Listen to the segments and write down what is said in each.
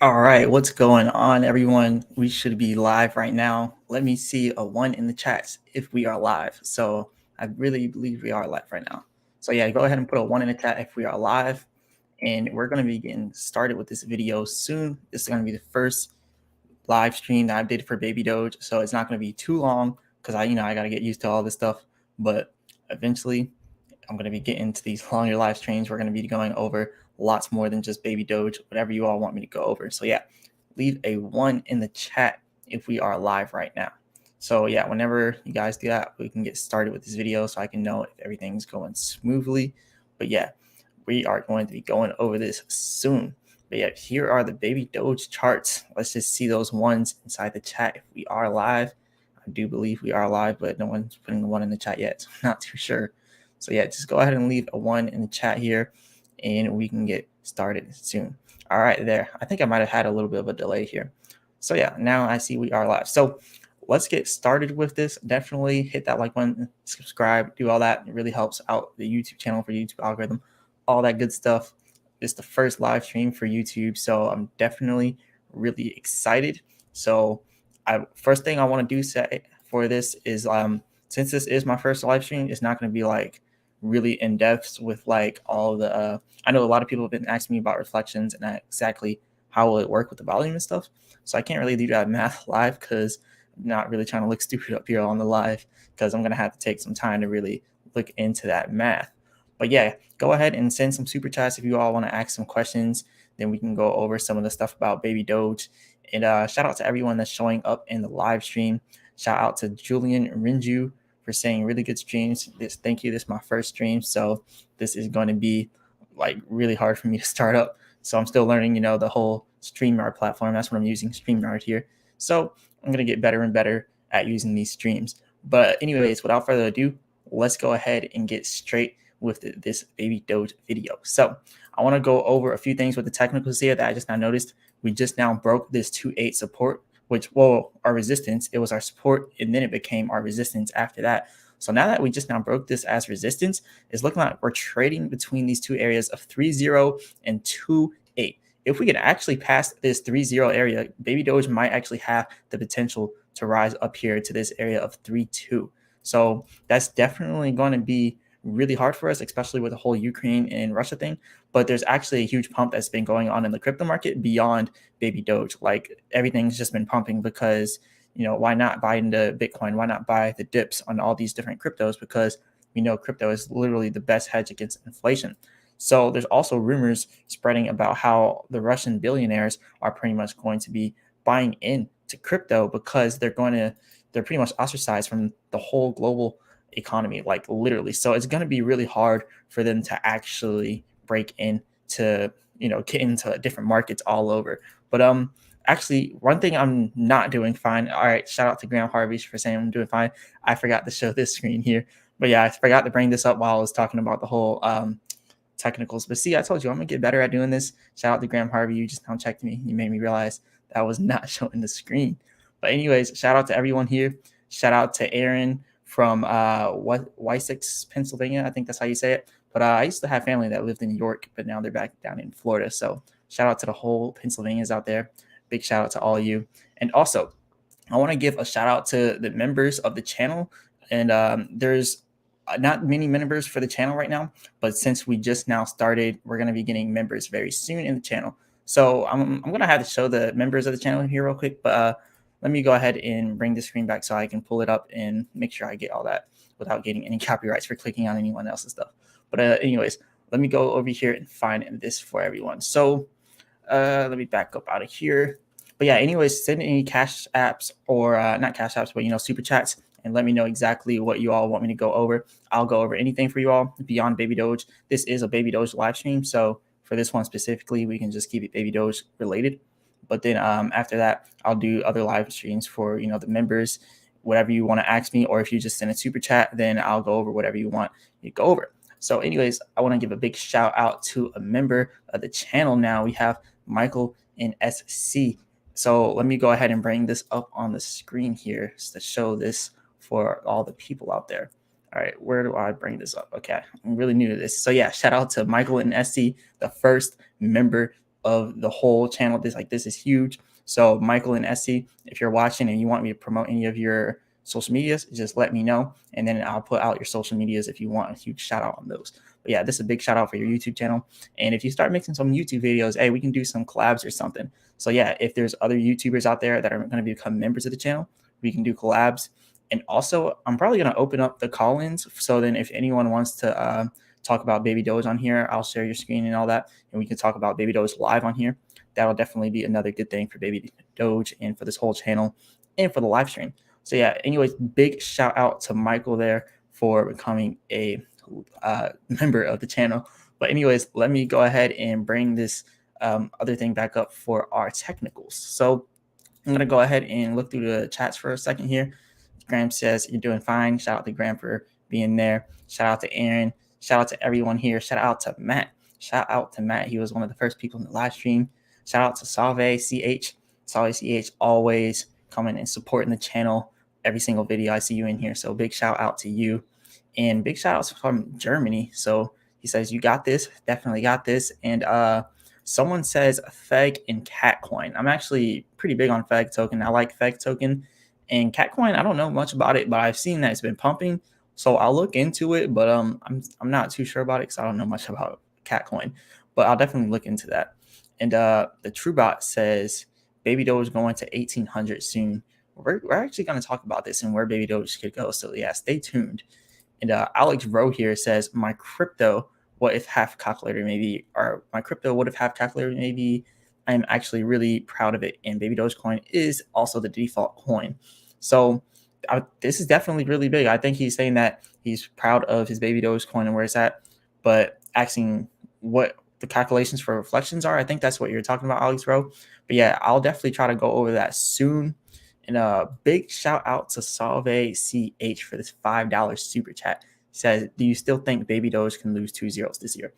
All right, what's going on, everyone? We should be live right now. Let me see a one in the chats if we are live. So I really believe we are live right now. So yeah, go ahead and put a one in the chat if we are live. And we're going to be getting started with this video soon. This is going to be the first live stream that I did for Baby Doge. So it's not going to be too long because I got to get used to all this stuff. But eventually I'm going to be getting to these longer live streams. We're going to be going over lots more than just Baby Doge, whatever you all want me to go over. So yeah, leave a one in the chat if we are live right now. So yeah, whenever you guys do that, we can get started with this video so I can know if everything's going smoothly. But yeah, we are going to be going over this soon. But yeah, here are the Baby Doge charts. Let's just see those ones inside the chat if we are live. I do believe we are live, but no one's putting the one in the chat yet, so I'm not too sure. So yeah, just go ahead and leave a one in the chat here and we can get started soon. All right, there. I think I might have had a little bit of a delay here. So yeah, now I see we are live. So let's get started with this. Definitely hit that like button, subscribe, do all that. It really helps out the YouTube channel for YouTube algorithm, all that good stuff. It's the first live stream for YouTube, so I'm definitely really excited. So first thing I want to do for this is since this is my first live stream, it's not going to be like really in depth with like all the I know a lot of people have been asking me about reflections and exactly how will it work with the volume and stuff. So I can't really do that math live because I'm not really trying to look stupid up here on the live because I'm going to have to take some time to really look into that math. But yeah, go ahead and send some super chats if you all want to ask some questions. Then we can go over some of the stuff about Baby Doge. And shout out to everyone that's showing up in the live stream. Shout out to Julian Rinju for saying really good streams. Thank you. This is my first stream, so this is going to be like really hard for me to start up. So I'm still learning, the whole StreamYard platform. That's what I'm using, StreamYard here. So I'm going to get better and better at using these streams. But anyways, without further ado, let's go ahead and get straight with this Baby Doge video. So I want to go over a few things with the technicals here that I just now noticed. We just now broke this 2.8 support, which, our resistance, it was our support, and then it became our resistance after that. So now that we just now broke this as resistance, it's looking like we're trading between these two areas of 3.0 and 2.8. If we could actually pass this 3.0 area, Baby Doge might actually have the potential to rise up here to this area of 3.2. So that's definitely going to be really hard for us, especially with the whole Ukraine and Russia thing. But there's actually a huge pump that's been going on in the crypto market beyond Baby Doge. Like everything's just been pumping because, why not buy into Bitcoin? Why not buy the dips on all these different cryptos? Because we know crypto is literally the best hedge against inflation. So there's also rumors spreading about how the Russian billionaires are pretty much going to be buying into crypto because they're pretty much ostracized from the whole global economy, like literally. So it's going to be really hard for them to actually break into, get into different markets all over. But actually, one thing I'm not doing fine. All right, shout out to Graham Harvey for saying I'm doing fine. I forgot to show this screen here, but yeah, I forgot to bring this up while I was talking about the whole technicals. But see, I told you I'm gonna get better at doing this. Shout out to Graham Harvey. You just now checked me. You made me realize that I was not showing the screen. But anyways, shout out to everyone here. Shout out to Aaron from Wessex, Pennsylvania. I think that's how you say it. But I used to have family that lived in New York, but now they're back down in Florida. So shout out to the whole Pennsylvanians out there. Big shout out to all of you. And also, I want to give a shout out to the members of the channel. And there's not many members for the channel right now, but since we just now started, we're going to be getting members very soon in the channel. So I'm going to have to show the members of the channel here real quick, but let me go ahead and bring the screen back so I can pull it up and make sure I get all that without getting any copyrights for clicking on anyone else's stuff. But anyways, let me go over here and find this for everyone. So let me back up out of here. But yeah, anyways, send any cash apps or not cash apps, but super chats, and let me know exactly what you all want me to go over. I'll go over anything for you all beyond Baby Doge. This is a Baby Doge live stream, so for this one specifically, we can just keep it Baby Doge related. But then after that, I'll do other live streams for the members, whatever you want to ask me, or if you just send a super chat, then I'll go over whatever you want me to go over. So anyways, I want to give a big shout out to a member of the channel now. We have Michael in SC. So let me go ahead and bring this up on the screen here to show this for all the people out there. All right, where do I bring this up? Okay, I'm really new to this. So yeah, shout out to Michael and SC, the first member of the whole channel. This is huge. So Michael and Essie, if you're watching and you want me to promote any of your social medias, just let me know, and then I'll put out your social medias if you want a huge shout out on those. But yeah, this is a big shout out for your YouTube channel. And if you start making some YouTube videos, hey, we can do some collabs or something. So yeah, if there's other YouTubers out there that are going to become members of the channel, we can do collabs. And also, I'm probably going to open up the call-ins. So then if anyone wants to talk about Baby Doge on here, I'll share your screen and all that, and we can talk about Baby Doge live on here. That'll definitely be another good thing for Baby Doge and for this whole channel and for the live stream. So yeah, anyways, big shout out to Michael there for becoming a member of the channel. But anyways, let me go ahead and bring this other thing back up for our technicals. So I'm going to go ahead and look through the chats for a second here. Graham says, you're doing fine. Shout out to Graham for being there. Shout out to Aaron. Shout out to everyone here. Shout out to Matt. Shout out to Matt. He was one of the first people in the live stream. Shout out to Salve CH. Salve CH always coming and supporting the channel. Every single video I see you in here. So big shout out to you. And big shout outs from Germany. So he says, you got this. Definitely got this. And someone says FEG and Catcoin. I'm actually pretty big on FEG token. I like FEG token. And Catcoin, I don't know much about it, but I've seen that it's been pumping. So I'll look into it, but I'm not too sure about it because I don't know much about Catcoin. But I'll definitely look into that. And the TrueBot says Baby Doge is going to 1800 soon. We're actually going to talk about this and where Baby Doge could go. So yeah, stay tuned. And Alex Rowe here says, my crypto, what if half calculator maybe, or my crypto, what if half calculator maybe? I'm actually really proud of it. And Baby Dogecoin is also the default coin. So this is definitely really big. I think he's saying that he's proud of his Baby Dogecoin and where it's at, but asking what the calculations for reflections are. I think that's what you're talking about, Alex Rowe. But yeah, I'll definitely try to go over that soon. And a big shout out to Salve CH for this $5 super chat. He says, do you still think Baby Doge can lose 2 zeros this year?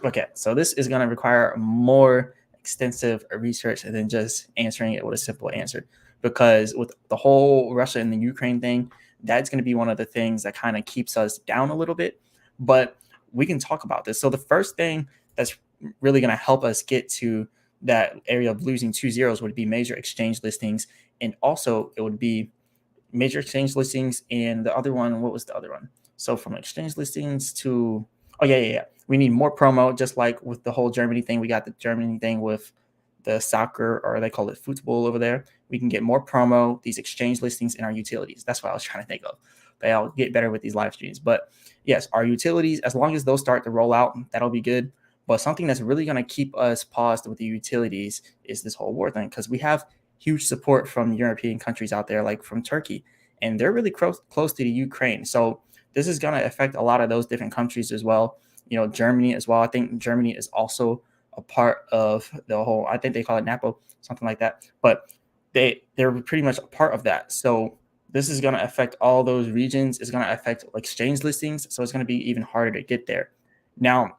Okay, so this is going to require more extensive research than just answering it with a simple answer. Because with the whole Russia and the Ukraine thing, that's going to be one of the things that kind of keeps us down a little bit. But we can talk about this. So the first thing that's really going to help us get to that area of losing 2 zeros would be major exchange listings. And also it would be major exchange listings. And the other one, what was the other one? So from exchange listings to, we need more promo, just like with the whole Germany thing. We got the Germany thing with the soccer, or they call it football over there. We can get more promo, these exchange listings, and our utilities. That's what I was trying to think of. But I'll get better with these live streams. But yes, our utilities, as long as those start to roll out, that'll be good. But something that's really going to keep us paused with the utilities is this whole war thing, because we have huge support from European countries out there, like from Turkey, and they're really close to the Ukraine. So this is going to affect a lot of those different countries as well. You know, Germany as well. I think Germany is also a part of the whole, I think they call it NAPO, something like that. But they're pretty much a part of that. So this is going to affect all those regions. It's going to affect exchange listings. So it's going to be even harder to get there. Now,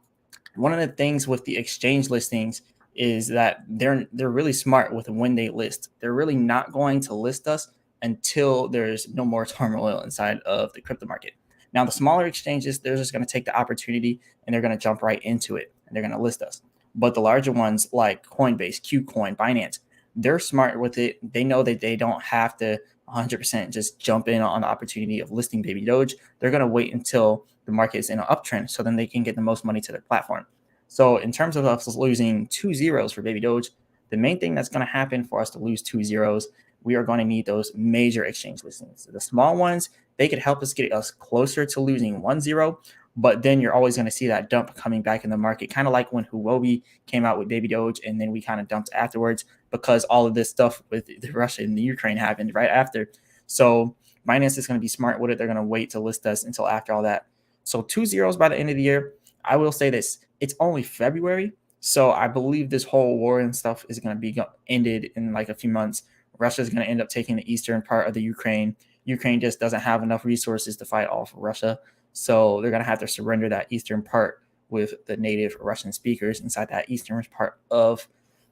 one of the things with the exchange listings is that they're really smart with when they list. They're really not going to list us until there's no more turmoil inside of the crypto market. Now, the smaller exchanges, they're just going to take the opportunity and they're going to jump right into it and they're going to list us. But the larger ones like Coinbase, Qcoin, Binance, they're smart with it. They know that they don't have to 100% just jump in on the opportunity of listing Baby Doge. They're going to wait until the market is in an uptrend so then they can get the most money to their platform. So in terms of us losing 2 zeros for Baby Doge, the main thing that's going to happen for us to lose 2 zeros, we are going to need those major exchange listings. The small ones, they could help us get us closer to losing 1 zero, but then you're always going to see that dump coming back in the market, kind of like when Huobi came out with Baby Doge, and then we kind of dumped afterwards because all of this stuff with the Russia and the Ukraine happened right after. So Binance is going to be smart with it. They're going to wait to list us until after all that. So 2 zeros by the end of the year. I will say this, it's only February. So I believe this whole war and stuff is going to be ended in like a few months. Russia is going to end up taking the eastern part of the Ukraine. Ukraine just doesn't have enough resources to fight off Russia. So they're going to have to surrender that eastern part with the native Russian speakers inside that eastern part of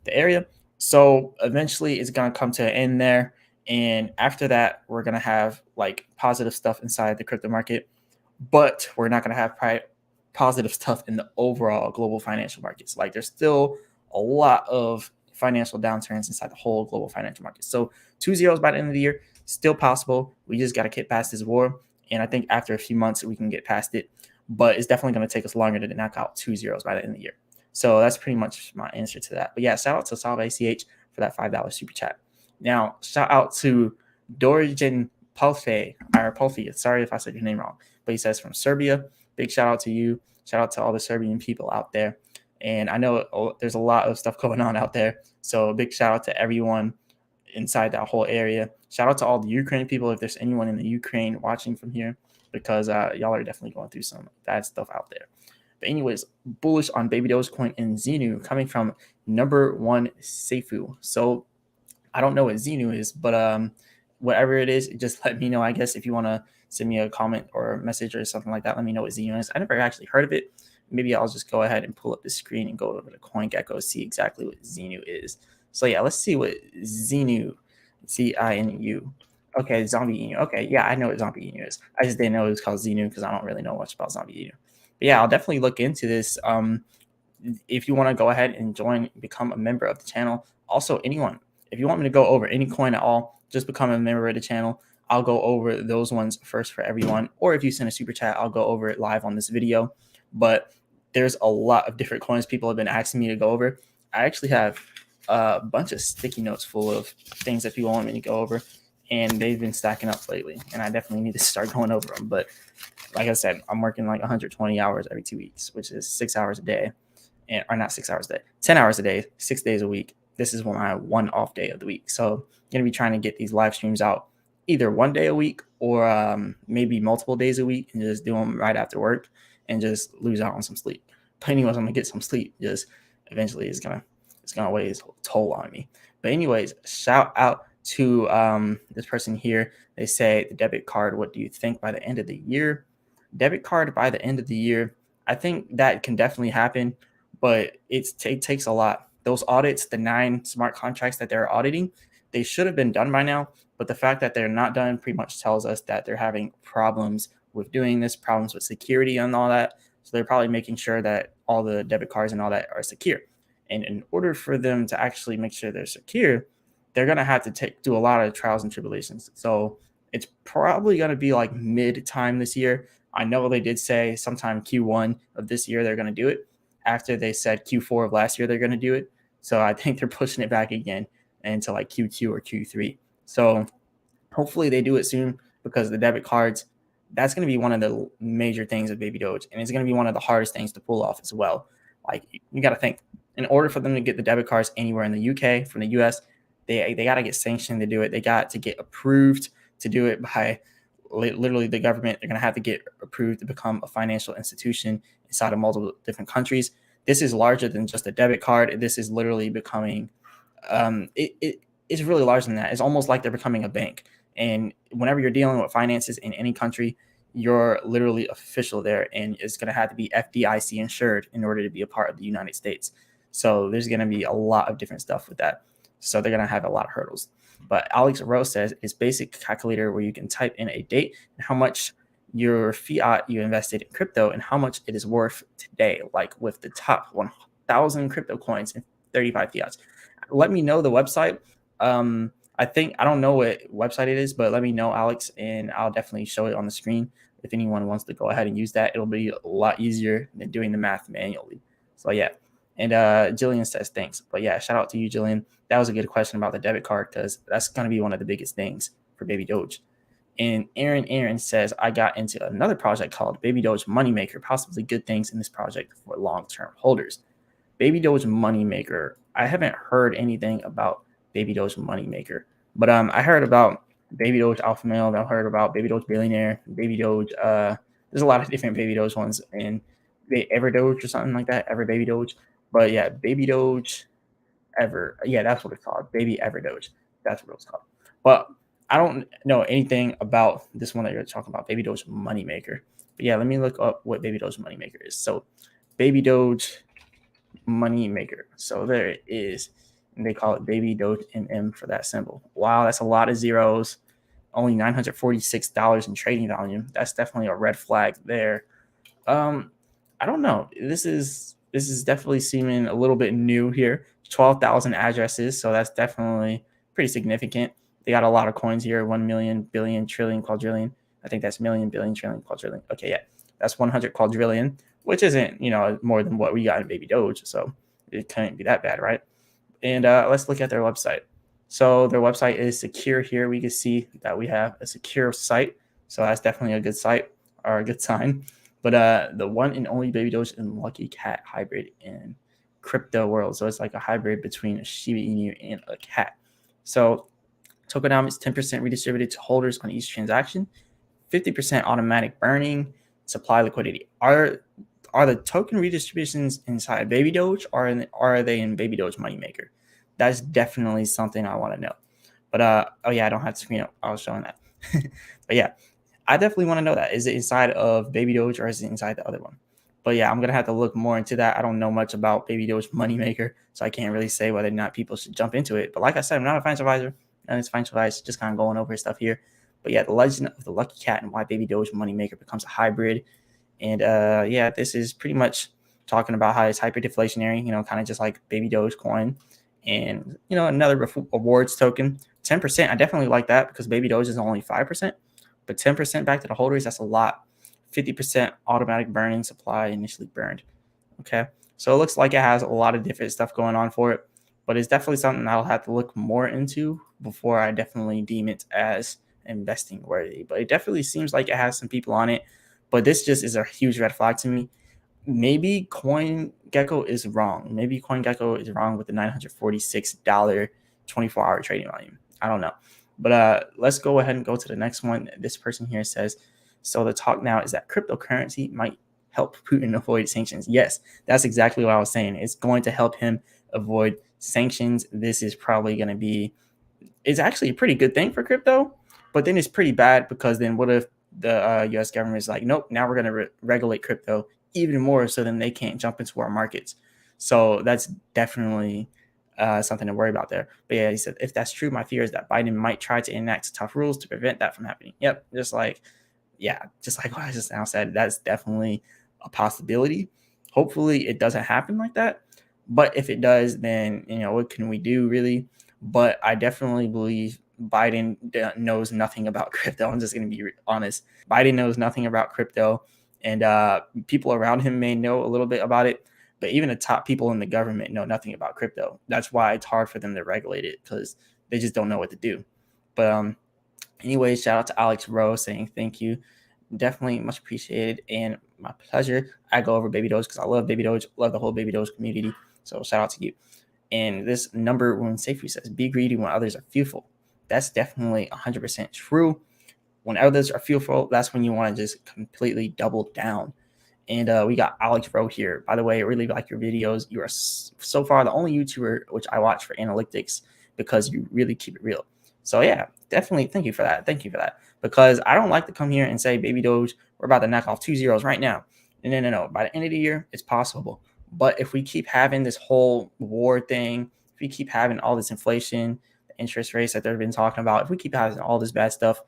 the area. So eventually it's going to come to an end there. And after that, we're going to have like positive stuff inside the crypto market, but we're not going to have positive stuff in the overall global financial markets. Like there's still a lot of financial downturns inside the whole global financial market. So 2 zeros by the end of the year, still possible. We just got to get past this war. And I think after a few months, we can get past it. But it's definitely going to take us longer to knock out 2 zeros by the end of the year. So that's pretty much my answer to that. But yeah, shout out to Solve ACH for that $5 super chat. Now, shout out to Dorigen Pulfe, or Pulfe. Sorry if I said your name wrong. But he says from Serbia. Big shout out to you. Shout out to all the Serbian people out there. And I know there's a lot of stuff going on out there. So big shout out to everyone inside that whole area. Shout out to all the Ukraine people, if there's anyone in the Ukraine watching from here, because y'all are definitely going through some bad stuff out there. But anyways, bullish on Baby Dogecoin and Xenu coming from number one Seifu. So I don't know what Xenu is, but whatever it is, just let me know. I guess if you want to send me a comment or a message or something like that, let me know what Xenu is. I never actually heard of it. Maybe I'll just go ahead and pull up the screen and go over to CoinGecko, see exactly what Xenu is. So yeah, let's see what Xenu, Zinu. Okay, Zombie Inu. Okay, yeah, I know what Zombie Inu is. I just didn't know it was called Xenu because I don't really know much about Zombie Inu. But yeah, I'll definitely look into this. If you want to go ahead and join, become a member of the channel. Also, anyone, if you want me to go over any coin at all, just become a member of the channel. I'll go over those ones first for everyone. Or if you send a super chat, I'll go over it live on this video. But there's a lot of different coins people have been asking me to go over. I actually have a bunch of sticky notes full of things that people want me to go over, and they've been stacking up lately, and I definitely need to start going over them. But like I said, I'm working like 120 hours every 2 weeks, which is 6 hours a day, or not 6 hours a day, 10 hours a day, 6 days a week. This is my one off day of the week. So I'm going to be trying to get these live streams out either one day a week or maybe multiple days a week, and just do them right after work and just lose out on some sleep. But anyways, I'm going to get some sleep. Just eventually it's going to weigh its toll on me. But anyways, shout out to this person here. They say the debit card, what do you think by the end of the year? Debit card by the end of the year, I think that can definitely happen, but it takes a lot. Those audits, the 9 smart contracts that they're auditing, they should have been done by now, but the fact that they're not done pretty much tells us that they're having problems with doing this, problems with security and all that. So they're probably making sure that all the debit cards and all that are secure. And in order for them to actually make sure they're secure, they're going to have to do a lot of trials and tribulations. So it's probably going to be like mid-time this year. I know they did say sometime Q1 of this year they're going to do it, after they said Q4 of last year they're going to do it. So I think they're pushing it back again into like Q2 or Q3. So hopefully they do it soon, because the debit cards, that's going to be one of the major things of Baby Doge. And it's going to be one of the hardest things to pull off as well. Like, you got to think, in order for them to get the debit cards anywhere in the UK from the US, they got to get sanctioned to do it. They got to get approved to do it by literally the government. They're going to have to get approved to become a financial institution inside of multiple different countries. This is larger than just a debit card. This is literally becoming, it's really larger than that. It's almost like they're becoming a bank. And whenever you're dealing with finances in any country, you're literally official there, and it's going to have to be FDIC insured in order to be a part of the United States. So there's going to be a lot of different stuff with that. So they're going to have a lot of hurdles. But Alex Rose says it's basic calculator where you can type in a date and how much your fiat you invested in crypto and how much it is worth today, like with the top 1,000 crypto coins and 35 fiats. Let me know the website. I don't know what website it is, but let me know, Alex, and I'll definitely show it on the screen. If anyone wants to go ahead and use that, it'll be a lot easier than doing the math manually. So yeah. And Jillian says thanks. But yeah, shout out to you, Jillian. That was a good question about the debit card, because that's going to be one of the biggest things for Baby Doge. And Aaron says, I got into another project called Baby Doge Moneymaker, possibly good things in this project for long-term holders. Baby Doge Moneymaker, I haven't heard anything about Baby Doge Moneymaker, but I heard about Baby Doge Alpha Male. I've heard about Baby Doge Billionaire, Baby Doge. There's a lot of different Baby Doge ones, and Ever Doge or something like that, Ever Baby Doge. But yeah, Baby Doge Ever. Yeah, that's what it's called. Baby Ever Doge. That's what it's called. But I don't know anything about this one that you're talking about, Baby Doge Moneymaker. But yeah, let me look up what Baby Doge Moneymaker is. So Baby Doge Moneymaker. So there it is. And they call it Baby Doge MM for that symbol. Wow, that's a lot of zeros. Only $946 in trading volume. That's definitely a red flag there. I don't know. This is this is definitely seeming a little bit new here. 12,000 addresses, so that's definitely pretty significant. They got a lot of coins here, 1 million, billion, trillion, quadrillion. I think that's million, billion, trillion, quadrillion. Okay, yeah, that's 100 quadrillion, which isn't, more than what we got in Baby Doge, so it can't be that bad, right? And let's look at their website. So their website is secure here. We can see that we have a secure site, so that's definitely a good site or a good sign. But the one and only Baby Doge and Lucky Cat hybrid in crypto world. So it's like a hybrid between a Shiba Inu and a cat. So tokenomics 10% redistributed to holders on each transaction, 50% automatic burning, supply liquidity. Are the token redistributions inside Baby Doge, or are they in Baby Doge Moneymaker? That's definitely something I want to know. But oh yeah, I don't have to screen up. I was showing that. But yeah, I definitely want to know that. Is it inside of Baby Doge or is it inside the other one? But yeah, I'm gonna have to look more into that. I don't know much about Baby Doge Moneymaker, so I can't really say whether or not people should jump into it. But like I said, I'm not a financial advisor, and it's financial advice, just kind of going over stuff here. But yeah, the legend of the Lucky Cat and why Baby Doge Moneymaker becomes a hybrid. And yeah, this is pretty much talking about how it's hyperdeflationary, kind of just like Baby Doge coin. And, another rewards token, 10%. I definitely like that because Baby Doge is only 5%, but 10% back to the holders, that's a lot. 50% automatic burning supply initially burned. Okay. So it looks like it has a lot of different stuff going on for it, but it's definitely something I'll have to look more into before I definitely deem it as investing worthy. But it definitely seems like it has some people on it. But this just is a huge red flag to me. Maybe CoinGecko is wrong. Maybe CoinGecko is wrong with the $946 24-hour trading volume. I don't know. But let's go ahead and go to the next one. This person here says, so the talk now is that cryptocurrency might help Putin avoid sanctions. Yes, that's exactly what I was saying. It's going to help him avoid sanctions. This is probably going to be, it's actually a pretty good thing for crypto, but then it's pretty bad because then what if the U.S. government is like, nope, now we're going to regulate crypto even more, so then they can't jump into our markets. So that's definitely something to worry about there. But yeah, he said, if that's true, my fear is that Biden might try to enact tough rules to prevent that from happening. Yep, just like what I just now said, that's definitely a possibility. Hopefully it doesn't happen like that. But if it does, then, what can we do really? But I definitely believe Biden knows nothing about crypto. I'm just going to be honest. Biden knows nothing about crypto, and people around him may know a little bit about it. But even the top people in the government know nothing about crypto. That's why it's hard for them to regulate it, because they just don't know what to do. But anyway, shout out to Alex Rowe saying thank you. Definitely much appreciated and my pleasure. I go over Baby Doge because I love Baby Doge, love the whole Baby Doge community. So shout out to you. And this number one safety says, be greedy when others are fearful. That's definitely 100% true. When others are fearful, that's when you want to just completely double down. And we got Alex Rowe here. By the way, I really like your videos. You are so far the only YouTuber which I watch for analytics because you really keep it real. So yeah, definitely thank you for that. Thank you for that. Because I don't like to come here and say, Baby Doge, we're about to knock off 2 zeros right now. No. By the end of the year, it's possible. But if we keep having this whole war thing, if we keep having all this inflation, the interest rates that they've been talking about, if we keep having all this bad stuff,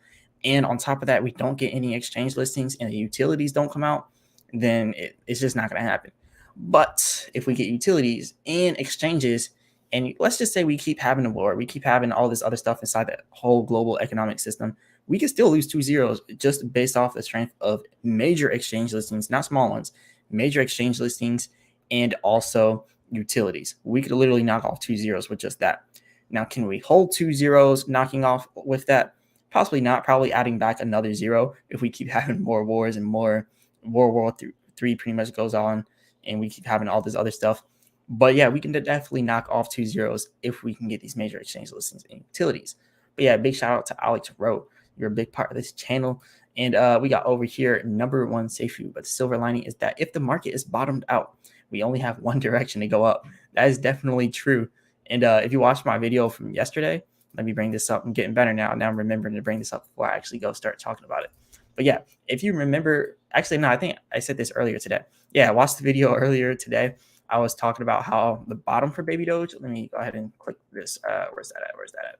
and on top of that, we don't get any exchange listings and the utilities don't come out, then it's just not going to happen. But if we get utilities and exchanges, and let's just say we keep having a war, we keep having all this other stuff inside the whole global economic system, we can still lose 2 zeros just based off the strength of major exchange listings, not small ones, major exchange listings, and also utilities. We could literally knock off 2 zeros with just that. Now, can we hold 2 zeros knocking off with that? Possibly not, probably adding back another zero if we keep having more wars and more World War III pretty much goes on and we keep having all this other stuff. But yeah, we can definitely knock off 2 zeros if we can get these major exchange listings and utilities. But yeah, big shout out to Alex Rowe. You're a big part of this channel. And we got over here number one safe view. But the silver lining is that if the market is bottomed out, we only have one direction to go up. That is definitely true. And if you watched my video from yesterday, let me bring this up. I'm getting better now. Now I'm remembering to bring this up before I actually go start talking about it. But yeah, if you remember, actually, no, I think I said this earlier today. Yeah, I watched the video earlier today. I was talking about how the bottom for Baby Doge. Let me go ahead and click this. Where's that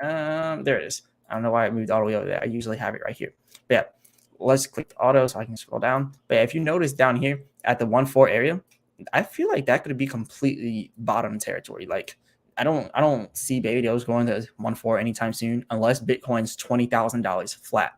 at? There it is. I don't know why it moved all the way over there. I usually have it right here. But yeah, let's click auto so I can scroll down. But yeah, if you notice down here at the 1.4 area, I feel like that could be completely bottom territory. Like I don't see baby Doge going to 1.4 anytime soon unless Bitcoin's $20,000 flat.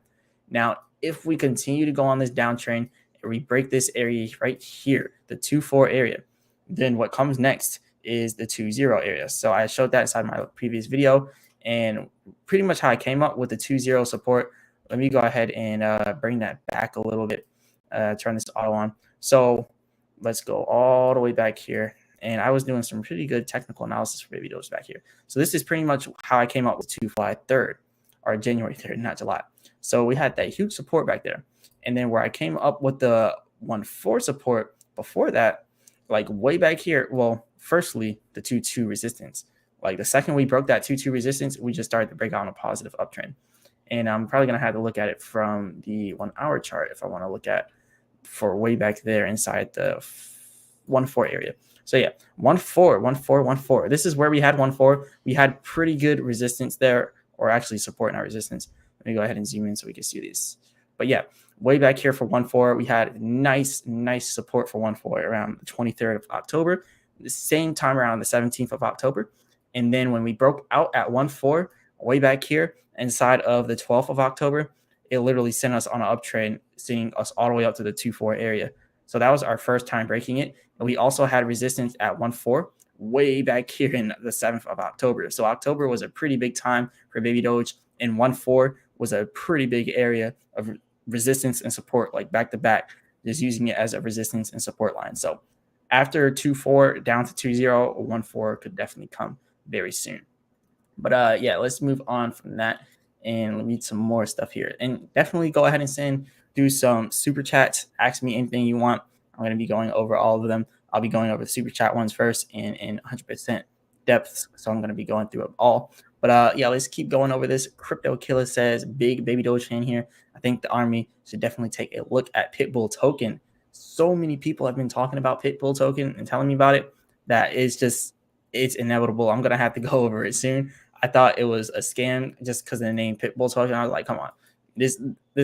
Now, if we continue to go on this downtrend and we break this area right here, the 2.4 area, then what comes next is the 2.0 area. So I showed that inside my previous video, and pretty much how I came up with the 2.0 support. Let me go ahead and bring that back a little bit. Turn this auto on. So let's go all the way back here. And I was doing some pretty good technical analysis for baby Doge back here. So this is pretty much how I came up with July 3rd or January 3rd, not July. So we had that huge support back there. And then where I came up with the 1.4 support before that, like way back here, well, firstly, the 2.2 resistance. Like the second we broke that 2.2 resistance, we just started to break out on a positive uptrend. And I'm probably going to have to look at it from the 1 hour chart if I want to look at for way back there inside the 1.4 area. So yeah, 1.4, 1.4, 1.4. This is where we had 1.4. We had pretty good resistance there, or actually support, not resistance. Let me go ahead and zoom in so we can see this. But yeah, way back here for 1.4, we had nice support for 1.4 around the 23rd of October, the same time around the 17th of October. And then when we broke out at 1.4, way back here inside of the 12th of October, it literally sent us on an uptrend, seeing us all the way up to the 2.4 area. So that was our first time breaking it. And we also had resistance at 1.4 way back here in the 7th of October. So October was a pretty big time for baby Doge, and 1.4 was a pretty big area of resistance and support, like back to back, just using it as a resistance and support line. So after 2.4 down to 2.0, 1.4 could definitely come very soon. But yeah, let's move on from that and let me read some more stuff here. And definitely go ahead and do some super chats. Ask me anything you want. I'm going to be going over all of them. I'll be going over the super chat ones first in 100% depth. So I'm going to be going through it all. But yeah, let's keep going over this. Crypto Killer says, big baby Doge fan here. I think the army should definitely take a look at Pitbull token. So many people have been talking about Pitbull token and telling me about it that it's inevitable. I'm going to have to go over it soon. I thought it was a scam just because of the name Pitbull token. I was like, come on, this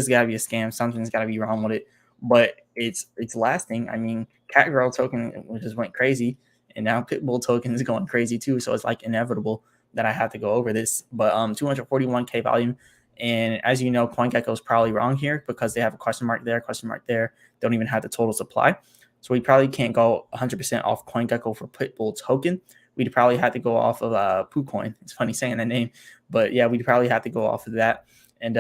got to be a scam. Something's got to be wrong with it. But it's lasting. I mean, Cat Girl token just went crazy, and now Pitbull token is going crazy too. So it's like inevitable that I have to go over this. But 241K volume, and as you know, CoinGecko is probably wrong here because they have a question mark there. They don't even have the total supply. So we probably can't go 100% off CoinGecko for Pitbull token. We'd probably have to go off of PooCoin. It's funny saying that name, but yeah, we'd probably have to go off of that. And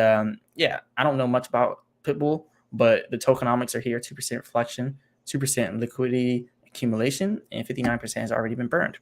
yeah, I don't know much about Pitbull, but the tokenomics are here: 2% reflection, 2% liquidity accumulation, and 59% has already been burned.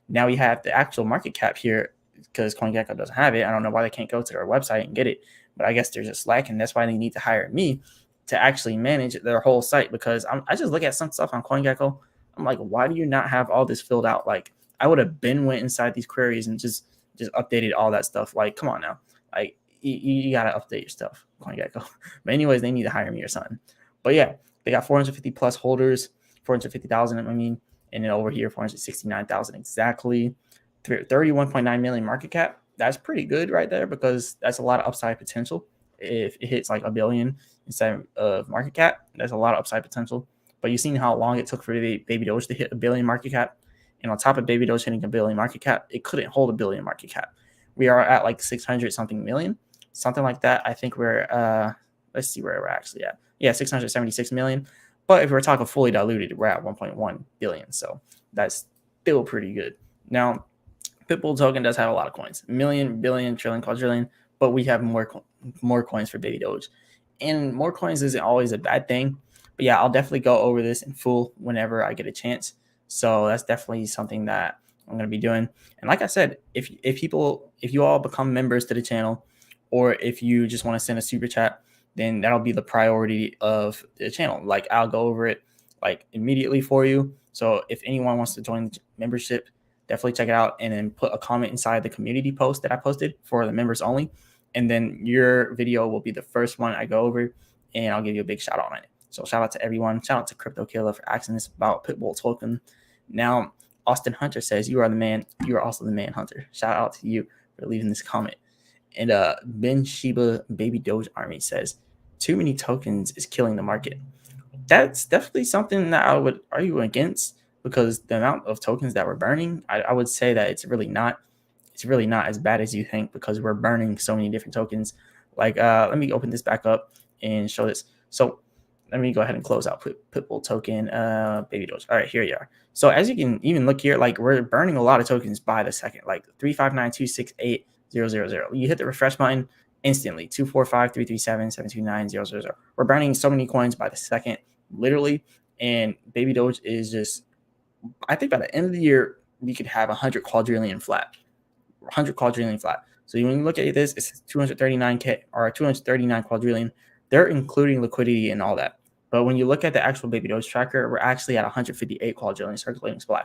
Now we have the actual market cap here because CoinGecko doesn't have it. I don't know why they can't go to their website and get it, but I guess they're just slacking. That's why they need to hire me to actually manage their whole site, because I just look at some stuff on CoinGecko. I'm like, why do you not have all this filled out? Like, I would have went inside these queries and just updated all that stuff. Like, come on now. Like, you got to update your stuff, CoinGecko. But anyways, they need to hire me or something. But yeah, they got 450 plus holders, 450,000, I mean, and then over here, 469,000 exactly. 31.9 million market cap. That's pretty good right there, because that's a lot of upside potential. If it hits like $1 billion instead of market cap, that's a lot of upside potential. But you've seen how long it took for baby Doge to hit $1 billion market cap. And on top of baby Doge hitting $1 billion market cap, it couldn't hold $1 billion market cap. We are at like 600 something million, something like that. I think we're let's see where we're actually at. Yeah, 676 million. But if we're talking fully diluted, we're at 1.1 billion. So that's still pretty good. Now, Pitbull token does have a lot of coins: million, billion, trillion, quadrillion. But we have more coins for baby Doge, and more coins isn't always a bad thing. But yeah, I'll definitely go over this in full whenever I get a chance. So that's definitely something that I'm going to be doing. And like I said, if you all become members to the channel, or if you just want to send a super chat, then that'll be the priority of the channel. Like, I'll go over it like immediately for you. So if anyone wants to join the membership, definitely check it out, and then put a comment inside the community post that I posted for the members only. And then your video will be the first one I go over, and I'll give you a big shout out on it. So shout out to everyone. Shout out to Crypto Killer for asking us about Pitbull token. Now, Austin Hunter says, you are the man. You are also the man, Hunter. Shout out to you for leaving this comment. And Ben Sheba Baby Doge Army says, too many tokens is killing the market. That's definitely something that I would argue against. because the amount of tokens that we're burning, I would say that it's really not as bad as you think, because we're burning so many different tokens. Like, let me open this back up and show this. So let me go ahead and close out Pitbull token, baby Doge. All right, here you are. So as you can even look here, like we're burning a lot of tokens by the second, like 359268000. You hit the refresh button instantly, 2453377729000. We're burning so many coins by the second, literally. And baby Doge is just, I think by the end of the year, we could have 100 quadrillion flat. 100 quadrillion flat. So when you look at this, it's 239K or 239 quadrillion. They're including liquidity and all that. But when you look at the actual baby Doge tracker, we're actually at 158 quadrillion circulating supply.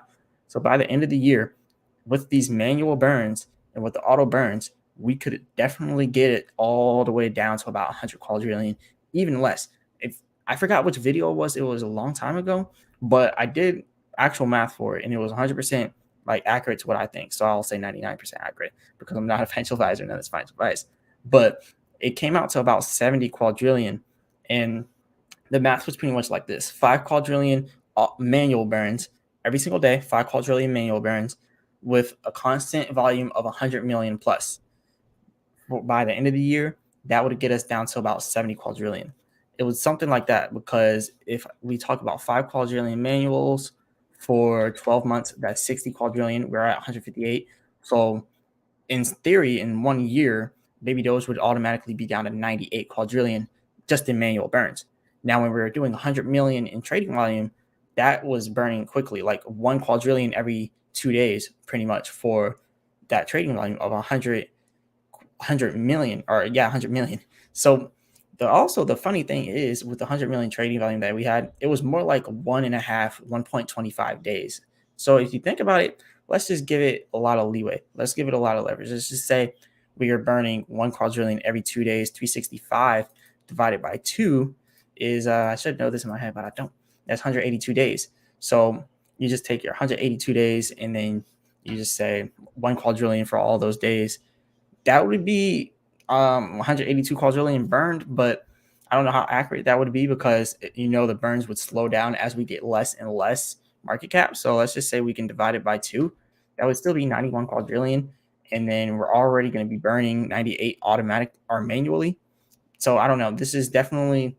So by the end of the year, with these manual burns and with the auto burns, we could definitely get it all the way down to about 100 quadrillion, even less. If I forgot which video it was a long time ago, but I did actual math for it, and it was 100% like accurate to what I think. So I'll say 99% accurate, because I'm not a financial advisor, none of this financial advice. But it came out to about 70 quadrillion, and the math was pretty much like this: 5 quadrillion manual burns every single day, 5 quadrillion manual burns with a constant volume of 100 million plus. By the end of the year, that would get us down to about 70 quadrillion. It was something like that, because if we talk about 5 quadrillion manuals for 12 months, that's 60 quadrillion. We're at 158. So in theory, in 1 year, baby Doge would automatically be down to 98 quadrillion just in manual burns. Now, when we were doing 100 million in trading volume, that was burning quickly, like 1 quadrillion every 2 days, pretty much, for that trading volume of 100 million, or 100 million. So the funny thing is, with the 100 million trading volume that we had, it was more like 1.25 days. So if you think about it, let's just give it a lot of leeway. Let's give it a lot of leverage. Let's just say we are burning 1 quadrillion every 2 days. 365 divided by 2 is, I should know this in my head, but I don't. That's 182 days. So you just take your 182 days, and then you just say 1 quadrillion for all those days. That would be 182 quadrillion burned, but I don't know how accurate that would be, because the burns would slow down as we get less and less market cap. So let's just say we can divide it by 2. That would still be 91 quadrillion, and then we're already going to be burning 98 automatic or manually. So I don't know. This is definitely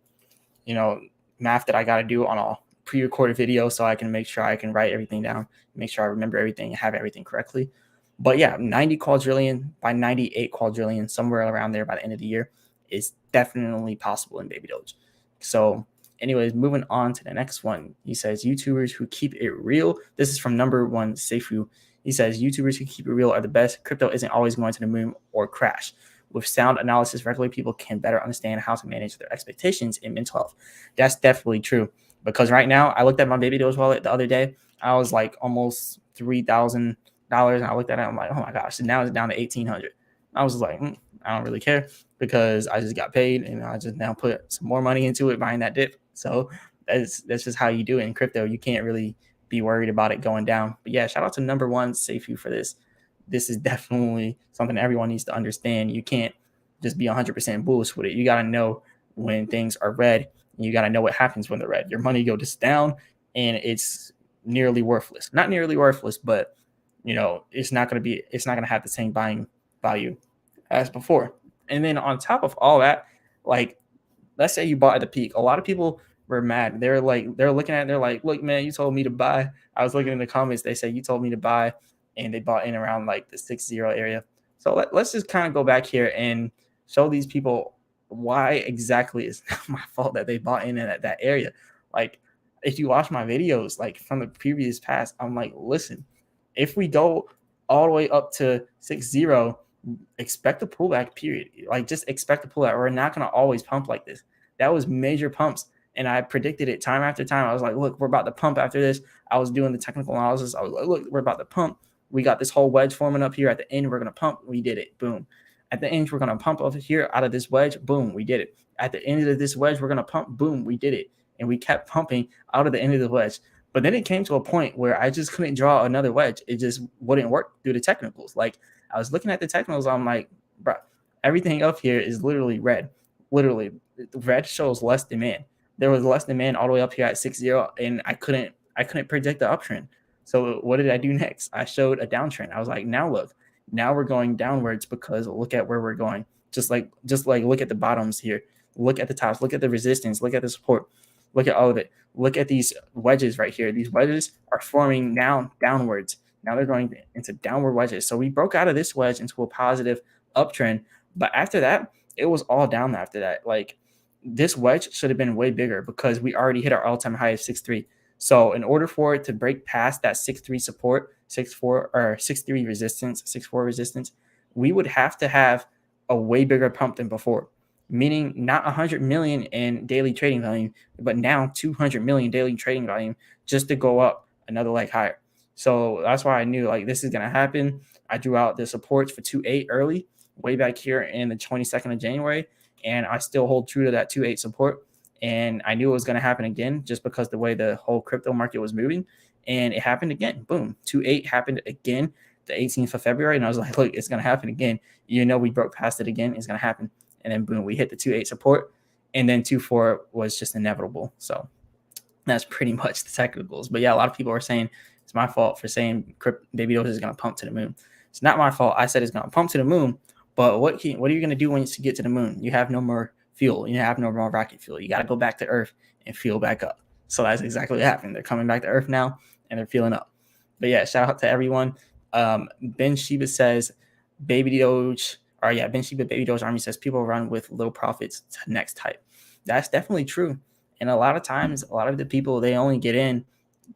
math that I got to do on a pre-recorded video, so I can make sure I can write everything down, make sure I remember everything and have everything correctly. But yeah, 90 quadrillion by 98 quadrillion, somewhere around there by the end of the year, is definitely possible in baby Doge. So anyways, moving on to the next one. He says, YouTubers who keep it real. This is from number one, Seifu. He says, YouTubers who keep it real are the best. Crypto isn't always going to the moon or crash. With sound analysis, regular people can better understand how to manage their expectations in mental health. That's definitely true, because right now, I looked at my baby Doge wallet the other day. I was like almost $3,000, and I looked at it. I'm like, oh my gosh! And now it's down to 1,800. I was like, I don't really care, because I just got paid, and I just now put some more money into it, buying that dip. So that's just how you do it in crypto. You can't really be worried about it going down. But yeah, shout out to number one, Seifu, for this. This is definitely something everyone needs to understand. You can't just be 100% bullish with it. You got to know when things are red. And you got to know what happens when they're red. Your money goes down, and it's nearly worthless. Not nearly worthless, but it's not going to have the same buying value as before. And then on top of all that, like, let's say you bought at the peak. A lot of people were mad. They're looking at it, they're like, look, man, you told me to buy. I was looking in the comments. They say you told me to buy, and they bought in around like the 6-0 area. So let's just kind of go back here and show these people why exactly it's not my fault that they bought in at that area. Like, if you watch my videos, like from the previous past, I'm like, listen, if we go all the way up to 6-0, expect a pullback, period. Like, just expect a pullback. We're not going to always pump like this. That was major pumps, and I predicted it time after time. I was like, look, we're about to pump after this. I was doing the technical analysis. I was like, look, we're about to pump. We got this whole wedge forming up here. At the end, we're going to pump. We did it. Boom. At the end, we're going to pump over here out of this wedge. Boom. We did it. At the end of this wedge, we're going to pump. Boom. We did it. And we kept pumping out of the end of the wedge. But then it came to a point where I just couldn't draw another wedge. It just wouldn't work through the technicals. Like, I was looking at the technicals. I'm like, bro, everything up here is literally red. Literally, red shows less demand. There was less demand all the way up here at 6-0, and I couldn't I couldn't predict the uptrend. So what did I do next? I showed a downtrend. I was like, now look, now we're going downwards because look at where we're going. Just like look at the bottoms here. Look at the tops. Look at the resistance. Look at the support. Look at all of it. Look at these wedges right here. These wedges are forming now downwards. Now they're going into downward wedges. So we broke out of this wedge into a positive uptrend. But after that, it was all down after that. Like this wedge should have been way bigger because we already hit our all-time high of 6.3. So in order for it to break past that 6.3 support, 6.4 or 6.3 resistance, 6.4 resistance, we would have to have a way bigger pump than before, meaning not 100 million in daily trading volume, but now 200 million daily trading volume just to go up another leg higher. So that's why I knew like this is going to happen. I drew out the supports for 2.8 early, way back here in the 22nd of January, and I still hold true to that 2.8 support. And I knew it was going to happen again just because the way the whole crypto market was moving. And it happened again. Boom. 2.8 happened again the 18th of February. And I was like, look, it's going to happen again. You know, we broke past it again. It's going to happen. And then boom, we hit the 2.8 support. And then 2.4 was just inevitable. So that's pretty much the technicals. But yeah, a lot of people are saying it's my fault for saying Baby Doge is going to pump to the moon. It's not my fault. I said it's going to pump to the moon. But what are you going to do when you get to the moon? You have no more fuel. You have no more rocket fuel. You got to go back to Earth and fuel back up. So that's exactly what happened. They're coming back to Earth now and they're fueling up. But yeah, shout out to everyone. Ben Sheba says, Baby Doge, or yeah, Ben Sheba, Baby Doge Army says people run with low profits to next type. That's definitely true. And a lot of times, a lot of the people, they only get in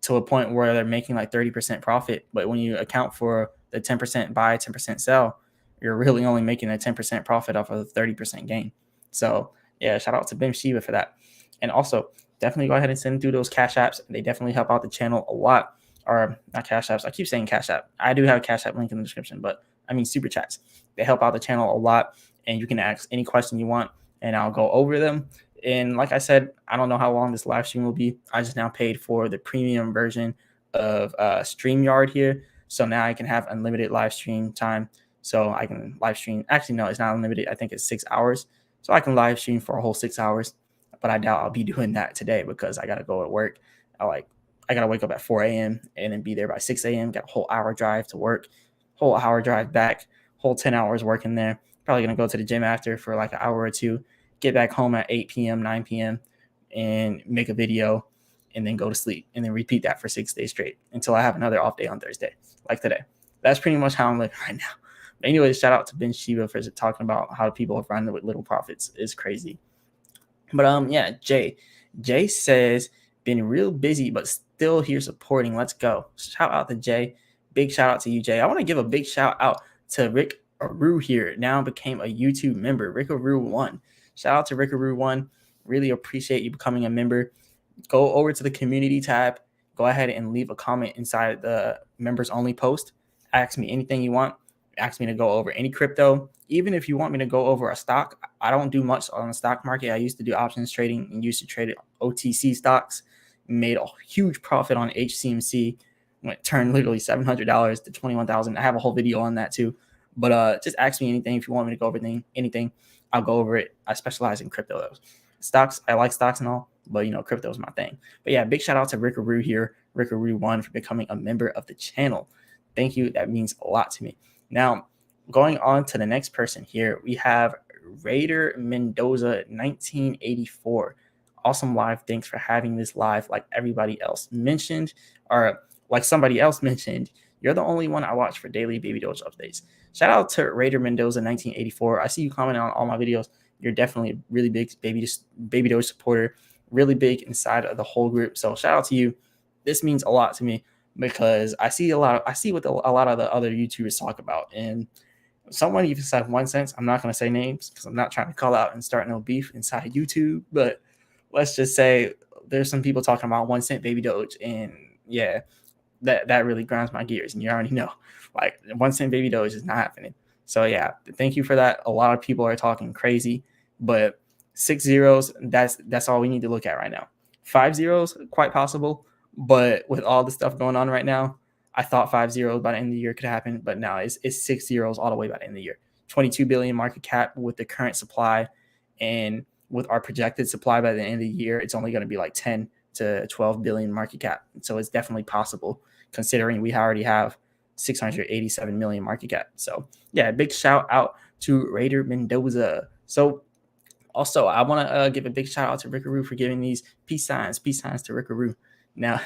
to a point where they're making like 30% profit. But when you account for the 10% buy, 10% sell, you're really only making a 10% profit off of a 30% gain. So yeah, shout out to Ben Sheba for that. And also definitely go ahead and send through those cash apps. They definitely help out the channel a lot. Or not cash apps. I keep saying cash app. I do have a cash app link in the description, but I mean super chats. They help out the channel a lot. And you can ask any question you want and I'll go over them. And like I said, I don't know how long this live stream will be. I just now paid for the premium version of StreamYard here. So now I can have unlimited live stream time. So I can live stream. Actually, no, it's not unlimited. I think it's 6 hours. So I can live stream for a whole 6 hours. But I doubt I'll be doing that today because I got to go at work. I got to wake up at 4 a.m. and then be there by 6 a.m. Got a whole hour drive to work, whole hour drive back, whole 10 hours working there. Probably going to go to the gym after for like an hour or two, get back home at 8 p.m., 9 p.m., and make a video and then go to sleep and then repeat that for 6 days straight until I have another off day on Thursday, like today. That's pretty much how I'm living right now. But anyways, shout out to Ben Sheba for talking about how people have run with little profits. It's crazy. But yeah, Jay says, been real busy, but still here supporting. Let's go. Shout out to Jay. Big shout out to you, Jay. I want to give a big shout out to Rick Aru here. Now became a YouTube member. Rick Aru 1. Shout out to Rick Aru 1. Really appreciate you becoming a member. Go over to the community tab. Go ahead and leave a comment inside the members only post. Ask me anything you want. Ask me to go over any crypto. Even if you want me to go over a stock, I don't do much on the stock market. I used to do options trading and used to trade OTC stocks. Made a huge profit on HCMC. Turned literally $700 to $21,000. I have a whole video on that too. But just ask me anything if you want me to go over anything. I'll go over it. I specialize in crypto though. Stocks, I like stocks and all, but crypto is my thing. But yeah, big shout out to Rick Aru here, Rick Aru 1, for becoming a member of the channel. Thank you. That means a lot to me. Now, going on to the next person here, we have Raider Mendoza 1984. Awesome live. Thanks for having this live. Like everybody else mentioned, or like somebody else mentioned, you're the only one I watch for daily Baby Doge updates. Shout out to Raider Mendoza 1984. I see you commenting on all my videos. You're definitely a really big Baby Doge supporter, really big inside of the whole group. So shout out to you. This means a lot to me because I see what a lot of the other YouTubers talk about. And someone even said 1 cent. I'm not going to say names because I'm not trying to call out and start no beef inside YouTube. But let's just say there's some people talking about 1 cent Baby Doge. And yeah, that really grinds my gears. And you already know, like 1 cent Baby Doge is not happening. So yeah, thank you for that. A lot of people are talking crazy, but 6 zeros, that's all we need to look at right now. 5 zeros, quite possible. But with all the stuff going on right now, I thought 5 zeros by the end of the year could happen, but now it's 6 zeros all the way by the end of the year. 22 billion market cap with the current supply, and with our projected supply by the end of the year, it's only going to be like 10 to 12 billion market cap. So it's definitely possible considering we already have 687 million market cap. So yeah, big shout out to Raider Mendoza. So also, I want to give a big shout out to Rickaroo for giving these peace signs to Rickaroo. Now,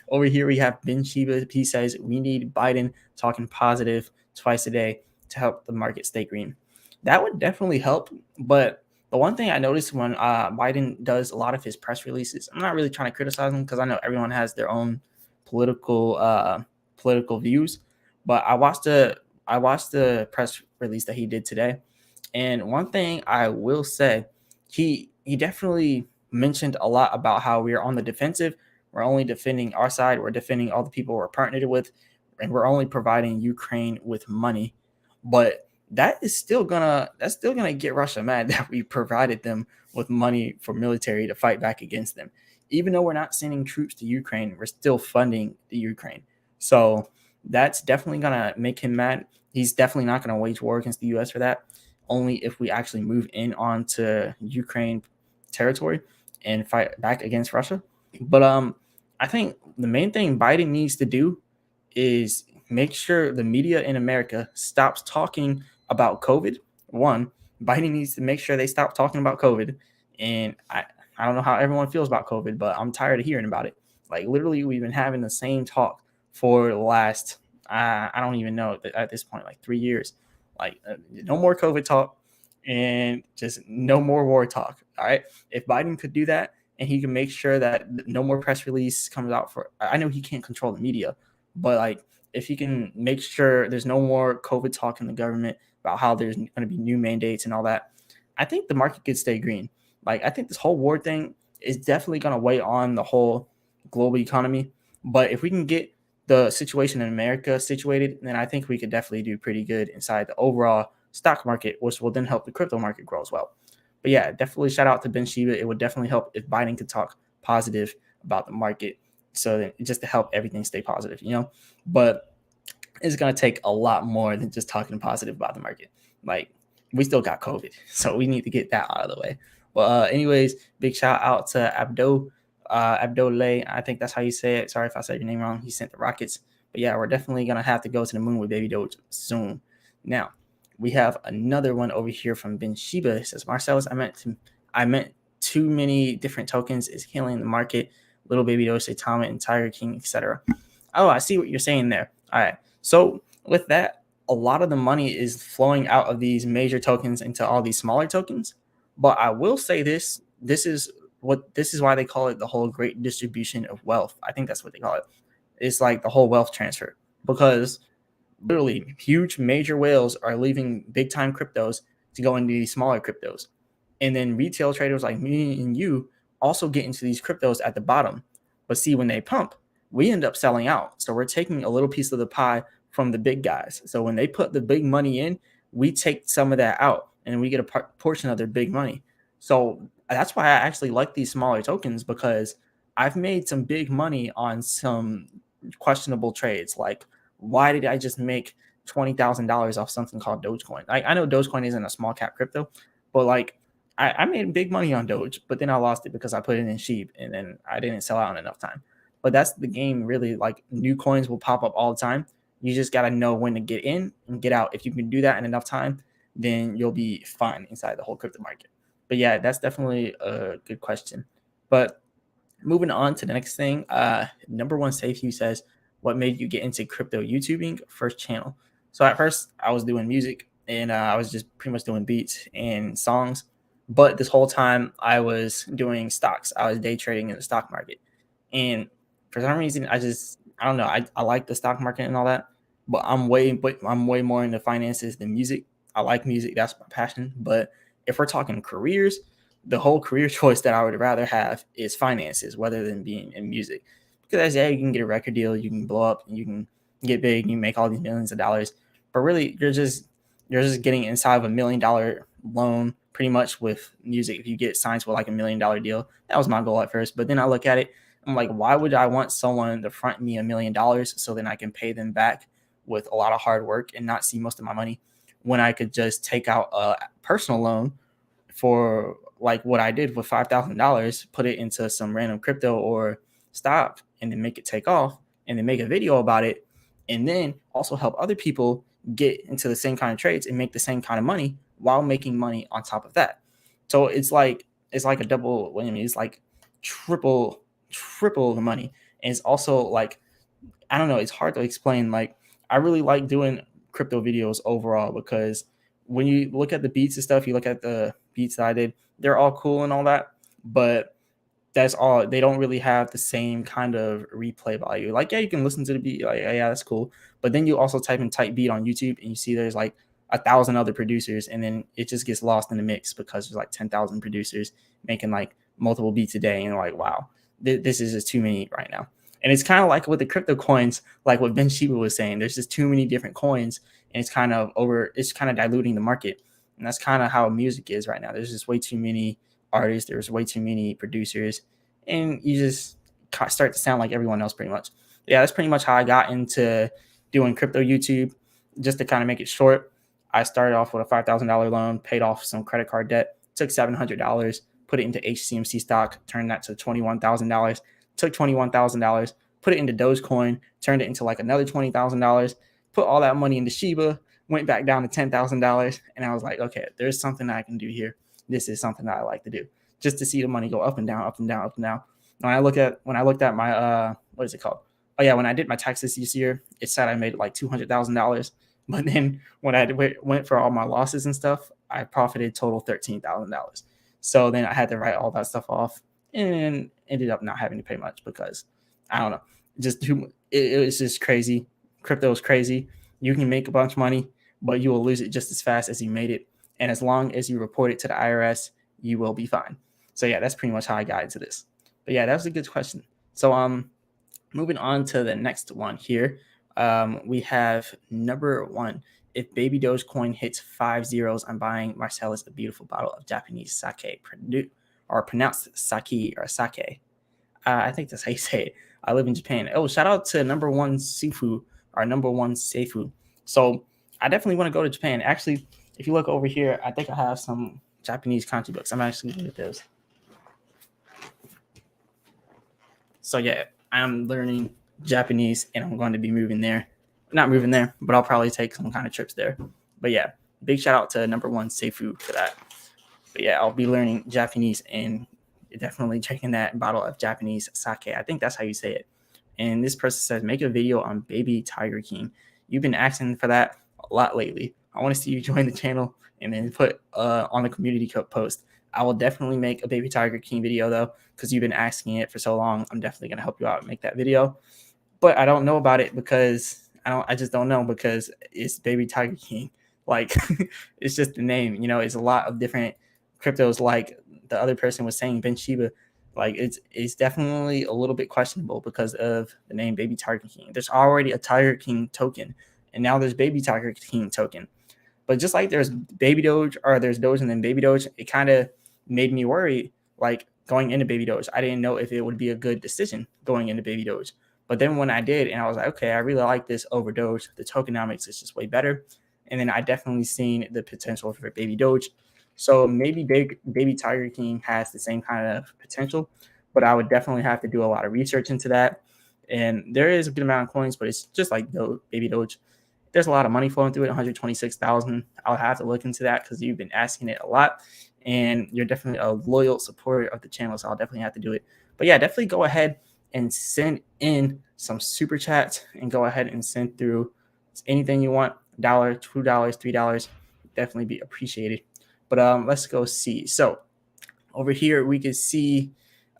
over here we have Ben Sheba. He says we need Biden talking positive twice a day to help the market stay green. That would definitely help. But the one thing I noticed when Biden does a lot of his press releases, I'm not really trying to criticize him because I know everyone has their own political views. But I watched the press release that he did today, and one thing I will say, he definitely mentioned a lot about how we are on the defensive. We're only defending our side. We're defending all the people we're partnered with, and we're only providing Ukraine with money. But that's still gonna get Russia mad that we provided them with money for military to fight back against them. Even though we're not sending troops to Ukraine, we're still funding the Ukraine. So that's definitely gonna make him mad. He's definitely not gonna wage war against the US for that. Only if we actually move in onto Ukraine territory and fight back against Russia. But I think the main thing Biden needs to do is make sure the media in America stops talking about COVID. One, Biden needs to make sure they stop talking about COVID. And I don't know how everyone feels about COVID, but I'm tired of hearing about it. Like literally, we've been having the same talk for the last, I don't even know at this point, like 3 years. Like no more COVID talk and just no more war talk. All right. If Biden could do that and he can make sure that no more press release comes out for, I know he can't control the media, but like if he can make sure there's no more COVID talk in the government about how there's going to be new mandates and all that, I think the market could stay green. Like I think this whole war thing is definitely going to weigh on the whole global economy. But if we can get the situation in America situated, then I think we could definitely do pretty good inside the overall stock market, which will then help the crypto market grow as well. But yeah, definitely shout out to Ben Sheba. It would definitely help if Biden could talk positive about the market, so that just to help everything stay positive, But it's going to take a lot more than just talking positive about the market. Like we still got COVID, so we need to get that out of the way. But anyways, big shout out to Abdolay. I think that's how you say it. Sorry if I said your name wrong. He sent the rockets. But yeah, we're definitely going to have to go to the moon with Baby Doge soon. Now, we have another one over here from Ben Sheba. It says, Marsellis, I meant too many different tokens is killing the market. Little Baby Doge, Satama, and Tiger King, etc. Oh, I see what you're saying there. All right. So with that, a lot of the money is flowing out of these major tokens into all these smaller tokens. But I will say this is why they call it the whole great distribution of wealth. I think that's what they call it. It's like the whole wealth transfer, because literally huge major whales are leaving big time cryptos to go into these smaller cryptos. And then retail traders like me and you also get into these cryptos at the bottom. But see, when they pump, we end up selling out. So we're taking a little piece of the pie from the big guys. So when they put the big money in, we take some of that out and we get a portion of their big money. So that's why I actually like these smaller tokens, because I've made some big money on some questionable trades. Like, why did I just make $20,000 off something called Dogecoin? Like, I know Dogecoin isn't a small cap crypto, but like I made big money on Doge, but then I lost it because I put it in sheep and then I didn't sell out in enough time. But that's the game, really. Like, new coins will pop up all the time. You just got to know when to get in and get out. If you can do that in enough time, then you'll be fine inside the whole crypto market. But yeah, that's definitely a good question. But moving on to the next thing, number one safe you says, what made you get into crypto YouTubing? First channel. So at first I was doing music and I was just pretty much doing beats and songs. But this whole time I was doing stocks. I was day trading in the stock market. And for some reason, I don't know. I like the stock market and all that, but I'm way more into finances than music. I like music. That's my passion. But if we're talking careers, the whole career choice that I would rather have is finances rather than being in music. Because yeah, you can get a record deal, you can blow up, you can get big, you can make all these millions of dollars. But really, you're just getting inside of $1 million loan pretty much with music. If you get signed with like $1 million deal, that was my goal at first. But then I look at it, I'm like, why would I want someone to front me $1 million so then I can pay them back with a lot of hard work and not see most of my money, when I could just take out a personal loan for like what I did with $5,000, put it into some random crypto or stock and then make it take off and then make a video about it, and then also help other people get into the same kind of trades and make the same kind of money while making money on top of that. So it's like a double, what I mean, it's like triple the money. And it's also like, I don't know, it's hard to explain. Like, I really like doing crypto videos overall because when you look at the beats and stuff, you look at the beats that I did, they're all cool and all that, but that's all. They don't really have the same kind of replay value. Like, yeah, you can listen to the beat, like, yeah, that's cool. But then you also type in type beat on YouTube and you see there's like 1,000 other producers, and then it just gets lost in the mix because there's like 10,000 producers making like multiple beats a day, and you're like, wow, this is just too many right now. And it's kind of like with the crypto coins, like what Ben Sheba was saying, there's just too many different coins, and it's kind of diluting the market. And that's kind of how music is right now. There's just way too many artists, there's way too many producers, and you just start to sound like everyone else pretty much. Yeah, that's pretty much how I got into doing crypto YouTube. Just to kind of make it short, I started off with a $5,000 loan, paid off some credit card debt, took $700, put it into HCMC stock, turned that to $21,000, took $21,000, put it into Dogecoin, turned it into like another $20,000, put all that money into Shiba, went back down to $10,000, and I was like, okay, there's something I can do here. This is something that I like to do, just to see the money go up and down, up and down, up and down. When I looked at my what is it called? Oh yeah, when I did my taxes this year, it said I made like $200,000, but then when I went for all my losses and stuff, I profited total $13,000. So then I had to write all that stuff off and ended up not having to pay much because I don't know, it was just crazy. Crypto is crazy. You can make a bunch of money, but you will lose it just as fast as you made it. And as long as you report it to the IRS, you will be fine. So yeah, that's pretty much how I got into this. But yeah, that was a good question. So moving on to the next one here. We have number 1. If baby Dogecoin hits 5 zeros, I'm buying Marsellis a beautiful bottle of Japanese sake, pronounced sake or sake. I think that's how you say it. I live in Japan. Oh, shout out to number 1 Sifu, or number 1 Seifu. So I definitely want to go to Japan. Actually, if you look over here, I think I have some Japanese kanji books. I'm actually going to get those. So yeah, I'm learning Japanese and I'm going to be moving there. Not moving there, but I'll probably take some kind of trips there. But yeah, big shout out to number 1 Seifu for that. But yeah, I'll be learning Japanese and definitely drinking that bottle of Japanese sake. I think that's how you say it. And this person says, make a video on Baby Tiger King. You've been asking for that a lot lately. I want to see you join the channel and then put on the community post. I will definitely make a Baby Tiger King video though, because you've been asking it for so long. I'm definitely going to help you out and make that video. But I don't know about it because I just don't know because it's Baby Tiger King. Like it's just the name, it's a lot of different cryptos. Like the other person was saying, Ben Sheba, like it's definitely a little bit questionable because of the name Baby Tiger King. There's already a Tiger King token, and now there's Baby Tiger King token. But just like there's Baby Doge, or there's Doge and then Baby Doge, it kind of made me worry, like going into Baby Doge. I didn't know if it would be a good decision going into Baby Doge. But then when I did, and I was like, okay, I really like this over Doge. The tokenomics is just way better. And then I definitely seen the potential for Baby Doge. So maybe Baby Tiger King has the same kind of potential, but I would definitely have to do a lot of research into that. And there is a good amount of coins, but it's just like Baby Doge. There's a lot of money flowing through it, 126,000. I'll have to look into that because you've been asking it a lot. And you're definitely a loyal supporter of the channel, so I'll definitely have to do it. But yeah, definitely go ahead and send in some super chats and go ahead and send through anything you want. $1, $2, $3, definitely be appreciated. But let's go see. So over here we can see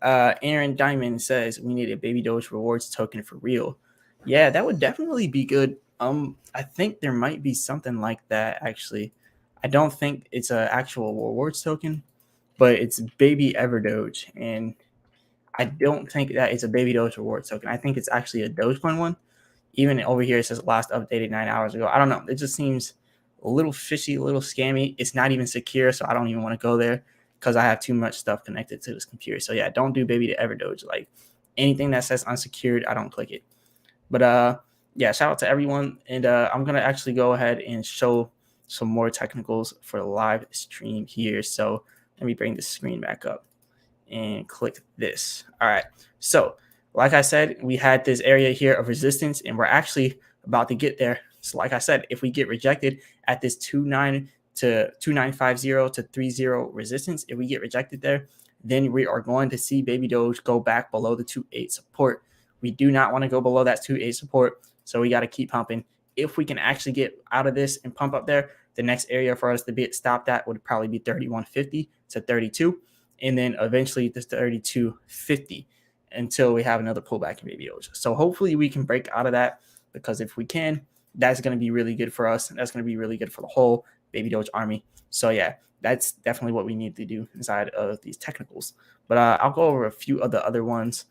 Aaron Diamond says we need a Baby Doge rewards token for real. Yeah, that would definitely be good. I think there might be something like that actually. I don't think it's an actual rewards token, but it's Baby Everdoge, and I don't think that it's a Baby Doge rewards token. I think it's actually a Dogecoin one. Even over here it says last updated 9 hours ago. I don't know. It just seems a little fishy, a little scammy. It's not even secure, so I don't even want to go there because I have too much stuff connected to this computer. So yeah, don't do Baby to Everdoge. Like anything that says unsecured, I don't click it. But yeah, shout out to everyone. And I'm gonna actually go ahead and show some more technicals for the live stream here. So Let me bring the screen back up and click this. All right. So like I said, we had this area here of resistance, and we're actually about to get there. So like I said, if we get rejected at this 2950 to 30 resistance, if we get rejected there, then we are going to see baby Doge go back below the 2.8 support. We do not want to go below that 2.8 support, so we got to keep pumping. If we can actually get out of this and pump up there, the next area for us to be stopped at would probably be 3150 to 32, and then eventually this 3250 until we have another pullback in baby Doge. So hopefully we can break out of that, because if we can, that's going to be really good for us, and that's going to be really good for the whole baby Doge army. So yeah, that's definitely what we need to do inside of these technicals. But I'll go over a few of the other ones.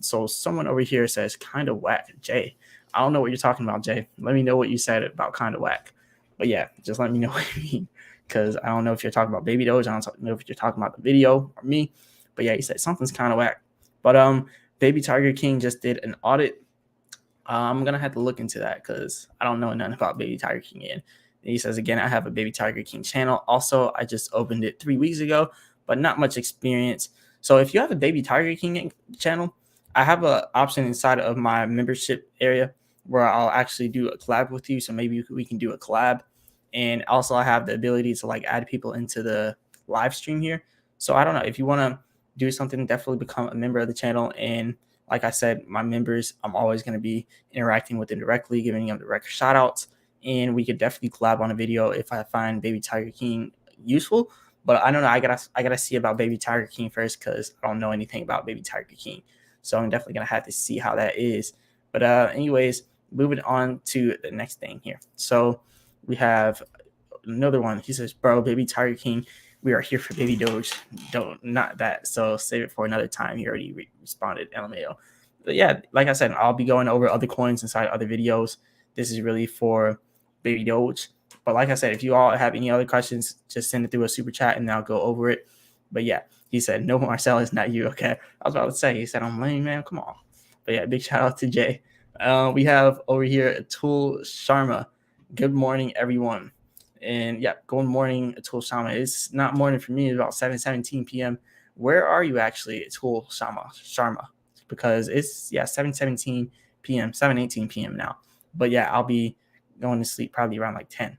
So someone over here says kind of whack. Jay, I don't know what you're talking about, Jay. Let me know what you said about kind of whack. But yeah, just let me know what you mean, because I don't know if you're talking about baby Doge. I don't know if you're talking about the video or me. But yeah, he said something's kind of whack. But Baby Tiger King just did an audit. I'm gonna have to look into that, because I don't know nothing about Baby Tiger King yet. And he says again, I have a Baby Tiger King channel. Also, I just opened it 3 weeks ago, but not much experience. So if you have a Baby Tiger King channel, I have an option inside of my membership area where I'll actually do a collab with you. So maybe we can do a collab. And also I have the ability to like add people into the live stream here. So I don't know, if you want to do something, definitely become a member of the channel. And like I said, my members, I'm always going to be interacting with them directly, giving them direct shout outs. And we could definitely collab on a video if I find Baby Tiger King useful. But I don't know, I gotta see about Baby Tiger King first, because I don't know anything about Baby Tiger King. So I'm definitely gonna have to see how that is. But anyways, moving on to the next thing here. So we have another one. He says, bro, Baby Tiger King, we are here for baby Doge. Not that. So save it for another time. He already responded, LMAO. But yeah, like I said, I'll be going over other coins inside other videos. This is really for baby Doge. But like I said, if you all have any other questions, just send it through a super chat and I'll go over it. But yeah, he said, no, Marsellis, not you. Okay. I was about to say, he said, I'm lame, man. Come on. But yeah, big shout out to Jay. We have over here Atul Sharma. Good morning, everyone. And yeah, good morning, Atul Sharma. It's not morning for me. It's about 7:17 p.m. Where are you actually, Atul Sharma? Because it's 7:17 p.m., 7:18 p.m. now. But yeah, I'll be going to sleep probably around like 10.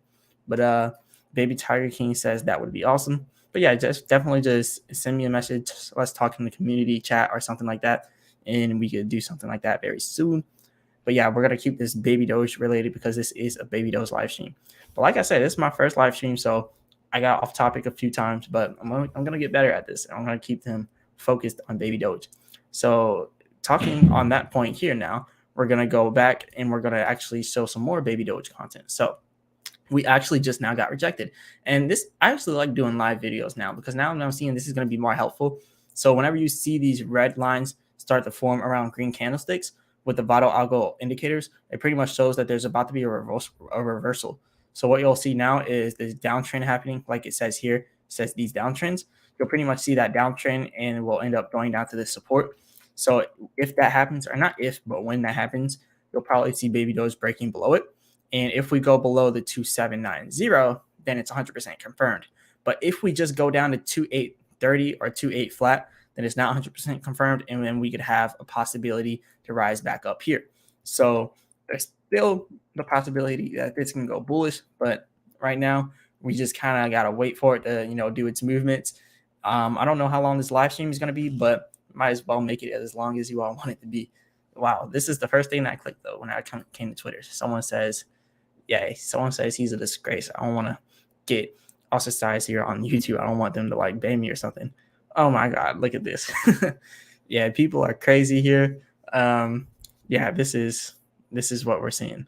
But Baby Tiger King says that would be awesome. But yeah, definitely just send me a message. Let's talk in the community chat or something like that, and we could do something like that very soon. But yeah, we're gonna keep this baby Doge related, because this is a baby Doge live stream. But like I said, this is my first live stream, so I got off topic a few times, but I'm gonna get better at this. I'm gonna keep them focused on baby Doge. So talking on that point here now, we're gonna go back and we're gonna actually show some more baby Doge content. So we actually just now got rejected. And this, I actually like doing live videos now, because now I'm seeing this is going to be more helpful. So whenever you see these red lines start to form around green candlesticks with the vital algo indicators, it pretty much shows that there's about to be a reversal. So what you'll see now is this downtrend happening, like it says here. It says these downtrends. You'll pretty much see that downtrend, and we'll end up going down to this support. So if that happens, or not if, but when that happens, you'll probably see baby Doge breaking below it. And if we go below the 2790, then it's 100% confirmed. But if we just go down to 2830 or 28 flat, then it's not 100% confirmed. And then we could have a possibility to rise back up here. So there's still the possibility that this can go bullish. But right now, we just kind of got to wait for it to, do its movements. I don't know how long this live stream is going to be, but might as well make it as long as you all want it to be. Wow, this is the first thing that I clicked, though, when I came to Twitter. Someone says he's a disgrace. I don't want to get ostracized here on YouTube. I don't want them to like ban me or something. Oh my God, look at this. Yeah, people are crazy here. This is what we're seeing.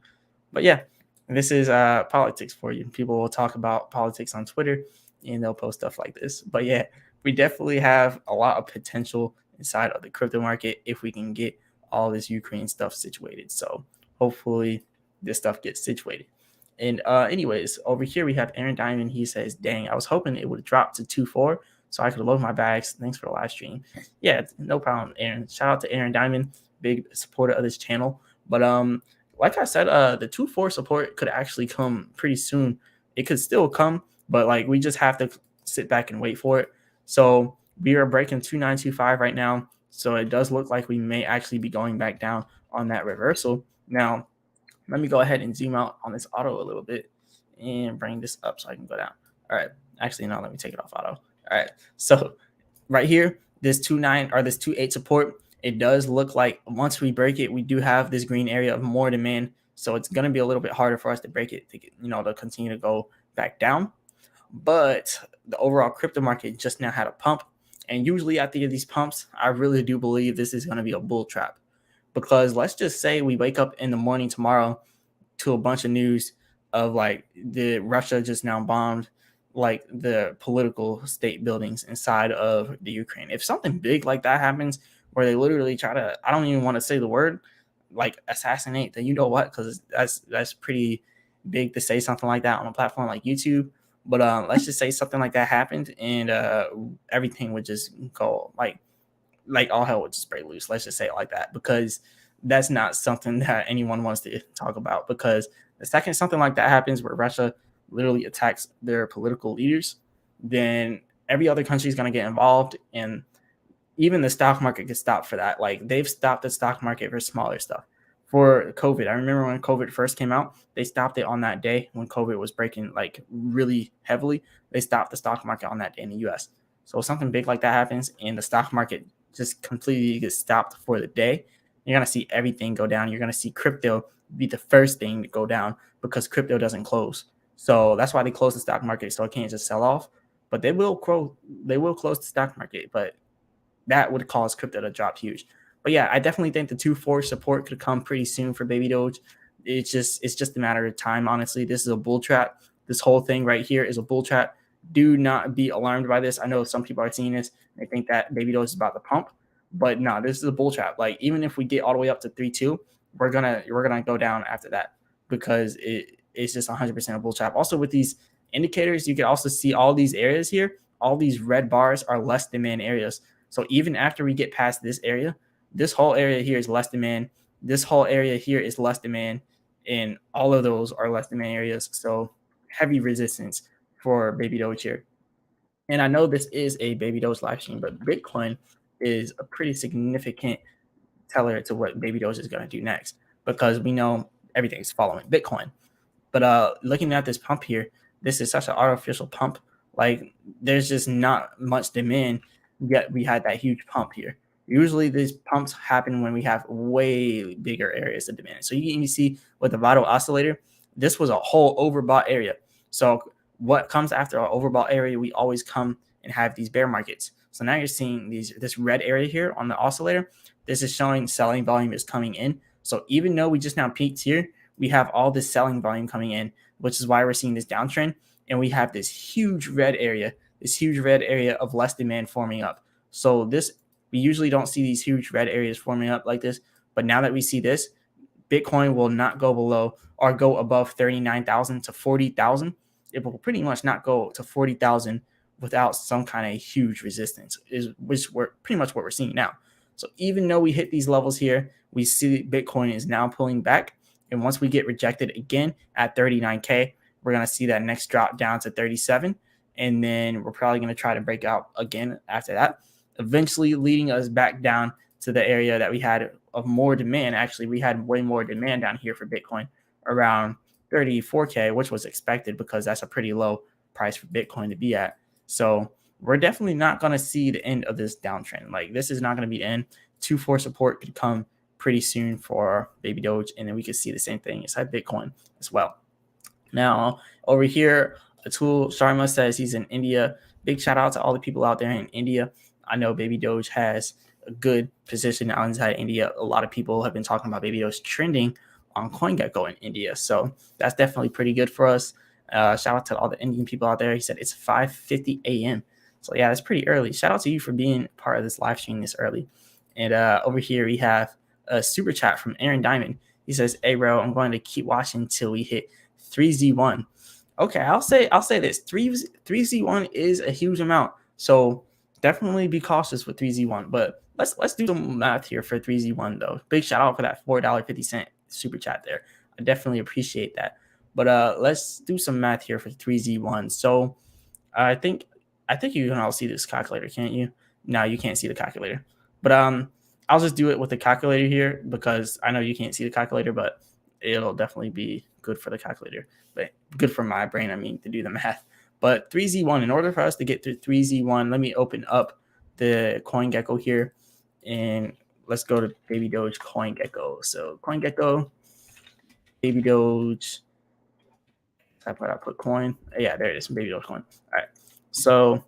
But yeah, this is politics for you. People will talk about politics on Twitter and they'll post stuff like this. But yeah, we definitely have a lot of potential inside of the crypto market if we can get all this Ukraine stuff situated. So hopefully this stuff gets situated. And anyways, over here we have Aaron Diamond. He says, dang, I was hoping it would drop to 2.4 so I could load my bags. Thanks for the live stream. Yeah, no problem, Aaron. Shout out to Aaron Diamond, big supporter of this channel. But like I said, the 2.4 support could actually come pretty soon. It could still come, but like we just have to sit back and wait for it. So we are breaking 2925 right now. So it does look like we may actually be going back down on that reversal. Now, let me go ahead and zoom out on this auto a little bit and bring this up so I can go down. All right. Actually, no, let me take it off auto. All right. So right here, this 2.9 or this 2.8 support, it does look like once we break it, we do have this green area of more demand. So it's going to be a little bit harder for us to break it to get, to continue to go back down. But the overall crypto market just now had a pump. And usually at the end of these pumps, I really do believe this is going to be a bull trap. Because let's just say we wake up in the morning tomorrow to a bunch of news of like the Russia just now bombed like the political state buildings inside of the Ukraine. If something big like that happens where they literally try to, I don't even want to say the word, like assassinate, then you know what? Because that's pretty big to say something like that on a platform like YouTube. But let's just say something like that happened and everything would just go like all hell would just break loose. Let's just say it like that, because that's not something that anyone wants to talk about. Because the second something like that happens where Russia literally attacks their political leaders, then every other country is going to get involved, and even the stock market gets stopped for that. Like they've stopped the stock market for smaller stuff. For COVID, I remember when COVID first came out, they stopped it on that day when COVID was breaking like really heavily. They stopped the stock market on that day in the US. So something big like that happens and the stock market just completely gets stopped for the day, you're going to see everything go down. You're going to see crypto be the first thing to go down because crypto doesn't close. So that's why they close the stock market, so it can't just sell off. But they will close the stock market, but that would cause crypto to drop huge. But yeah, I definitely think the 2.4 support could come pretty soon for Baby Doge. It's just a matter of time, honestly. This is a bull trap. This whole thing right here is a bull trap. Do not be alarmed by this. I know some people are seeing this. They think that Baby Doge is about to pump, but no, this is a bull trap. Like even if we get all the way up to 3.2, we're gonna go down after that because it's just 100% a bull trap. Also with these indicators, you can also see all these areas here. All these red bars are less demand areas. So even after we get past this area, this whole area here is less demand. This whole area here is less demand. And all of those are less demand areas. So heavy resistance for Baby Doge here. And I know this is a Baby Doge live stream, but Bitcoin is a pretty significant teller to what Baby Doge is going to do next, because we know everything's following Bitcoin. But looking at this pump here, this is such an artificial pump. Like there's just not much demand, yet we had that huge pump here. Usually these pumps happen when we have way bigger areas of demand. So you can even see with the vital oscillator, this was a whole overbought area. So what comes after our overbought area, we always come and have these bear markets. So now you're seeing this red area here on the oscillator. This is showing selling volume is coming in. So even though we just now peaked here, we have all this selling volume coming in, which is why we're seeing this downtrend. And we have this huge red area of less demand forming up. So we usually don't see these huge red areas forming up like this. But now that we see this, Bitcoin will not go below or go above 39,000 to 40,000. It will pretty much not go to 40,000 without some kind of huge resistance, which we're pretty much what we're seeing now. So even though we hit these levels here, we see Bitcoin is now pulling back. And once we get rejected again at 39K, we're going to see that next drop down to 37. And then we're probably going to try to break out again after that, eventually leading us back down to the area that we had of more demand. Actually, we had way more demand down here for Bitcoin, around 34K, which was expected because that's a pretty low price for Bitcoin to be at. So we're definitely not going to see the end of this downtrend. Like this is not going to be the end. 2.4 support could come pretty soon for Baby Doge, and then we could see the same thing inside Bitcoin as well. Now over here, Atul Sharma says he's in India. Big shout out to all the people out there in India. I know Baby Doge has a good position outside India. A lot of people have been talking about Baby Doge trending on CoinGecko in India, so that's definitely pretty good for us. Shout out to all the Indian people out there. He said it's 5:50 a.m. So yeah, that's pretty early. Shout out to you for being part of this live stream this early. And over here we have a super chat from Aaron Diamond. He says, "Hey bro, I'm going to keep watching until we hit 3Z1." Okay, I'll say this. 3Z1 is a huge amount. So definitely be cautious with 3Z1. But let's do some math here for 3Z1 though. Big shout out for that $4.50 super chat there. I definitely appreciate that. But let's do some math here for 3Z1. So I think I think you can all see this calculator, can't you? No, you can't see the calculator. But I'll just do it with the calculator here because I know you can't see the calculator, but it'll definitely be good for the calculator. But good for my brain, I mean, to do the math. But 3Z1, in order for us to get through 3Z1, let me open up the CoinGecko here. And let's go to Baby Doge CoinGecko. So CoinGecko, Baby Doge. I put coin. Yeah, there it is. Baby Doge coin. All right. So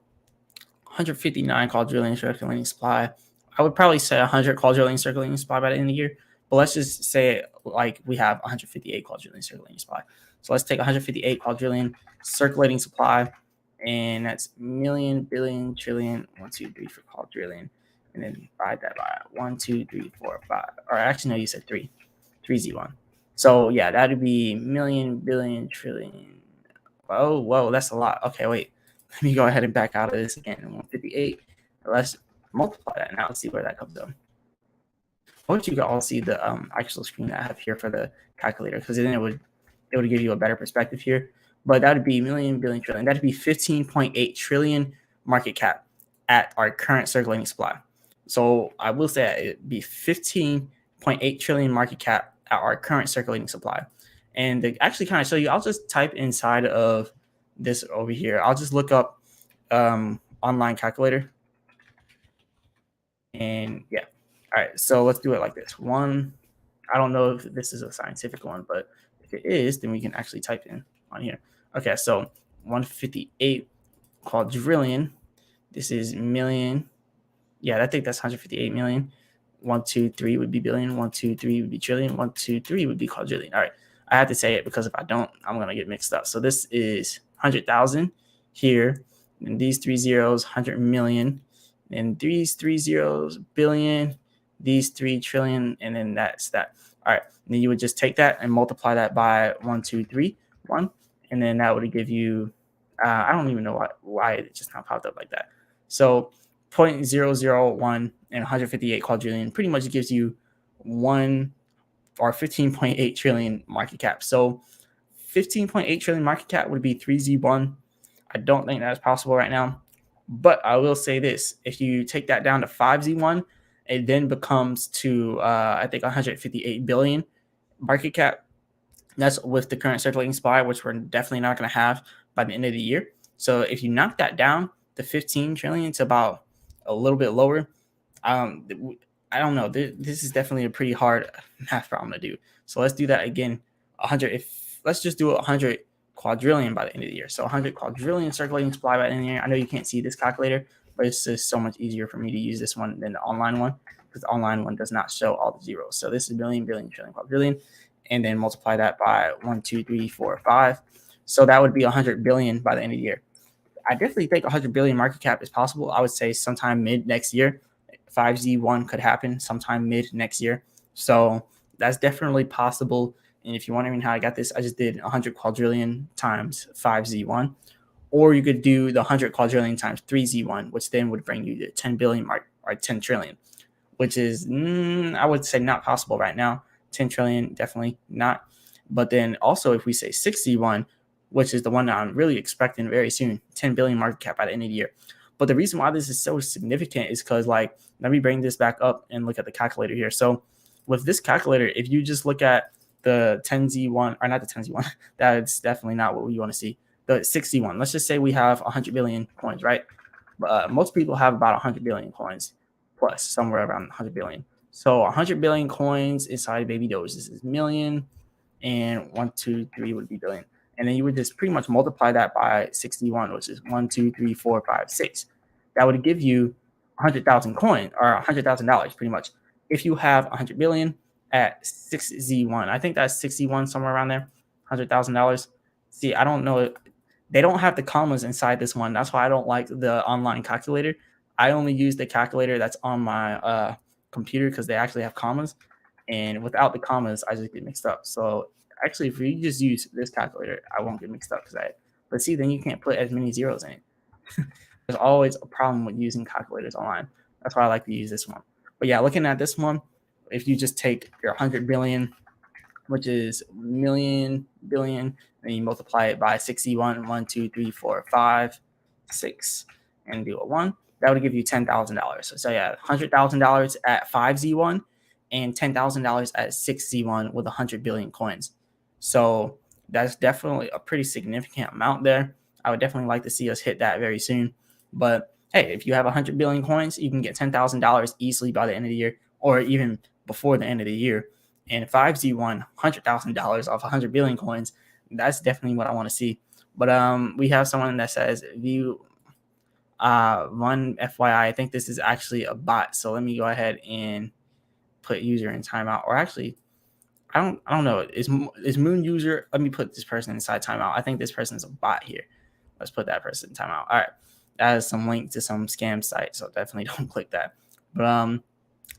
159 quadrillion circulating supply. I would probably say 100 quadrillion circulating supply by the end of the year. But let's just say like we have 158 quadrillion circulating supply. So let's take 158 quadrillion circulating supply, and that's million, billion, trillion, 1, 2, 3 for quadrillion, and then divide that by 1, 2, 3, 4, 5. Or actually, no, you said 3. 3Z1. So yeah, that'd be million, billion, trillion. Whoa, that's a lot. Okay, wait. Let me go ahead and back out of this again. 158. Let's multiply that now. Let's see where that comes up. I want you to all see the actual screen that I have here for the calculator, because then it would give you a better perspective here. But that would be million, billion, trillion. That'd be 15.8 trillion market cap at our current circulating supply. So I will say it'd be 15.8 trillion market cap at our current circulating supply. And to actually kind of show you, I'll just type inside of this over here. I'll just look up online calculator. And yeah. All right. So let's do it like this. I don't know if this is a scientific one, but if it is, then we can actually type in on here. Okay. So 158 quadrillion. This is million. Yeah, I think that's 158 million. 1, 2, 3 would be billion. 1, 2, 3 would be trillion. 1, 2, 3 would be quadrillion. All right. I have to say it because if I don't, I'm going to get mixed up. So this is 100,000 here. And these 3 zeros, 100 million. And these 3 zeros, billion. These 3 trillion. And then that's that. All right. And then you would just take that and multiply that by 1, 2, 3, 1. And then that would give you, I don't even know why it just now popped up like that. So 0.001 and 158 quadrillion pretty much gives you 15.8 trillion market cap. So 15.8 trillion market cap would be 3Z1. I don't think that's possible right now. But I will say this. If you take that down to 5Z1, it then becomes to, I think, 158 billion market cap. That's with the current circulating supply, which we're definitely not going to have by the end of the year. So if you knock that down to 15 trillion to about a little bit lower, I don't know. This is definitely a pretty hard math problem to do. So let's do that again. 100. Let's just do 100 quadrillion by the end of the year. So 100 quadrillion circulating supply by the end of the year. I know you can't see this calculator, but it's just so much easier for me to use this one than the online one, because the online one does not show all the zeros. So this is million, billion, trillion, quadrillion, and then multiply that by 1, 2, 3, 4, 5. So that would be 100 billion by the end of the year. I definitely think 100 billion market cap is possible. I would say sometime mid next year. 5Z1 could happen sometime mid next year. So that's definitely possible. And if you're wondering how I got this, I just did 100 quadrillion times 5Z1. Or you could do the 100 quadrillion times 3Z1, which then would bring you to 10 billion mark, or 10 trillion, which is, I would say, not possible right now. 10 trillion, definitely not. But then also if we say 6Z1, which is the one that I'm really expecting very soon, 10 billion market cap by the end of the year. But the reason why this is so significant is because, like, let me bring this back up and look at the calculator here. So with this calculator, if you just look at the 10Z1, or not the 10Z1, that's definitely not what we want to see. The 6Z1, let's just say we have 100 billion coins, right? Most people have about 100 billion coins plus, somewhere around 100 billion. So 100 billion coins inside Baby Doge. This is million, and 1, 2, 3 would be billion. And then you would just pretty much multiply that by 61, which is 1, 2, 3, 4, 5, 6. That would give you 100,000 coin, or $100,000 pretty much. If you have 100 billion at 6Z1, I think that's 61 somewhere around there, $100,000. See, I don't know. They don't have the commas inside this one. That's why I don't like the online calculator. I only use the calculator that's on my computer because they actually have commas. And without the commas, I just get mixed up. So actually, if you just use this calculator, I won't get mixed up but see, then you can't put as many zeros in it. There's always a problem with using calculators online. That's why I like to use this one. But yeah, looking at this one, if you just take your 100 billion, which is million, billion, and you multiply it by 61, 1, 2, 3, 4, 5, 6. and do a 1, that would give you $10,000. So yeah, $100,000 at 5Z1 and $10,000 at 6Z1 with 100 billion coins. So that's definitely a pretty significant amount there. I would definitely like to see us hit that very soon. But hey, if you have 100 billion coins, you can get $10,000 easily by the end of the year, or even before the end of the year. And 5Z1, $100,000 off 100 billion coins, that's definitely what I want to see. But we have someone that says view one FYI. I think this is actually a bot. So let me go ahead and put user in timeout. Or actually, I don't know. Is Moon user? Let me put this person inside timeout. I think this person is a bot here. Let's put that person in timeout. All right, that is some link to some scam site, so definitely don't click that. But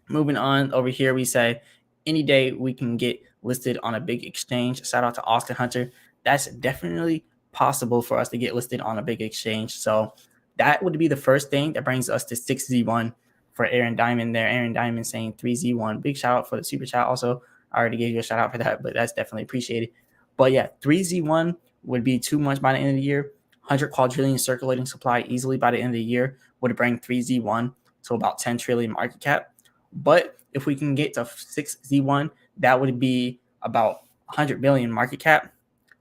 moving on over here, we say any day we can get listed on a big exchange. Shout out to Austin Hunter. That's definitely possible for us to get listed on a big exchange. So that would be the first thing that brings us to 6Z1 for Aaron Diamond there. Aaron Diamond saying 3Z1. Big shout out for the super chat. Also, I already gave you a shout out for that, but that's definitely appreciated. But yeah, 3Z1 would be too much by the end of the year. 100 quadrillion circulating supply easily by the end of the year would bring 3Z1 to about 10 trillion market cap. But if we can get to 6Z1, that would be about 100 billion market cap.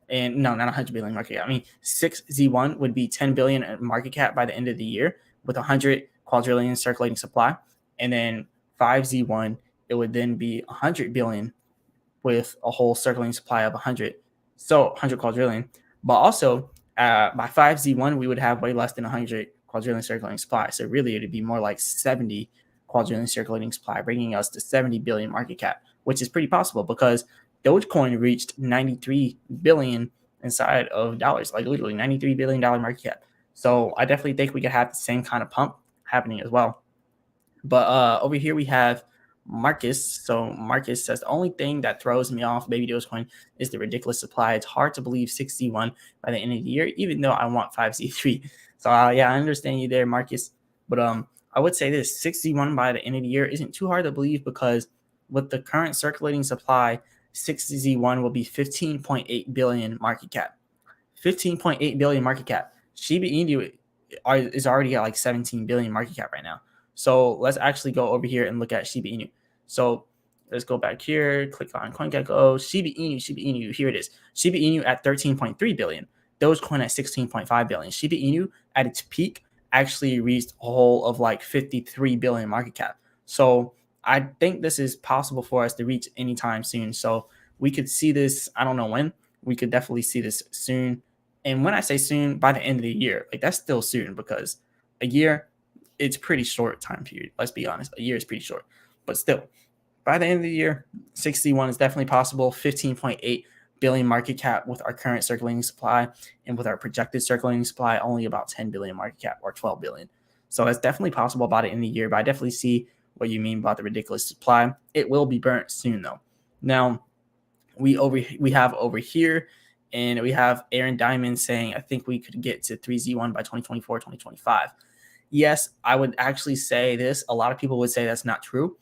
And no, not 100 billion market cap. I mean, 6Z1 would be 10 billion market cap by the end of the year with 100 quadrillion circulating supply. And then 5Z1, it would then be 100 billion with a whole circulating supply of 100. So 100 quadrillion. But also, by 5Z1, we would have way less than 100 quadrillion circulating supply. So really, it would be more like 70 quadrillion circulating supply, bringing us to 70 billion market cap, which is pretty possible because Dogecoin reached 93 billion inside of dollars, like literally $93 billion market cap. So I definitely think we could have the same kind of pump happening as well. But over here we have Marcus. So Marcus says the only thing that throws me off Baby Dogecoin is the ridiculous supply. It's hard to believe 6Z1 by the end of the year, even though I want 5Z3. So yeah, I understand you there, Marcus. But I would say this 6Z1 by the end of the year isn't too hard to believe because with the current circulating supply, 6Z1 will be 15.8 billion market cap. 15.8 billion market cap. Shiba Inu is already at like 17 billion market cap right now. So let's actually go over here and look at Shiba Inu. So let's go back here, click on CoinGecko, Shiba Inu, here it is. Shiba Inu at 13.3 billion. Dogecoin at 16.5 billion. Shiba Inu at its peak actually reached a whole of like 53 billion market cap. So I think this is possible for us to reach anytime soon. So we could see this, I don't know when, we could definitely see this soon. And when I say soon, by the end of the year, like that's still soon because a year, it's pretty short time period. Let's be honest, a year is pretty short, but still by the end of the year, 61 is definitely possible. 15.8 billion market cap with our current circulating supply, and with our projected circulating supply, only about 10 billion market cap or 12 billion. So that's definitely possible by the end of the year, but I definitely see what you mean about the ridiculous supply. It will be burnt soon though. Now we have over here, and we have Aaron Diamond saying, I think we could get to 3Z1 by 2024, 2025. Yes, I would actually say this. A lot of people would say that's not true,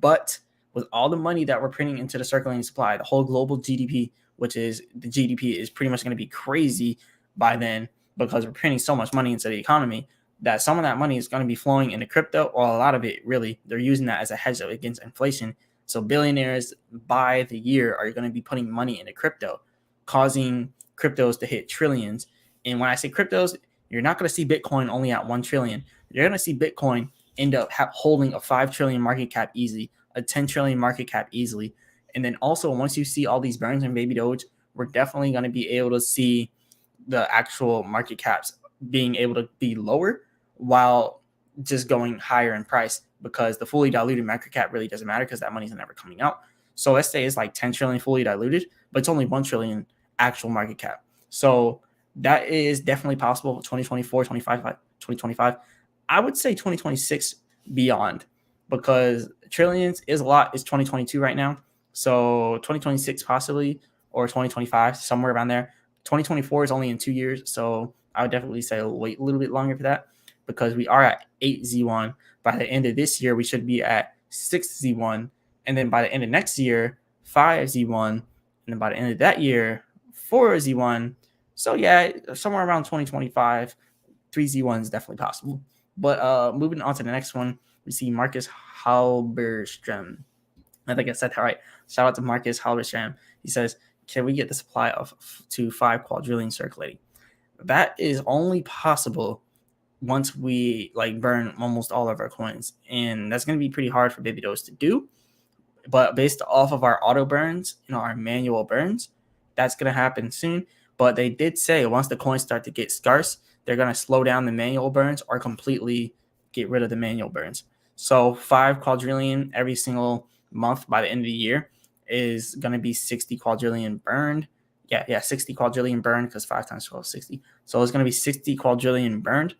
but with all the money that we're printing into the circulating supply, the whole global GDP, which is the GDP is pretty much going to be crazy by then because we're printing so much money into the economy that some of that money is going to be flowing into crypto, or a lot of it really, they're using that as a hedge against inflation. So billionaires by the year are going to be putting money into crypto, causing cryptos to hit trillions. And when I say cryptos, you're not going to see Bitcoin only at 1 trillion. You're going to see Bitcoin end up holding a 5 trillion market cap easily, a 10 trillion market cap easily. And then also, once you see all these burns in Baby Doge, we're definitely going to be able to see the actual market caps being able to be lower while just going higher in price, because the fully diluted market cap really doesn't matter because that money's never coming out. So let's say it's like 10 trillion fully diluted, but it's only 1 trillion actual market cap. So that is definitely possible for 2024, 2025. I would say 2026 beyond, because trillions is a lot. It's 2022 right now. So 2026 possibly, or 2025, somewhere around there. 2024 is only in 2 years. So I would definitely say wait a little bit longer for that, because we are at 8Z1. By the end of this year, we should be at 6Z1. And then by the end of next year, 5Z1. And then by the end of that year, 4Z1. So yeah, somewhere around 2025, 3Z1 is definitely possible. But moving on to the next one, we see Marcus Halberstrom. I think I said that right. Shout out to Marcus Halberstrom. He says, can we get the supply to 5 quadrillion circulating? That is only possible once we burn almost all of our coins, and that's going to be pretty hard for Baby Doge to do. But based off of our auto burns, our manual burns, that's going to happen soon. But they did say once the coins start to get scarce, they're going to slow down the manual burns or completely get rid of the manual burns. So 5 quadrillion every single month by the end of the year is going to be 60 quadrillion burned. Yeah, 60 quadrillion burned, because 5 times 12 is 60. So it's going to be 60 quadrillion burned,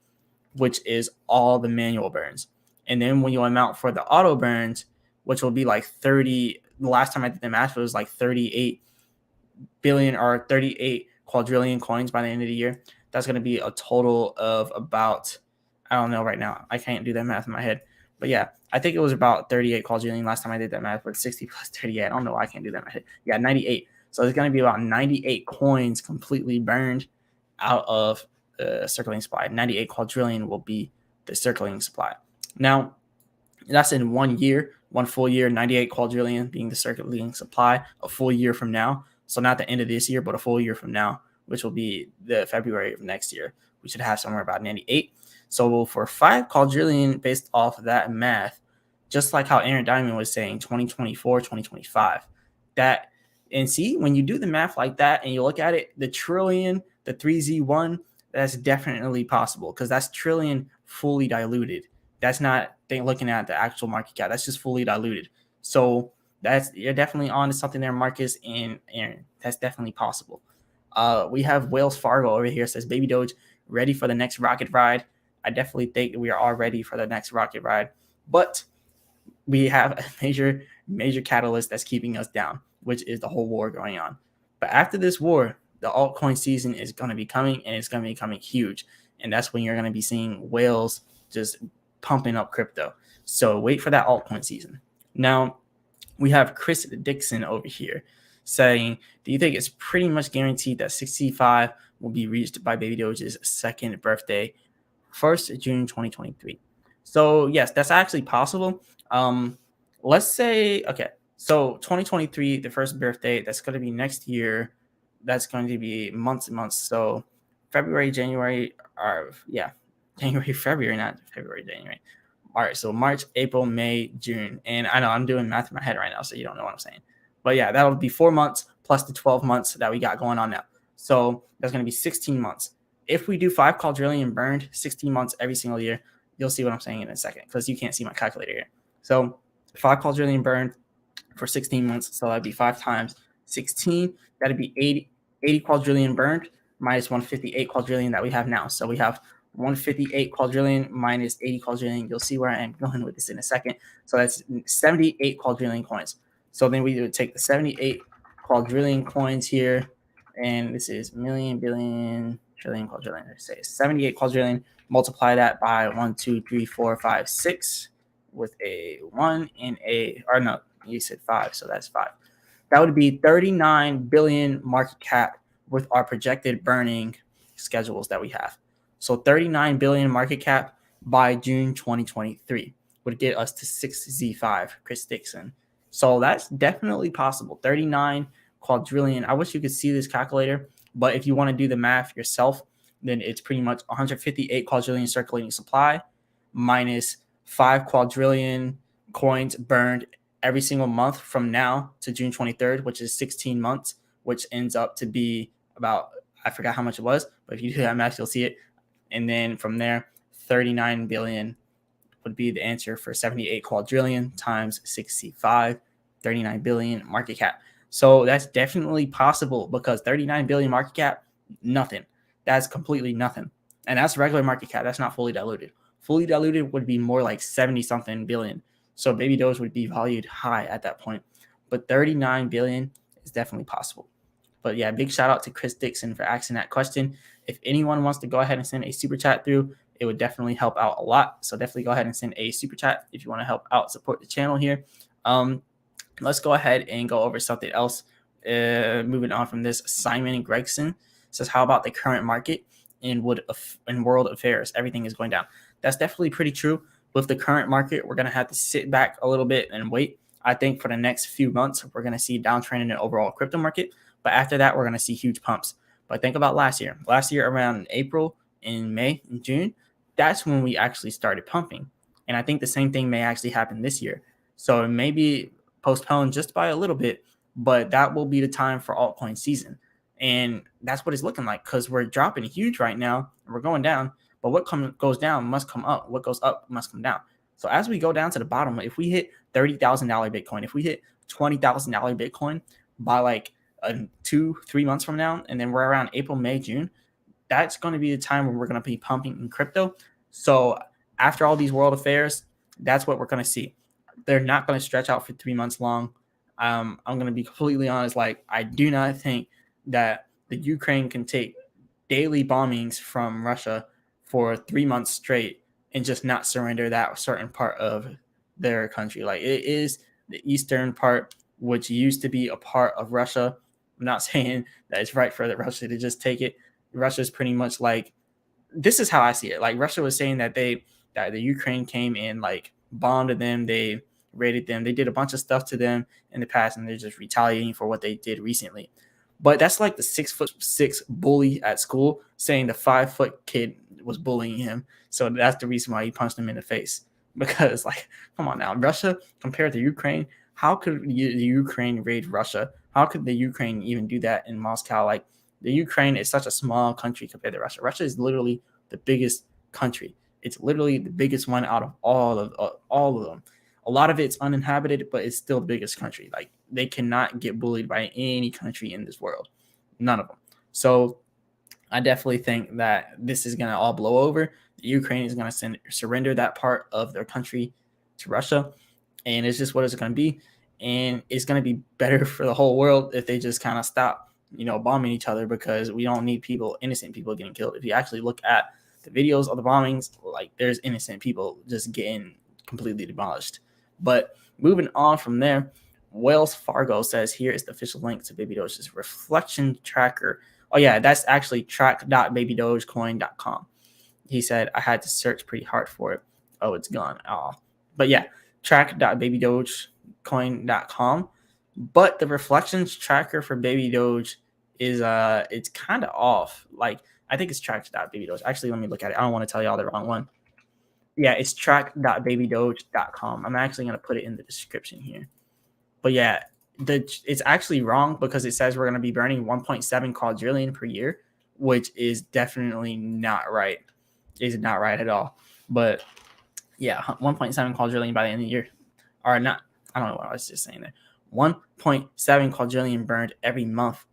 which is all the manual burns. And then when you amount for the auto burns, which will be like 30, the last time I did the math, it was like 38 billion or 38 quadrillion coins by the end of the year. That's going to be a total of about, I don't know right now, I can't do that math in my head. But yeah, I think it was about 38 quadrillion last time I did that math, but 60 plus 38, I don't know why I can't do that in my head. Yeah, 98. So it's going to be about 98 coins completely burned out of circulating supply. 98 quadrillion will be the circulating supply. Now, that's in 1 year, 1 full year, 98 quadrillion being the circulating supply a full year from now. So not the end of this year, but a full year from now, which will be the February of next year. We should have somewhere about 98. So for 5 quadrillion, based off of that math, just like how Aaron Diamond was saying, 2024, 2025, that, and see, when you do the math like that and you look at it, the trillion, the 3Z1, that's definitely possible, because that's trillion fully diluted. That's not looking at the actual market cap. That's just fully diluted. So you're definitely on to something there, Marcus and Aaron. That's definitely possible. We have Wells Fargo over here, says Baby Doge ready for the next rocket ride. I definitely think we are all ready for the next rocket ride, but we have a major catalyst that's keeping us down, which is the whole war going on. But after this war, the altcoin season is going to be coming, and it's going to be coming huge. And that's when you're going to be seeing whales just pumping up crypto. So wait for that altcoin season. Now, we have Chris Dixon over here saying, do you think it's pretty much guaranteed that 65 will be reached by Baby Doge's second birthday, 1st June 2023? So yes, that's actually possible. Let's say, okay, so 2023, the first birthday, that's going to be next year. That's going to be months and months. So February, January, or yeah, January, February, not February, January. All right, so March, April, May, June. And I know I'm doing math in my head right now, so you don't know what I'm saying. But yeah, that'll be 4 months plus the 12 months that we got going on now. So that's going to be 16 months. If we do 5 quadrillion burned, 16 months every single year, you'll see what I'm saying in a second, because you can't see my calculator here. So 5 quadrillion burned for 16 months. So that'd be 5 times 16. That'd be 80 quadrillion burned minus 158 quadrillion that we have now. So we have 158 quadrillion minus 80 quadrillion. You'll see where I am going with this in a second. So that's 78 quadrillion coins. So then we would take the 78 quadrillion coins here, and this is million, billion, trillion, quadrillion. Let's say 78 quadrillion. Multiply that by 1, 2, 3, 4, 5, 6 with a 1 and a, or no, you said 5, so that's 5. That would be 39 billion market cap with our projected burning schedules that we have. So 39 billion market cap by June 2023 would get us to 6Z5, Chris Dixon. So that's definitely possible. 39 quadrillion. I wish you could see this calculator, but if you want to do the math yourself, then it's pretty much 158 quadrillion circulating supply minus 5 quadrillion coins burned every single month from now to June 23rd, which is 16 months, which ends up to be about, I forgot how much it was, but if you do that math, you'll see it. And then from there, 39 billion would be the answer for 78 quadrillion times 65, 39 billion market cap. So that's definitely possible, because 39 billion market cap, nothing. That's completely nothing. And that's regular market cap. That's not fully diluted. Fully diluted would be more like 70 something billion. So Baby Doge would be valued high at that point. But 39 billion is definitely possible. But yeah, big shout out to Chris Dixon for asking that question. If anyone wants to go ahead and send a super chat through, it would definitely help out a lot. So definitely go ahead and send a super chat if you want to help out, support the channel here. Let's go ahead and go over something else. Moving on from this, Simon Gregson says, how about the current market? in world affairs, everything is going down. That's definitely pretty true. With the current market, we're going to have to sit back a little bit and wait. I think for the next few months, we're going to see a downtrend in the overall crypto market. But after that, we're going to see huge pumps. But think about last year. Last year, around April, in May, and June, that's when we actually started pumping. And I think the same thing may actually happen this year. So it may be postponed just by a little bit, but that will be the time for altcoin season. And that's what it's looking like, because we're dropping huge right now and we're going down. But what goes down must come up. What goes up must come down. So as we go down to the bottom, if we hit $30,000 Bitcoin, if we hit $20,000 Bitcoin by like 2-3 months from now, and then we're around April, May, June, that's going to be the time when we're going to be pumping in crypto. So after all these world affairs, that's what we're going to see. They're not going to stretch out for 3 months long. I'm going to be completely honest. Like, I do not think that the Ukraine can take daily bombings from Russia for 3 months straight and just not surrender that certain part of their country. Like, it is the eastern part, which used to be a part of Russia. I'm not saying that it's right for Russia to just take it. Russia is pretty much like, this is how I see it. Like, Russia was saying that the Ukraine came and like bombed them, they raided them, they did a bunch of stuff to them in the past, and they're just retaliating for what they did recently. But that's like the 6'6" bully at school saying the 5-foot kid was bullying him. So that's the reason why he punched him in the face. Because, like, come on now, Russia compared to Ukraine, how could the Ukraine raid Russia? How could the Ukraine even do that in Moscow? Like, the Ukraine is such a small country compared to Russia. Russia is literally the biggest country. It's literally the biggest one out of all of them. A lot of it's uninhabited, but it's still the biggest country. Like, they cannot get bullied by any country in this world. None of them. So I definitely think that this is going to all blow over. The Ukraine is going to surrender that part of their country to Russia. And it's just what it's going to be. And it's going to be better for the whole world if they just kind of stop, bombing each other, because we don't need innocent people getting killed. If you actually look at the videos of the bombings, like, there's innocent people just getting completely demolished. But moving on from there, Wells Fargo says here is the official link to Baby Doge's reflection tracker. Oh yeah, that's actually track.babydogecoin.com. He said, I had to search pretty hard for it. Oh, it's gone. Oh, but yeah, track.babydogecoin.com. But the reflections tracker for Baby Doge is it's kind of off. Like, I think it's track.babydoge. Actually, let me look at it. I don't want to tell y'all the wrong one. Yeah, it's track.babydoge.com. I'm actually going to put it in the description here. But yeah, it's actually wrong, because it says we're going to be burning 1.7 quadrillion per year, which is definitely not right. It's not right at all. But yeah, 1.7 quadrillion by the end of the year. Or not, I don't know what I was just saying there. 1.7 quadrillion burned every month.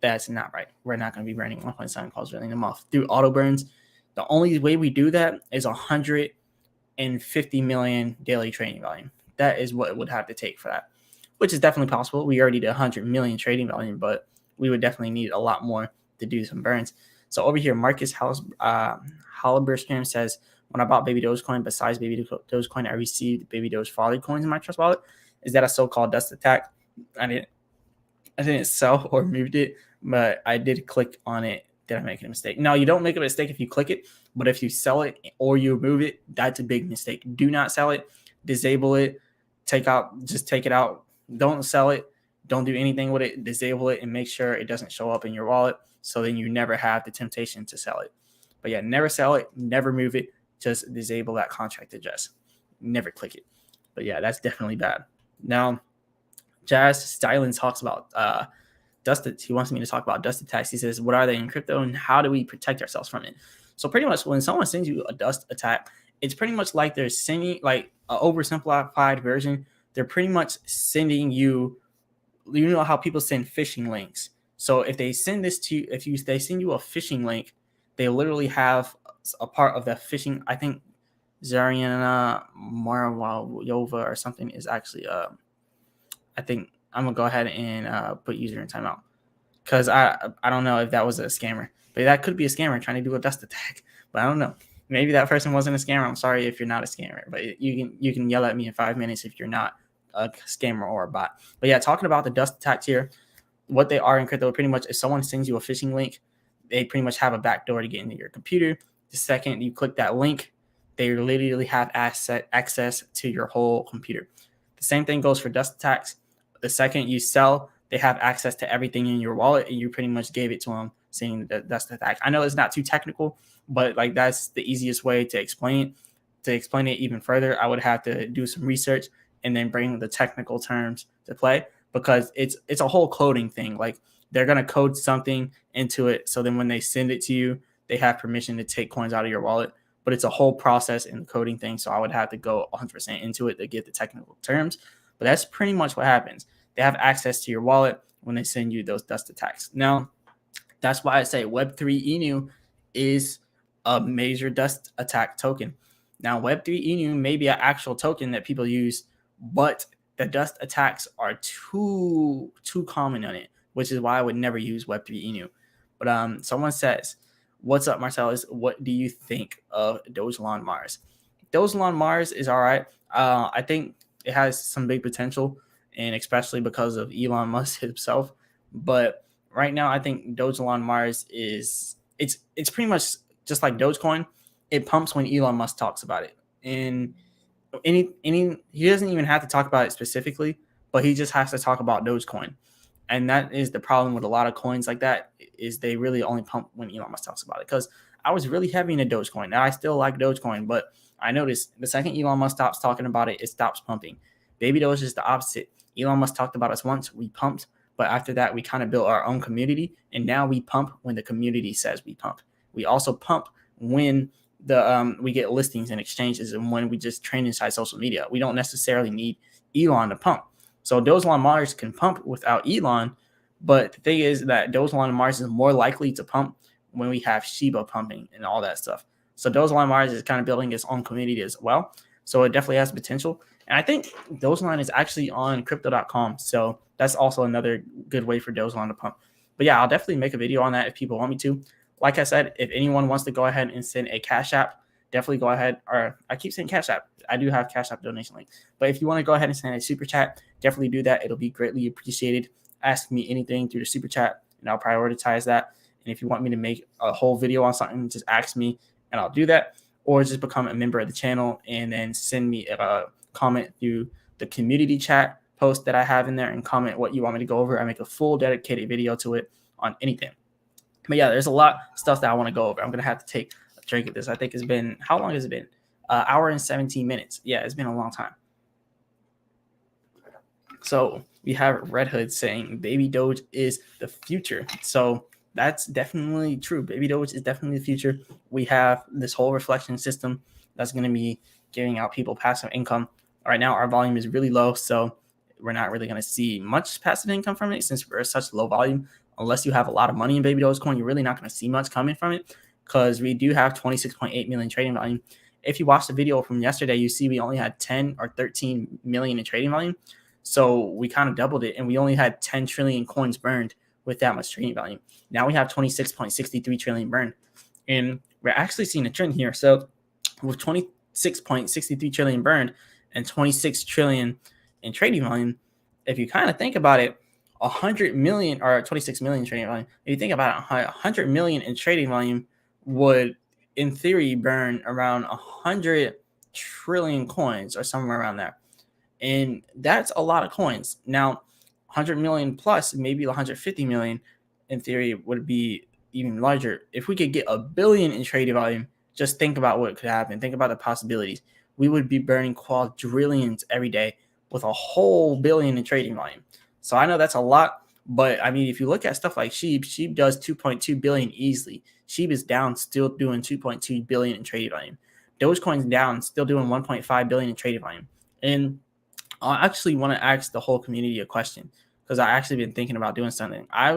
That's not right. We're not going to be burning 1.7 quadrillion a month through auto burns. The only way we do that is 150 million daily trading volume. That is what it would have to take for that, which is definitely possible. We already did 100 million trading volume, but we would definitely need a lot more to do some burns. So over here, Marcus Halberstram says, when I bought Baby Dogecoin, besides Baby Dogecoin, I received Baby Doge Father coins in my trust wallet. Is that a so-called dust attack? I didn't sell or moved it, but I did click on it. Did I make a mistake? No, you don't make a mistake if you click it, but if you sell it or you move it, that's a big mistake. Do not sell it, disable it, just take it out. Don't sell it. Don't do anything with it. Disable it and make sure it doesn't show up in your wallet, so then you never have the temptation to sell it. But yeah, never sell it, never move it. Just disable that contract address. Never click it. But yeah, that's definitely bad. Now, Jazz Styling talks about he wants me to talk about dust attacks. He says, what are they in crypto and how do we protect ourselves from it? So pretty much when someone sends you a dust attack, it's pretty much like they're sending, like, an oversimplified version. They're pretty much sending you, how people send phishing links. So if they send this to you, they send you a phishing link, they literally have a part of that phishing. I think Zariana Maravayova or something is actually, I think I'm going to go ahead and put user in timeout, because I don't know if that was a scammer. But that could be a scammer trying to do a dust attack. But I don't know. Maybe that person wasn't a scammer. I'm sorry if you're not a scammer. But you can yell at me in 5 minutes if you're not a scammer or a bot. But yeah, talking about the dust attacks here, what they are in crypto, pretty much if someone sends you a phishing link, they pretty much have a backdoor to get into your computer. The second you click that link, they literally have access to your whole computer. The same thing goes for dust attacks. The second you sell, they have access to everything in your wallet, and you pretty much gave it to them saying that dust attack. I know it's not too technical, but like that's the easiest way to explain it. To explain it even further, I would have to do some research and then bring the technical terms to play, because it's a whole coding thing. Like they're going to code something into it, so then when they send it to you, they have permission to take coins out of your wallet. But it's a whole process in the coding thing, so I would have to go 100% into it to get the technical terms. But that's pretty much what happens. They have access to your wallet when they send you those dust attacks. Now, that's why I say Web3 ENU is a major dust attack token. Now, Web3 ENU may be an actual token that people use, but the dust attacks are too common on it, which is why I would never use Web3 ENU. But someone says, "What's up, Marsellis? What do you think of Dogelon Mars?" Dogelon Mars is all right. I think it has some big potential, and especially because of Elon Musk himself. But right now, I think Dogelon Mars it's pretty much just like Dogecoin. It pumps when Elon Musk talks about it, and he doesn't even have to talk about it specifically, but he just has to talk about Dogecoin. And that is the problem with a lot of coins like that, is they really only pump when Elon Musk talks about it. Because I was really heavy into Dogecoin. Now I still like Dogecoin, but I noticed the second Elon Musk stops talking about it, it stops pumping. Baby Doge is the opposite. Elon Musk talked about us once, we pumped, but after that we kind of built our own community, and now we pump when the community says we pump. We also pump when we get listings and exchanges, and when we just train inside social media. We don't necessarily need Elon to pump. So Dogelon Mars can pump without Elon, but the thing is that Dogelon Mars is more likely to pump when we have Shiba pumping and all that stuff. So Dogelon Mars is kind of building its own community as well. So it definitely has potential. And I think Dogelon is actually on crypto.com. So that's also another good way for Dogelon to pump. But yeah, I'll definitely make a video on that if people want me to. Like I said, if anyone wants to go ahead and send a Cash App, definitely go ahead. Or I keep saying Cash App. I do have Cash App donation link. But if you want to go ahead and send a super chat, definitely do that. It'll be greatly appreciated. Ask me anything through the super chat, and I'll prioritize that. And if you want me to make a whole video on something, just ask me, and I'll do that. Or just become a member of the channel and then send me a comment through the community chat post that I have in there, and comment what you want me to go over. I make a full dedicated video to it on anything. But yeah, there's a lot of stuff that I want to go over. I'm going to have to take a drink of this. I think it's been, how long has it been? Hour and 17 minutes. Yeah, it's been a long time. So we have Red Hood saying Baby Doge is the future. So that's definitely true. Baby Doge is definitely the future. We have this whole reflection system that's going to be giving out people passive income. Right now, our volume is really low, so we're not really going to see much passive income from it since we're such low volume. Unless you have a lot of money in Baby Dogecoin, you're really not going to see much coming from it, because we do have 26.8 million trading volume. If you watch the video from yesterday, you see we only had 10 or 13 million in trading volume. So we kind of doubled it, and we only had 10 trillion coins burned with that much trading volume. Now we have 26.63 trillion burned, and we're actually seeing a trend here. So with 26.63 trillion burned and 26 trillion in trading volume, if you kind of think about it, 100 million or 26 million trading volume, if you think about it, 100 million in trading volume would, in theory, burn around 100 trillion coins or somewhere around there. And that's a lot of coins. Now, 100 million plus, maybe 150 million in theory would be even larger. If we could get a billion in trading volume, just think about what could happen. Think about the possibilities. We would be burning quadrillions every day with a whole billion in trading volume. So I know that's a lot, but I mean, if you look at stuff like Sheep does 2.2 billion easily. Sheep is down, still doing 2.2 billion in trading volume. Dogecoin's down, still doing 1.5 billion in trading volume. And I actually want to ask the whole community a question, because I actually been thinking about doing something. I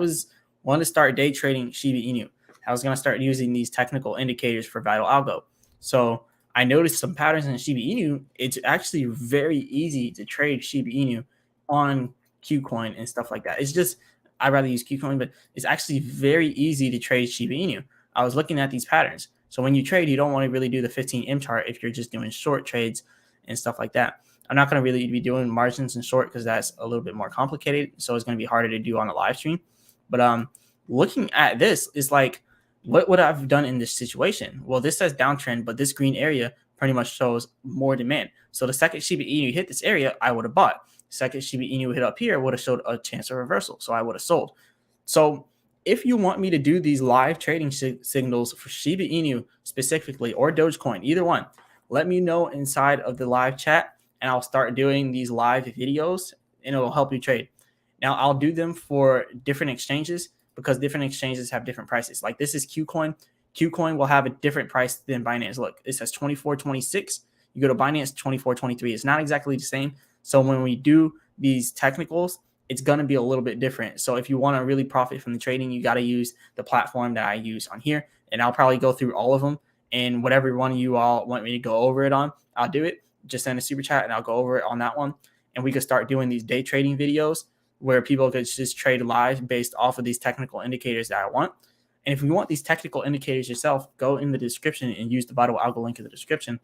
wanted to start day trading Shiba Inu. I was going to start using these technical indicators for Vital Algo. So I noticed some patterns in Shiba Inu. It's actually very easy to trade Shiba Inu on Qcoin and stuff like that. It's just, I'd rather use Qcoin, but it's actually very easy to trade Shiba Inu. I was looking at these patterns. So when you trade, you don't want to really do the 15M chart if you're just doing short trades and stuff like that. I'm not going to really be doing margins and short because that's a little bit more complicated. So it's going to be harder to do on a live stream. But looking at this, it's like what would I have done in this situation? Well, this says downtrend, but this green area pretty much shows more demand. So the second Shiba Inu hit this area, I would have bought. Second Shiba Inu hit up here would have showed a chance of reversal, so I would have sold. So if you want me to do these live trading signals for Shiba Inu specifically or Dogecoin, either one, let me know inside of the live chat, and I'll start doing these live videos, and it'll help you trade. Now, I'll do them for different exchanges because different exchanges have different prices. Like this is Qcoin. Qcoin will have a different price than Binance. Look, it says 24.26. You go to Binance 24.23. It's not exactly the same. So when we do these technicals, it's going to be a little bit different. So if you want to really profit from the trading, you got to use the platform that I use on here. And I'll probably go through all of them. And whatever one of you all want me to go over it on, I'll do it. Just send a super chat and I'll go over it on that one. And we could start doing these day trading videos where people could just trade live based off of these technical indicators that I want. And if you want these technical indicators yourself, go in the description and use the Vital Algo link in the description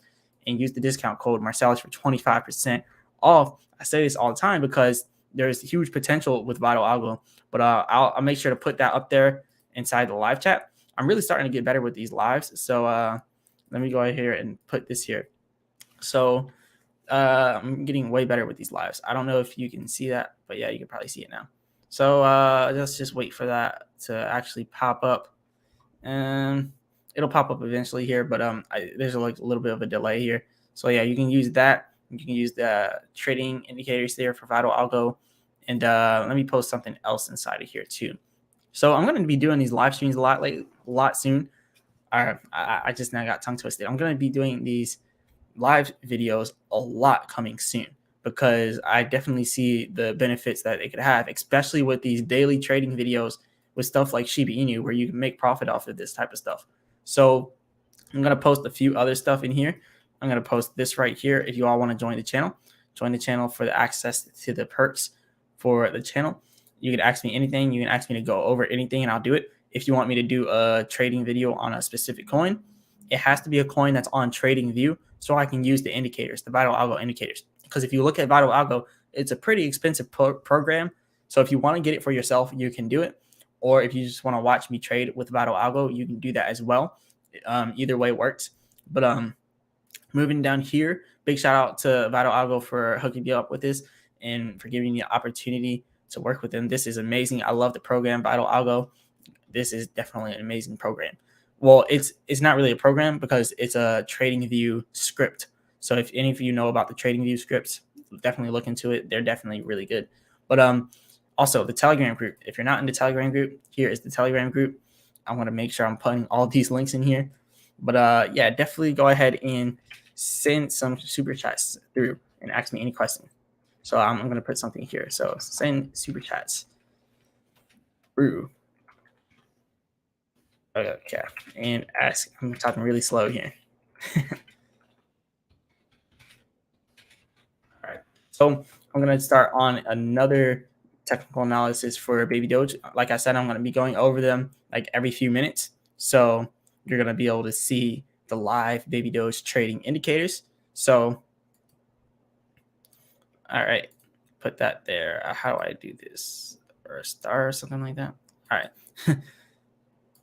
and use the discount code Marsellis for 25% off. I say this all the time because there's huge potential with Vital Algo, but I'll make sure to put that up there inside the live chat. I'm really starting to get better with these lives. So let me go ahead here and put this here. So I'm getting way better with these lives. I don't know if you can see that, but yeah, you can probably see it now. So let's just wait for that to actually pop up. And it'll pop up eventually here, but there's like a little bit of a delay here. So yeah, you can use that. You can use the trading indicators there for Vital Algo. And let me post something else inside of here too. So I'm going to be doing these live streams a lot soon. I just now got tongue twisted. I'm going to be doing these live videos a lot coming soon because I definitely see the benefits that they could have, especially with these daily trading videos with stuff like Shiba Inu, where you can make profit off of this type of stuff. So I'm going to post a few other stuff in here. I'm going to post this right here. If you all want to join the channel for the access to the perks for the channel. You can ask me anything. You can ask me to go over anything and I'll do it. If you want me to do a trading video on a specific coin, it has to be a coin that's on Trading View so I can use the indicators, the Vital Algo indicators. Because if you look at Vital Algo, it's a pretty expensive program. So if you want to get it for yourself, you can do it. Or if you just want to watch me trade with Vital Algo, you can do that as well. Either way works. But moving down here, big shout out to Vital Algo for hooking me up with this and for giving me the opportunity to work with them. This is amazing. I love the program, Vital Algo. This is definitely an amazing program. Well, it's not really a program because it's a Trading View script. So if any of you know about the Trading View scripts, definitely look into it. They're definitely really good. But also the Telegram group. If you're not in the Telegram group, here is the Telegram group. I'm going to make sure I'm putting all these links in here. But yeah, definitely go ahead and send some super chats through and ask me any question. So I'm going to put something here. So send super chats through. Okay, and ask. I'm talking really slow here. All right, so I'm going to start on another technical analysis for Baby Doge. Like I said, I'm going to be going over them like every few minutes. So you're going to be able to see the live Baby Doge trading indicators. So, all right, put that there. How do I do this? Or a star or something like that? All right.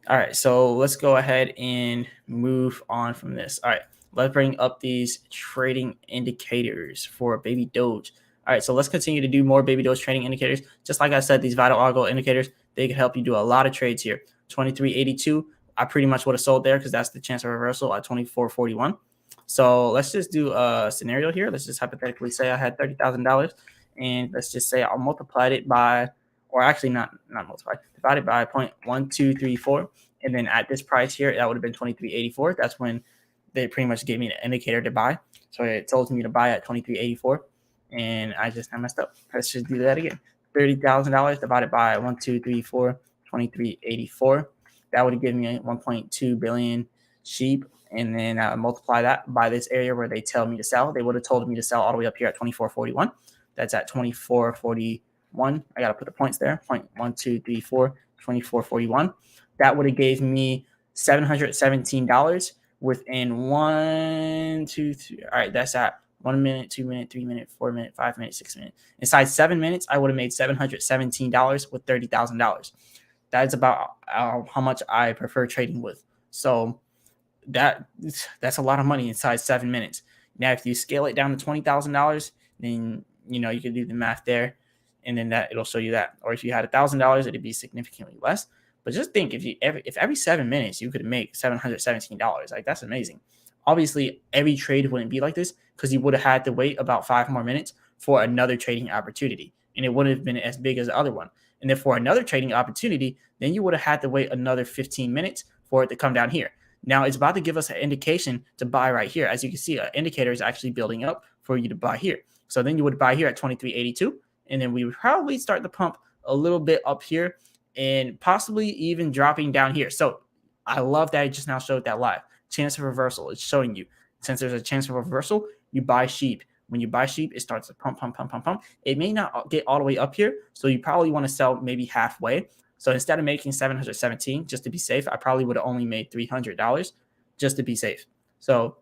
All right, so let's go ahead and move on from this. All right, let's bring up these trading indicators for Baby Doge. All right, so let's continue to do more Baby Doge trading indicators. Just like I said, these Vital Algo indicators, they can help you do a lot of trades here. 23.82, I pretty much would have sold there because that's the chance of reversal at 24.41. So let's just do a scenario here. Let's just hypothetically say I had $30,000, and let's just say I multiplied it by, or actually not multiplied, divided by 0.1234. And then at this price here, that would have been 23.84. That's when they pretty much gave me an indicator to buy. So it told me to buy at 23.84. And I messed up. Let's just do that again. $30,000 divided by 1,234, 23.84. That would have given me 1.2 billion sheep. And then multiply that by this area where they tell me to sell. They would have told me to sell all the way up here at 24.41. That's at 24.41. I got to put the points there. 0.1234, 24.41. That would have gave me $717 within 1, 2, 3. All right, that's at 1 minute, 2 minute, 3 minute, 4 minute, 5 minute, 6 minute. Inside 7 minutes, I would have made $717 with $30,000. That's about how much I prefer trading with. So that's a lot of money inside 7 minutes. Now, if you scale it down to $20,000, then you can do the math there, and then that it'll show you that. Or if you had $1,000, it'd be significantly less. But just think, if every 7 minutes you could make $717, like that's amazing. Obviously, every trade wouldn't be like this because you would have had to wait about 5 more minutes for another trading opportunity, and it wouldn't have been as big as the other one. And then for another trading opportunity, then you would have had to wait another 15 minutes for it to come down here. Now it's about to give us an indication to buy right here. As you can see, an indicator is actually building up for you to buy here. So then you would buy here at 23.82, and then we would probably start the pump a little bit up here and possibly even dropping down here. So I love that it just now showed that live. Chance of reversal. It's showing you. Since there's a chance of reversal, you buy sheep. When you buy sheep, it starts to pump, pump, pump, pump, pump. It may not get all the way up here, so you probably want to sell maybe halfway. So instead of making 717 just to be safe, I probably would have only made $300 just to be safe. So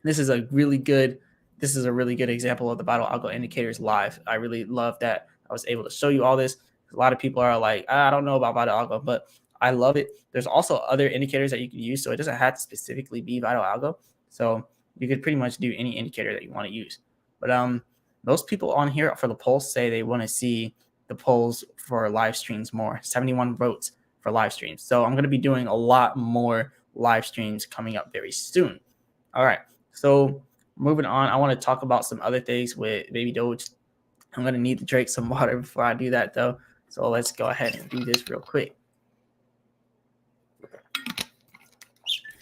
this is a really good example of the vital algo indicators live. I really love that I was able to show you all this. A lot of people are like, I don't know about vital algo, but I love it. There's also other indicators that you can use, so it doesn't have to specifically be vital algo. So you could pretty much do any indicator that you want to use. But most people on here for the polls say they want to see the polls for live streams more. 71 votes for live streams. So I'm going to be doing a lot more live streams coming up very soon. All right. So moving on, I want to talk about some other things with Baby Doge. I'm going to need to drink some water before I do that, though. So let's go ahead and do this real quick.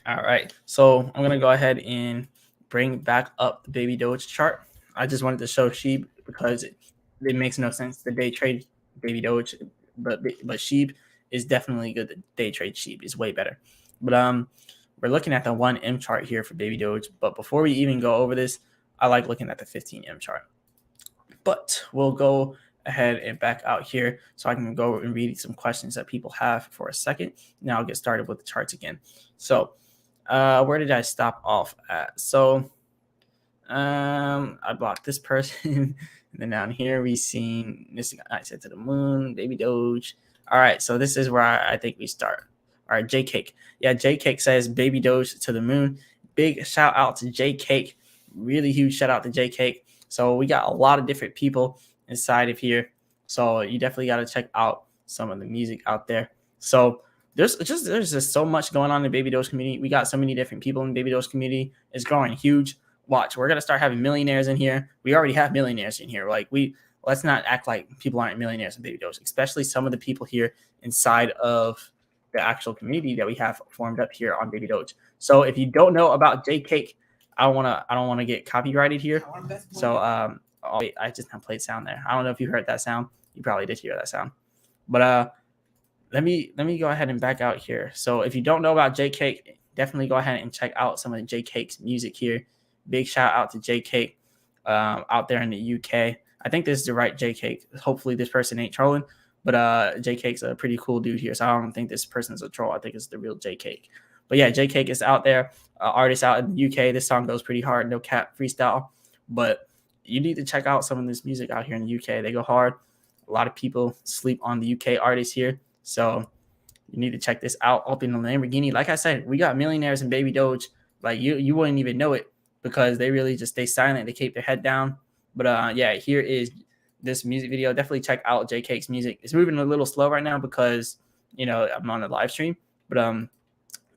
All right. So I'm going to go ahead and bring back up the Baby Doge chart. I just wanted to show sheep because it makes no sense to day trade Baby Doge, but sheep is definitely good. The day trade sheep is way better. But we're looking at the 1M chart here for Baby Doge. But before we even go over this, I like looking at the 15M chart. But we'll go ahead and back out here so I can go and read some questions that people have for a second. Now I'll get started with the charts again. So where did I stop off at? So I blocked this person. And then down here we seen this guy. I said to the moon, Baby Doge. All right, so this is where I think we start. All right, J Cake. Yeah, J Cake says Baby Doge to the moon. Big shout out to J Cake. Really huge shout out to J Cake. So we got a lot of different people inside of here. So you definitely got to check out some of the music out there. So there's just so much going on in the Baby Doge community. We got so many different people in the Baby Doge community. It's growing huge. Watch, we're gonna start having millionaires in here. We already have millionaires in here. Let's not act like people aren't millionaires in Baby Doge, especially some of the people here inside of the actual community that we have formed up here on Baby Doge. So if you don't know about J Cake, I don't want to get copyrighted here. So wait, I just now played sound there. I don't know if you heard that sound. You probably did hear that sound. But let me go ahead and back out here. So if you don't know about J Cake, definitely go ahead and check out some of J Cake's music here. Big shout out to J Cake out there in the UK. I think this is the right J Cake. Hopefully this person ain't trolling, but J Cake's a pretty cool dude here. So I don't think this person's a troll. I think it's the real J Cake. But yeah, J Cake is out there. Artist out in the UK. This song goes pretty hard. No cap freestyle. But you need to check out some of this music out here in the UK. They go hard. A lot of people sleep on the UK artists here. So you need to check this out up in the Lamborghini. Like I said, we got millionaires in Baby Doge. Like you wouldn't even know it because they really just stay silent. They keep their head down. But yeah, here is this music video. Definitely check out J Cake's music. It's moving a little slow right now because I'm on a live stream. But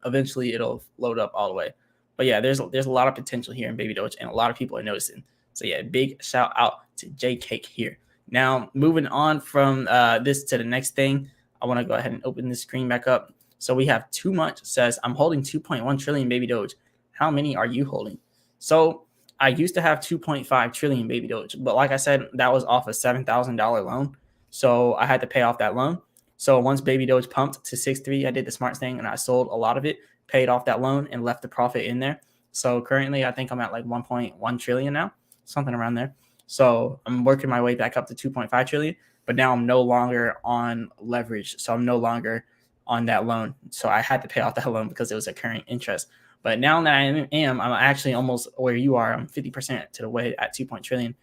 eventually it'll load up all the way. But yeah, there's a lot of potential here in Baby Doge, and a lot of people are noticing. So yeah, big shout out to J Cake here. Now moving on from this to the next thing, I want to go ahead and open this screen back up. So we have Too Much says, I'm holding 2.1 trillion Baby Doge. How many are you holding? So I used to have 2.5 trillion Baby Doge, but like I said, that was off a $7,000 loan. So I had to pay off that loan. So once Baby Doge pumped to 6.3, I did the smart thing and I sold a lot of it, paid off that loan, and left the profit in there. So currently I think I'm at like 1.1 trillion now, something around there. So I'm working my way back up to 2.5 trillion, but now I'm no longer on leverage. So I'm no longer on that loan. So I had to pay off that loan because it was accruing interest. But now that I'm actually almost where you are. I'm 50% to the way at 2.1 trillion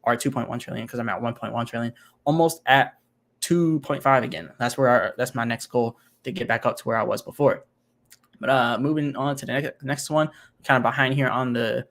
because I'm at 1.1 trillion, almost at 2.5 again. That's my next goal, to get back up to where I was before. But moving on to the next one, kind of behind here on the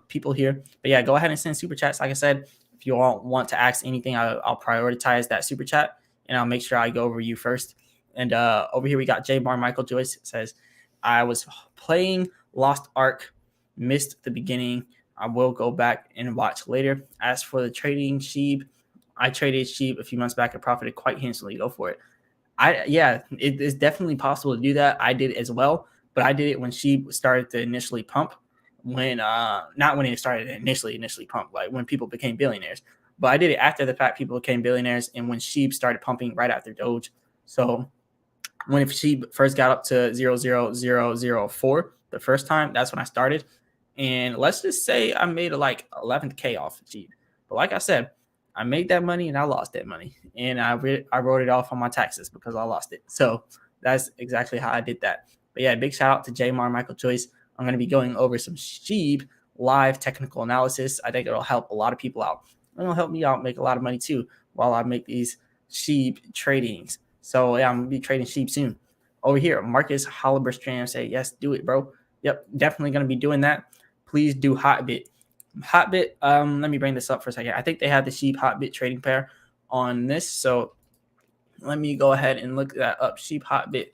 people here. But yeah, go ahead and send super chats. Like I said, if you all want to ask anything, I'll prioritize that super chat, and I'll make sure I go over you first. And over here we got J Bar Michael Joyce says, I was playing Lost Ark, missed the beginning. I will go back and watch later. As for the trading sheep, I traded sheep a few months back and profited quite handsomely. Go for it. It is definitely possible to do that. I did as well, but I did it when sheep started to initially pump. When not when it started to initially pump, like when people became billionaires. But I did it after the fact people became billionaires, and when sheep started pumping right after Doge. So when sheep first got up to 0.00004 the first time, that's when I started. And let's just say I made like 11K off of sheep. But like I said, I made that money and I lost that money, and I wrote it off on my taxes because I lost it. So that's exactly how I did that. But yeah, big shout out to Jamar Michael Choice. I'm going to be going over some sheep live technical analysis. I think it'll help a lot of people out. It'll help me out make a lot of money too while I make these sheep tradings. So yeah, I'm going to be trading sheep soon. Over here, Marcus Halberstram say, yes, do it, bro. Yep, definitely going to be doing that. Please do Hotbit. Hotbit, let me bring this up for a second. I think they have the sheep Hotbit trading pair on this. So let me go ahead and look that up. Sheep Hotbit.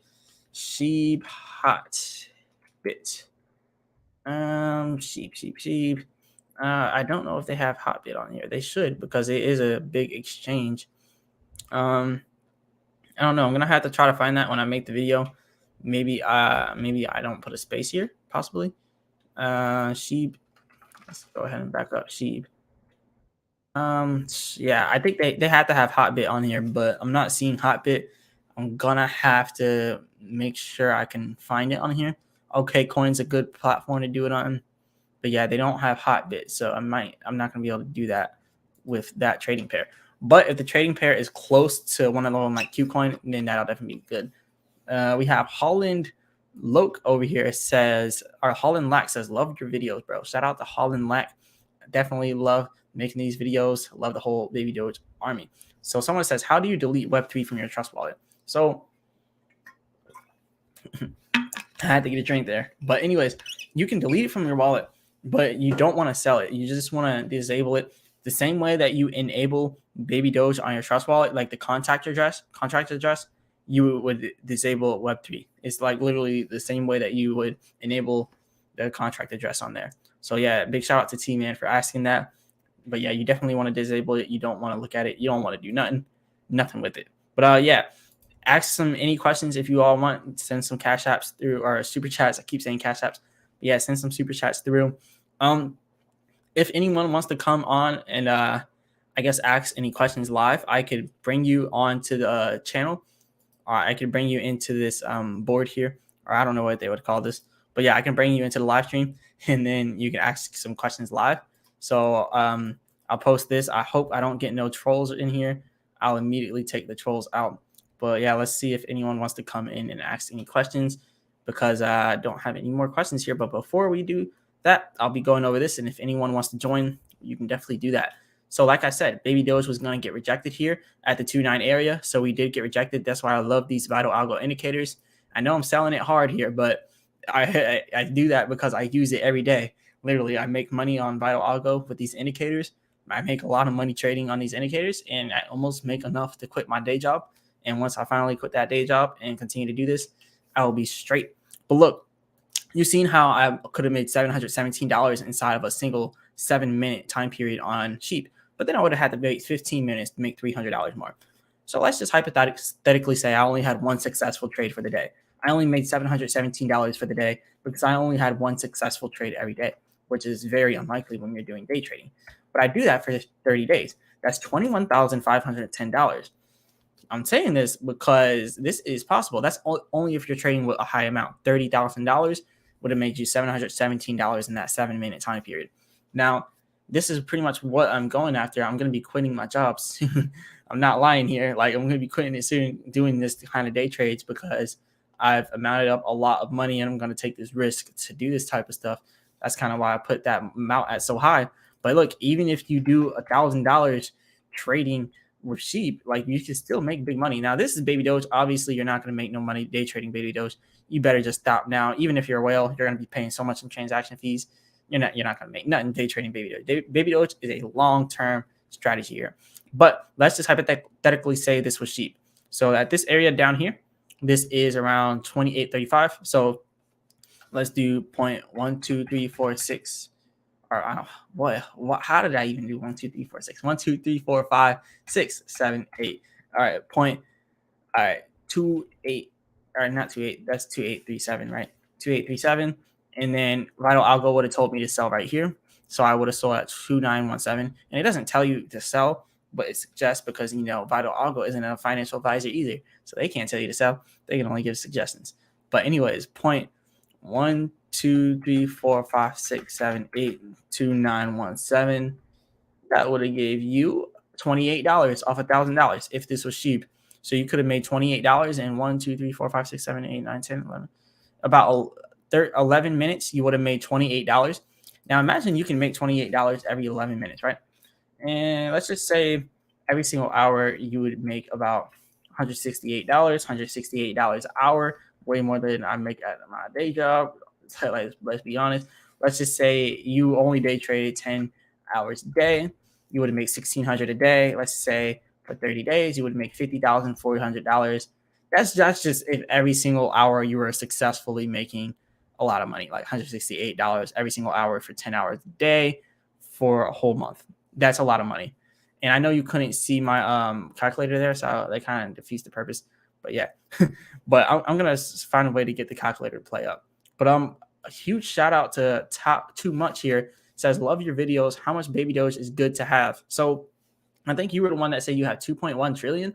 Sheep Hotbit. Sheep. I don't know if they have Hotbit on here. They should, because it is a big exchange. I don't know. I'm gonna have to try to find that when I make the video. Maybe I don't put a space here, possibly. Sheep. Let's go ahead and back up sheep. Yeah, I think they have to have Hotbit on here, but I'm not seeing Hotbit. I'm gonna have to make sure I can find it on here. Okay, Coin's a good platform to do it on, but yeah, they don't have Hotbit, so I'm not gonna be able to do that with that trading pair. But if the trading pair is close to one of them like Qcoin, then that'll definitely be good. We have Holland Loke over here says, or Holland Lack says, love your videos, bro. Shout out to Holland Lack. Definitely love making these videos. Love the whole Baby Doge army. So someone says, how do you delete Web3 from your Trust wallet? So I had to get a drink there. But anyways, you can delete it from your wallet, but you don't want to sell it. You just want to disable it. The same way that you enable Baby Doge on your Trust wallet, like the contract address, you would disable Web3. It's like literally the same way that you would enable the contract address on there. So yeah, big shout out to T-Man for asking that. But yeah, you definitely want to disable it. You don't want to look at it. You don't want to do nothing with it. But yeah, ask any questions if you all want. Send some cash apps through, or super chats. I keep saying cash apps. But yeah, send some super chats through. If anyone wants to come on and I guess ask any questions live, I could bring you on to the channel. I could bring you into this board here, or I don't know what they would call this, but yeah, I can bring you into the live stream, and then you can ask some questions live. So I'll post this. I hope I don't get no trolls in here. I'll immediately take the trolls out. But yeah, let's see if anyone wants to come in and ask any questions, because I don't have any more questions here. But before we do that, I'll be going over this, and if anyone wants to join, you can definitely do that. So like I said, Baby Doge was going to get rejected here at the 2.9 area. So we did get rejected. That's why I love these vital algo indicators. I know I'm selling it hard here, but I do that because I use it every day. Literally, I make money on vital algo with these indicators. I make a lot of money trading on these indicators, and I almost make enough to quit my day job. And once I finally quit that day job and continue to do this, I will be straight. But look, you've seen how I could have made $717 inside of a single 7-minute time period on sheep. But then I would have had to wait 15 minutes to make $300 more. So let's just hypothetically say I only had one successful trade for the day. I only made $717 for the day because I only had one successful trade every day, which is very unlikely when you're doing day trading. But I do that for 30 days. That's $21,510. I'm saying this because this is possible. That's only if you're trading with a high amount. $30,000 would have made you $717 in that 7-minute time period. Now, this is pretty much what I'm going after. I'm going to be quitting my job soon. I'm not lying here. Like, I'm going to be quitting it soon, doing this kind of day trades, because I've amounted up a lot of money and I'm going to take this risk to do this type of stuff. That's kind of why I put that amount at so high. But look, even if you do $1,000 trading with sheep, like you can still make big money. Now, this is baby Doge. Obviously, you're not going to make no money day trading baby Doge. You better just stop now. Even if you're a whale, you're going to be paying so much in transaction fees. You're not going to make nothing day trading baby Doge. Baby Doge is a long-term strategy here. But let's just hypothetically say this was sheep. So at this area down here, this is around 28.35. So let's do 0.12346. Or what? How did I even do 1, 2, 3, 4, 6? 1, 2, 3, 4, 5, 6, 7, 8. All right, point. All right, 2, 8. All right, not 2, 8. That's 2, 8, 3, 7, right? 2, 8, 3, 7. And then Vital Algo would have told me to sell right here. So I would have sold at 2917. And it doesn't tell you to sell, but it suggests because, Vital Algo isn't a financial advisor either. So they can't tell you to sell. They can only give suggestions. But anyways, point 1, 2, 3, 4, 5, 6, 7, 8, 2, 9, 1, 7. That would have gave you $28 off $1,000 if this was cheap. So you could have made $28 in 1, 2, 3, 4, 5, 6, 7, 8, 9, 10, 11. About 11 minutes, you would have made $28. Now imagine you can make $28 every 11 minutes, right? And let's just say every single hour you would make about $168 an hour, way more than I make at my day job. Let's be honest. Let's just say you only day traded 10 hours a day. You would make $1,600 a day. Let's say for 30 days, you would make $50,400. That's just if every single hour you were successfully making a lot of money, like $168 every single hour for 10 hours a day for a whole month. That's a lot of money. And I know you couldn't see my calculator there, so that kind of defeats the purpose. But yeah, but I'm going to find a way to get the calculator to play up. But a huge shout out to Top Too Much here. It says, love your videos. How much baby Doge is good to have? So I think you were the one that said you have 2.1 trillion.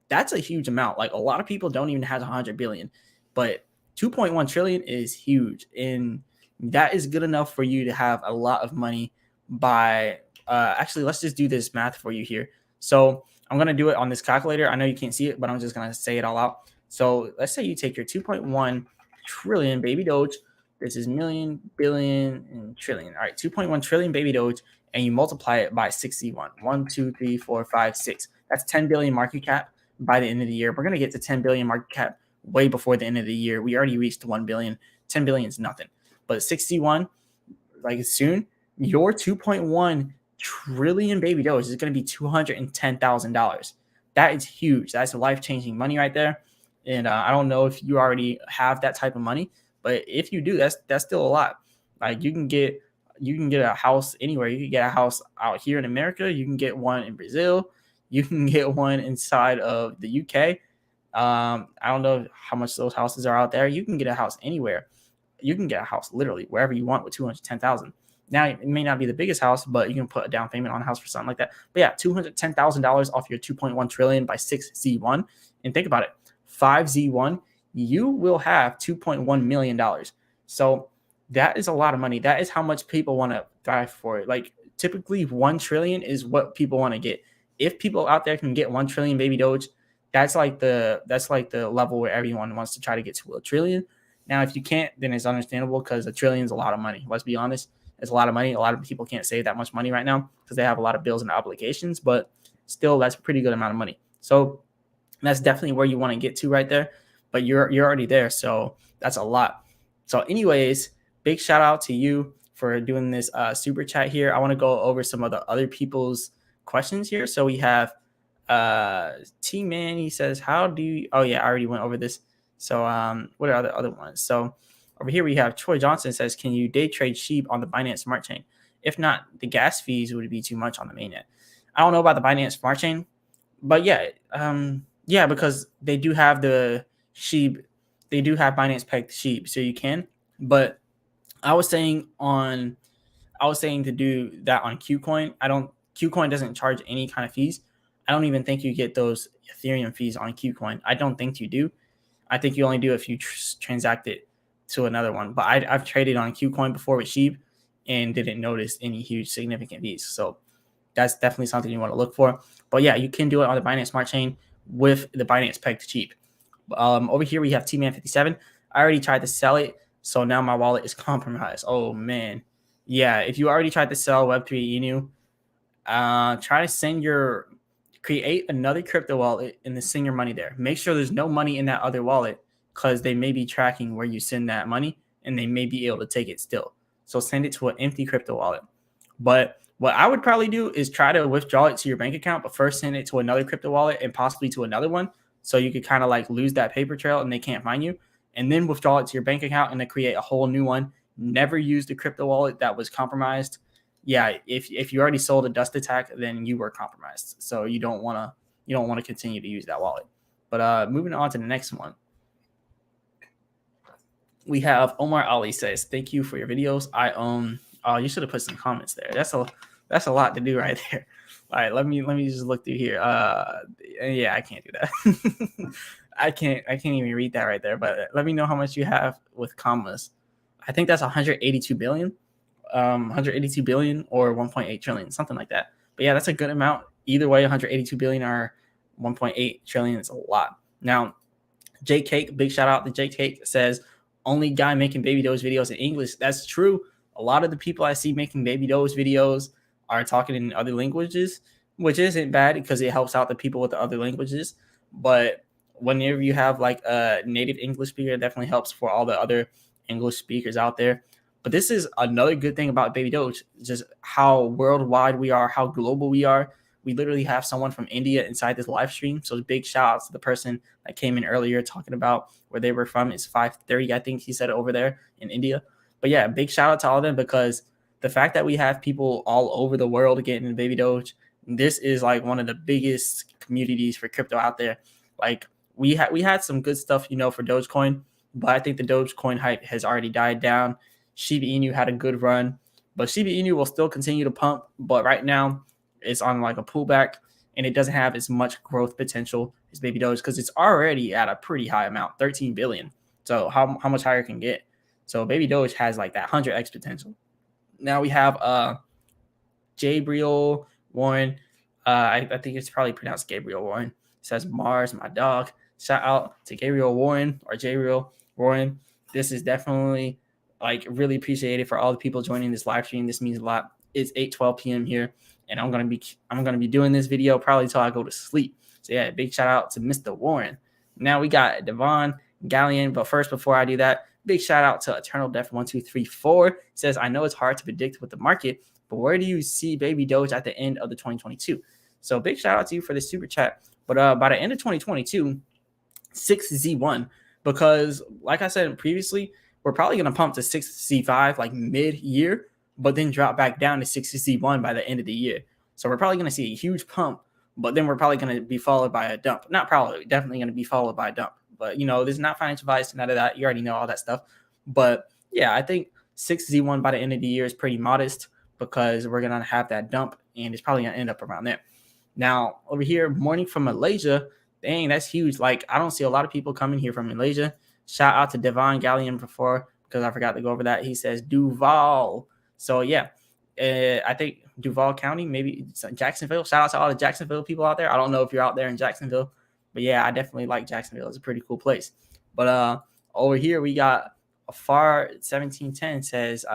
That's a huge amount. Like a lot of people don't even have 100 billion, but 2.1 trillion is huge. And that is good enough for you to have a lot of money by, actually, let's just do this math for you here. So I'm going to do it on this calculator. I know you can't see it, but I'm just going to say it all out. So let's say you take your 2.1 trillion baby Doge. This is million, billion, and trillion. All right, 2.1 trillion baby Doge, and you multiply it by 61. 1, 2, 3, 4, 5, 6. That's 10 billion market cap by the end of the year. We're going to get to 10 billion market cap way before the end of the year. We already reached 1 billion. 10 billion is nothing. But 61, like soon, your 2.1 trillion baby Doge is going to be $210,000. That is huge. That's life-changing money right there. And I don't know if you already have that type of money, but if you do, that's still a lot. Like you can get a house anywhere. You can get a house out here in America. You can get one in Brazil. You can get one inside of the UK. I don't know how much those houses are out there. You can get a house anywhere. You can get a house literally wherever you want with 210,000. Now it may not be the biggest house, but you can put a down payment on a house for something like that. But yeah, $210,000 off your 2.1 trillion by 6Z1. And think about it, 5Z1, you will have $2.1 million. So that is a lot of money. That is how much people want to thrive for it. Like typically 1 trillion is what people want to get. If people out there can get 1 trillion baby Doge, that's like the level where everyone wants to try to get to a trillion. Now, if you can't, then it's understandable because a trillion is a lot of money. Let's be honest. It's a lot of money. A lot of people can't save that much money right now because they have a lot of bills and obligations, but still that's a pretty good amount of money. So that's definitely where you want to get to right there, but you're already there. So that's a lot. So anyways, big shout out to you for doing this super chat here. I want to go over some of the other people's questions here. So we have T-Man, he says, how do you, oh yeah, I already went over this. So what are the other ones? So over here we have Troy Johnson says, can you day trade sheep on the Binance Smart Chain? If not, the gas fees would be too much on the mainnet. I don't know about the Binance Smart Chain, but yeah, because they do have the sheep, they do have Binance pegged sheep, so you can. But I was saying to do that on KuCoin. KuCoin doesn't charge any kind of fees. I don't even think you get those Ethereum fees on KuCoin. I don't think you do. I think you only do if you transact it to another one. But I've traded on KuCoin before with sheep and didn't notice any huge significant fees. So that's definitely something you want to look for. But yeah, you can do it on the Binance Smart Chain with the Binance pegged sheep. Over here we have T-Man57. I already tried to sell it, so now my wallet is compromised. Oh man, yeah. If you already tried to sell Web3 Inu, try to send your create another crypto wallet and then send your money there. Make sure there's no money in that other wallet because they may be tracking where you send that money and they may be able to take it still. So send it to an empty crypto wallet. But what I would probably do is try to withdraw it to your bank account, but first send it to another crypto wallet and possibly to another one. So you could kind of like lose that paper trail and they can't find you. And then withdraw it to your bank account and then create a whole new one. Never use the crypto wallet that was compromised. Yeah, if you already sold a dust attack, then you were compromised. So you don't want to continue to use that wallet. But moving on to the next one. We have Omar Ali says, "Thank you for your videos. I own." Oh, you should have put some comments there. That's a lot to do right there. All right, let me just look through here. Yeah, I can't do that. I can't even read that right there. But let me know how much you have with commas. I think that's 182 billion. 182 billion or 1.8 trillion, something like that. But yeah, that's a good amount. Either way, 182 billion or 1.8 trillion is a lot. Now, J Cake, big shout out to J Cake, says only guy making Baby Doge videos in English. That's true. A lot of the people I see making Baby Doge videos are talking in other languages, which isn't bad because it helps out the people with the other languages. But whenever you have like a native English speaker, it definitely helps for all the other English speakers out there. But this is another good thing about Baby Doge, just how worldwide we are, how global we are. We literally have someone from India inside this live stream. So big shout out to the person that came in earlier talking about where they were from. It's 5:30, I think he said over there in India. But yeah, big shout out to all of them because the fact that we have people all over the world getting into Baby Doge, this is like one of the biggest communities for crypto out there. Like we had some good stuff, for Dogecoin, but I think the Dogecoin hype has already died down. Shiba Inu had a good run, but Shiba Inu will still continue to pump. But right now, it's on like a pullback, and it doesn't have as much growth potential as Baby Doge because it's already at a pretty high amount, 13 billion. So how much higher can get? So Baby Doge has like that 100x potential. Now we have Gabriel Warren. I think it's probably pronounced Gabriel Warren. It says Mars, my dog. Shout out to Gabriel Warren or Gabriel Warren. This is definitely like really appreciated for all the people joining this live stream. This means a lot. It's 8:12 p.m. here, and I'm gonna be doing this video probably till I go to sleep. So yeah, big shout out to Mr. Warren. Now we got Devon Gallion, but first, before I do that, big shout out to Eternal Death 1234. It says, I know it's hard to predict with the market, but where do you see Baby Doge at the end of the 2022? So big shout out to you for the super chat. But by the end of 2022, 6Z1, because like I said previously, we're probably going to pump to 6Z5 like mid-year, but then drop back down to 6Z1 by the end of the year. So we're probably going to see a huge pump, but then we're probably going to be followed by a dump. Not probably, definitely going to be followed by a dump. But, there's not financial advice, none of that. You already know all that stuff. But, yeah, I think 6Z1 by the end of the year is pretty modest because we're going to have that dump, and it's probably going to end up around there. Now, over here, morning from Malaysia, dang, that's huge. Like, I don't see a lot of people coming here from Malaysia. Shout out to Devon Gallion before because I forgot to go over that. He says Duval. So, yeah, I think Duval County, maybe Jacksonville. Shout out to all the Jacksonville people out there. I don't know if you're out there in Jacksonville. But yeah, I definitely like Jacksonville. It's a pretty cool place. But over here we got Afar 1710 says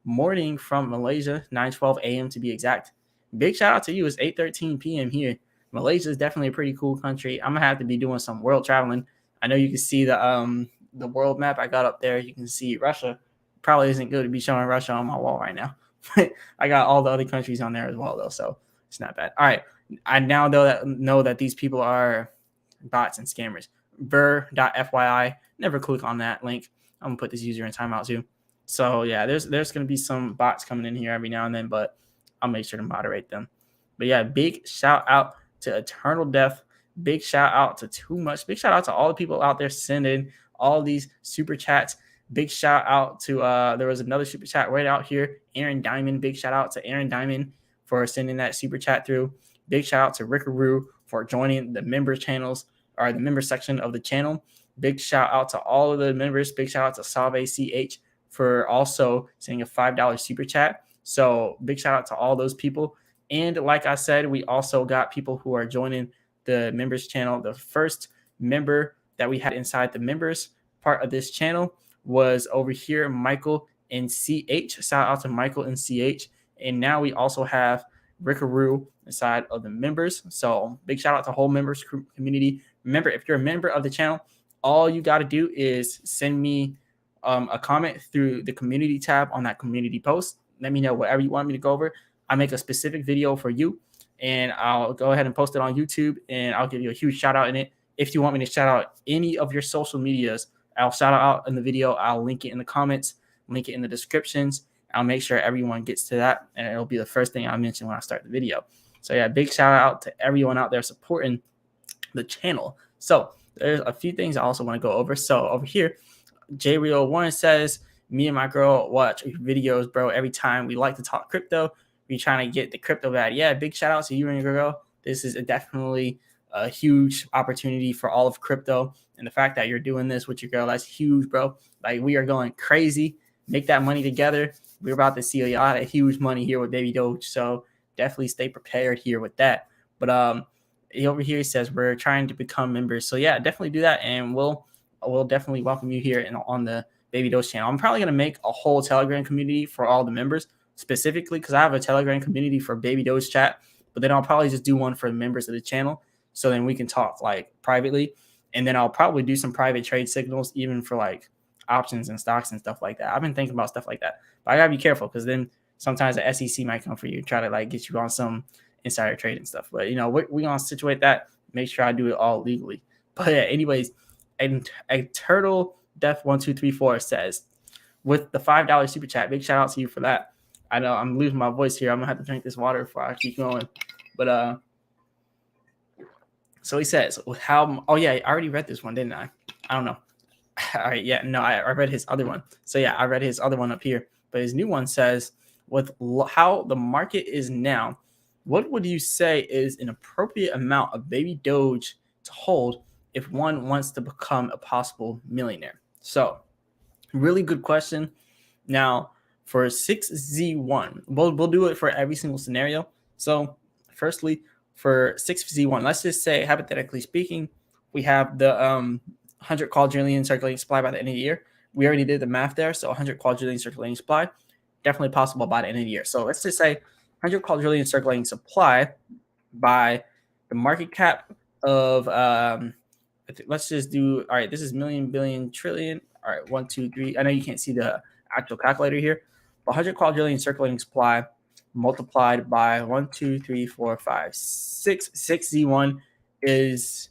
morning from Malaysia, 9:12 a.m. to be exact. Big shout out to you. It's 8:13 p.m. here. Malaysia is definitely a pretty cool country. I'm gonna have to be doing some world traveling. I know you can see the world map I got up there. You can see Russia. Probably isn't good to be showing Russia on my wall right now. But I got all the other countries on there as well though, so it's not bad. All right, I now know that these people are bots and scammers. Ver.fyi. Never click on that link. I'm gonna put this user in timeout too. So yeah, there's gonna be some bots coming in here every now and then, but I'll make sure to moderate them. But yeah, big shout out to Eternal Death. Big shout out to Too Much. Big shout out to all the people out there sending all these super chats. Big shout out to there was another super chat right out here. Aaron Diamond. Big shout out to Aaron Diamond for sending that super chat through. Big shout out to Rickaroo for joining the members channels or the member section of the channel. Big shout out to all of the members. Big shout out to Salve CH for also sending a $5 super chat. So big shout out to all those people. And like I said, we also got people who are joining the members channel. The first member that we had inside the members part of this channel was over here, Michael and CH. Shout out to Michael and CH. And now we also have Rickaroo inside of the members. So big shout out to whole members community. Remember, if you're a member of the channel, all you got to do is send me a comment through the community tab on that community post. Let me know whatever you want me to go over. I make a specific video for you, and I'll go ahead and post it on YouTube, and I'll give you a huge shout out in it. If you want me to shout out any of your social medias, I'll shout it out in the video. I'll link it in the comments, link it in the descriptions. I'll make sure everyone gets to that, and it'll be the first thing I mention when I start the video. So yeah, big shout out to everyone out there supporting the channel. So there's a few things I also want to go over. So over here, JReal1 says, me and my girl watch videos, bro, every time. We like to talk crypto. We trying to get the crypto bag. Yeah, big shout out to you and your girl. This is definitely a huge opportunity for all of crypto. And the fact that you're doing this with your girl, that's huge, bro. Like, we are going crazy. Make that money together. We're about to see a lot of huge money here with Baby Doge. So definitely stay prepared here with that. But over here he says we're trying to become members. So yeah, definitely do that, and we'll definitely welcome you here on the Baby Doge channel. I'm probably gonna make a whole Telegram community for all the members, specifically because I have a Telegram community for Baby Doge chat, but then I'll probably just do one for the members of the channel, so then we can talk like privately, and then I'll probably do some private trade signals even for like options and stocks and stuff like that. I've been thinking about stuff like that, but I gotta be careful because then sometimes the SEC might come for you, try to like get you on some insider trade and stuff. But we're gonna situate that, make sure I do it all legally. But yeah, anyways, a turtle death 1234 says, with the $5 super chat, big shout out to you for that. I know I'm losing my voice here. I'm gonna have to drink this water before I keep going. But so he says, how? Oh yeah, I already read this one, didn't I? I don't know. All right, yeah, no, I read his other one. So yeah, I read his other one up here. But his new one says, with how the market is now, what would you say is an appropriate amount of Baby Doge to hold if one wants to become a possible millionaire? So, really good question. Now, for 6Z1, we'll do it for every single scenario. So, firstly, for 6Z1, let's just say, hypothetically speaking, we have the 100 quadrillion circulating supply by the end of the year. We already did the math there. So, 100 quadrillion circulating supply, definitely possible by the end of the year. So, let's just say 100 quadrillion circulating supply by the market cap of let's just do, all right, this is million, billion, trillion. All right, 1, 2, 3. I know you can't see the actual calculator here, but 100 quadrillion circulating supply multiplied by 1, 2, 3, 4, 5, 6. 6Z1 is,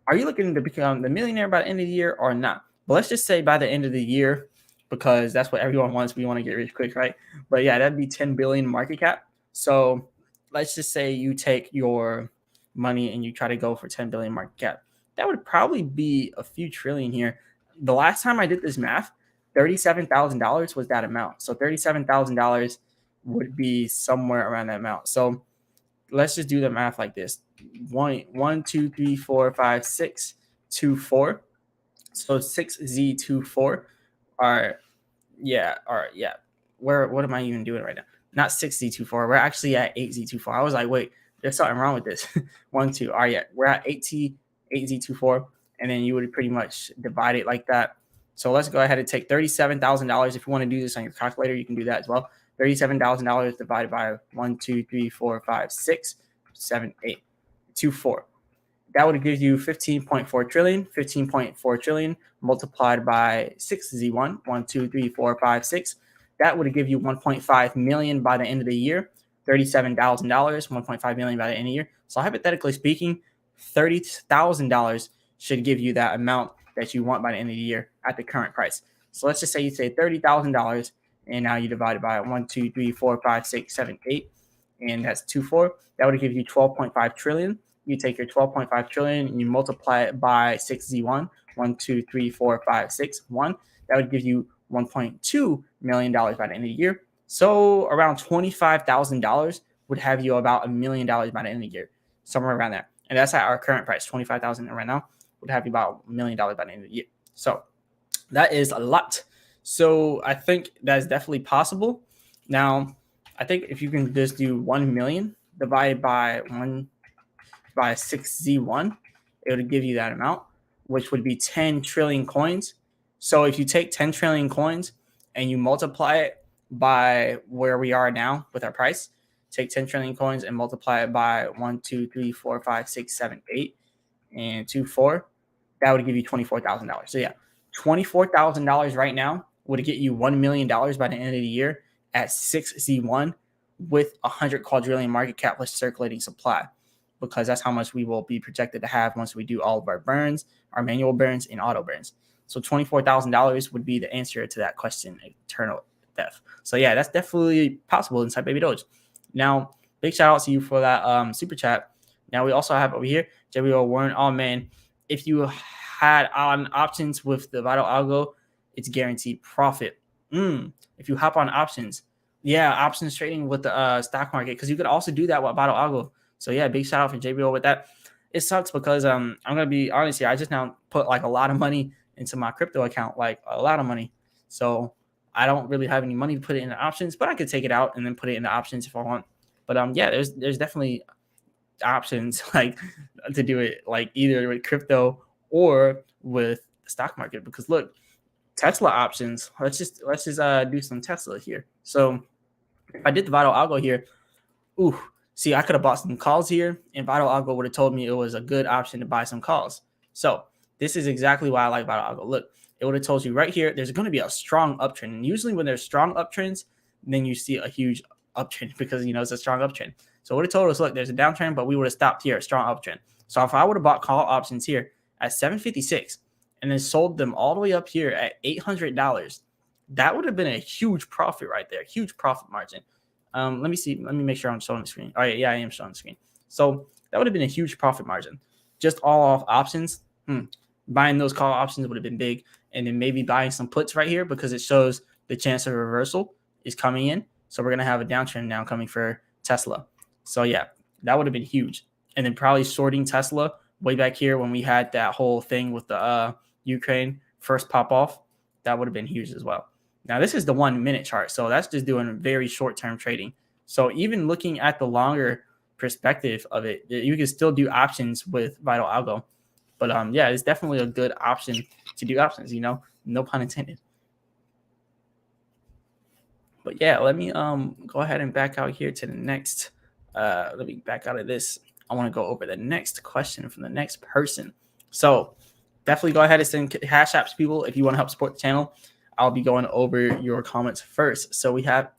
are you looking to become the millionaire by the end of the year or not? But let's just say by the end of the year, because that's what everyone wants. We want to get rich quick, right? But yeah, that'd be 10 billion market cap. So let's just say you take your money and you try to go for 10 billion market cap. That would probably be a few trillion here. The last time I did this math, $37,000 was that amount. So $37,000 would be somewhere around that amount. So let's just do the math like this. 1, 2, 3, 4, 5, 6, 2, 4. So 6Z24 are, yeah. What am I even doing right now? Not 6Z24. We're actually at 8Z24. I was like, wait, there's something wrong with this. 1, 2. All right, yeah. We're at 8Z24. And then you would pretty much divide it like that. So let's go ahead and take $37,000. If you want to do this on your calculator, you can do that as well. $37,000 divided by 1, 2, 3, 4, 5, 6, 7, 8, 2, 4. That would give you 15.4 trillion. 15.4 trillion multiplied by 6Z1. 1, 2, 3, 4, 5, 6. That would give you 1.5 million by the end of the year. $37,000, 1.5 million by the end of the year. So hypothetically speaking, $30,000 should give you that amount that you want by the end of the year at the current price. So let's just say you say $30,000, and now you divide it by 1, 2, 3, 4, 5, 6, 7, 8, and that's 2, 4. That would give you 12.5 trillion. You take your 12.5 trillion and you multiply it by 6Z1. 1, 2, 3, 4, 5, 6, 1. That would give you $1.2 million by the end of the year. So around $25,000 would have you about $1 million by the end of the year, somewhere around there. And that's at our current price, $25,000 right now would have you about $1 million by the end of the year. So that is a lot. So I think that is definitely possible. Now, I think if you can just do 1 million divided by 6Z1, it would give you that amount, which would be 10 trillion coins. So if you take 10 trillion coins and you multiply it by where we are now with our price, take 10 trillion coins and multiply it by 1, 2, 3, 4, 5, 6, 7, 8, and 2, 4. That would give you $24,000. So yeah, $24,000 right now would get you $1 million by the end of the year at 6Z1 with 100 quadrillion market cap plus circulating supply, because that's how much we will be projected to have once we do all of our burns, our manual burns, and auto burns. So $24,000 would be the answer to that question, eternal death. So yeah, that's definitely possible inside Baby Doge. Now, big shout out to you for that super chat. Now we also have over here JBO Warren. Oh man, if you had on options with the Vital Algo, it's guaranteed profit. If you hop on options, yeah, options trading with the stock market, because you could also do that with Vital Algo. So yeah, big shout out for JBO with that. It sucks because I'm gonna be honest here. I just now put like a lot of money into my crypto account, like a lot of money. So I don't really have any money to put it into options, but I could take it out and then put it into options if I want. But yeah, there's definitely options like to do it, like either with crypto or with the stock market. Because look, Tesla options. Let's just do some Tesla here. So if I did the Vital Algo here, see, I could have bought some calls here, and Vital Algo would have told me it was a good option to buy some calls. So this is exactly why I like Vital Algo. Look, it would have told you right here, there's going to be a strong uptrend. And usually when there's strong uptrends, then you see a huge uptrend because, it's a strong uptrend. So it would have told us, look, there's a downtrend, but we would have stopped here, a strong uptrend. So if I would have bought call options here at $756 and then sold them all the way up here at $800, that would have been a huge profit right there, huge profit margin. Let me see. Let me make sure I'm showing the screen. All right, yeah, I am showing the screen. So that would have been a huge profit margin. Just all off options. Buying those call options would have been big. And then maybe buying some puts right here because it shows the chance of reversal is coming in. So we're going to have a downtrend now coming for Tesla. So yeah, that would have been huge. And then probably shorting Tesla way back here when we had that whole thing with the Ukraine first pop off. That would have been huge as well. Now, this is the 1 minute chart. So that's just doing very short-term trading. So even looking at the longer perspective of it, you can still do options with Vital Algo. But yeah, it's definitely a good option to do options, no pun intended. But yeah, let me go ahead and back out here to the next. Let me back out of this. I want to go over the next question from the next person. So definitely go ahead and send hash apps, people, if you want to help support the channel. I'll be going over your comments first. So we have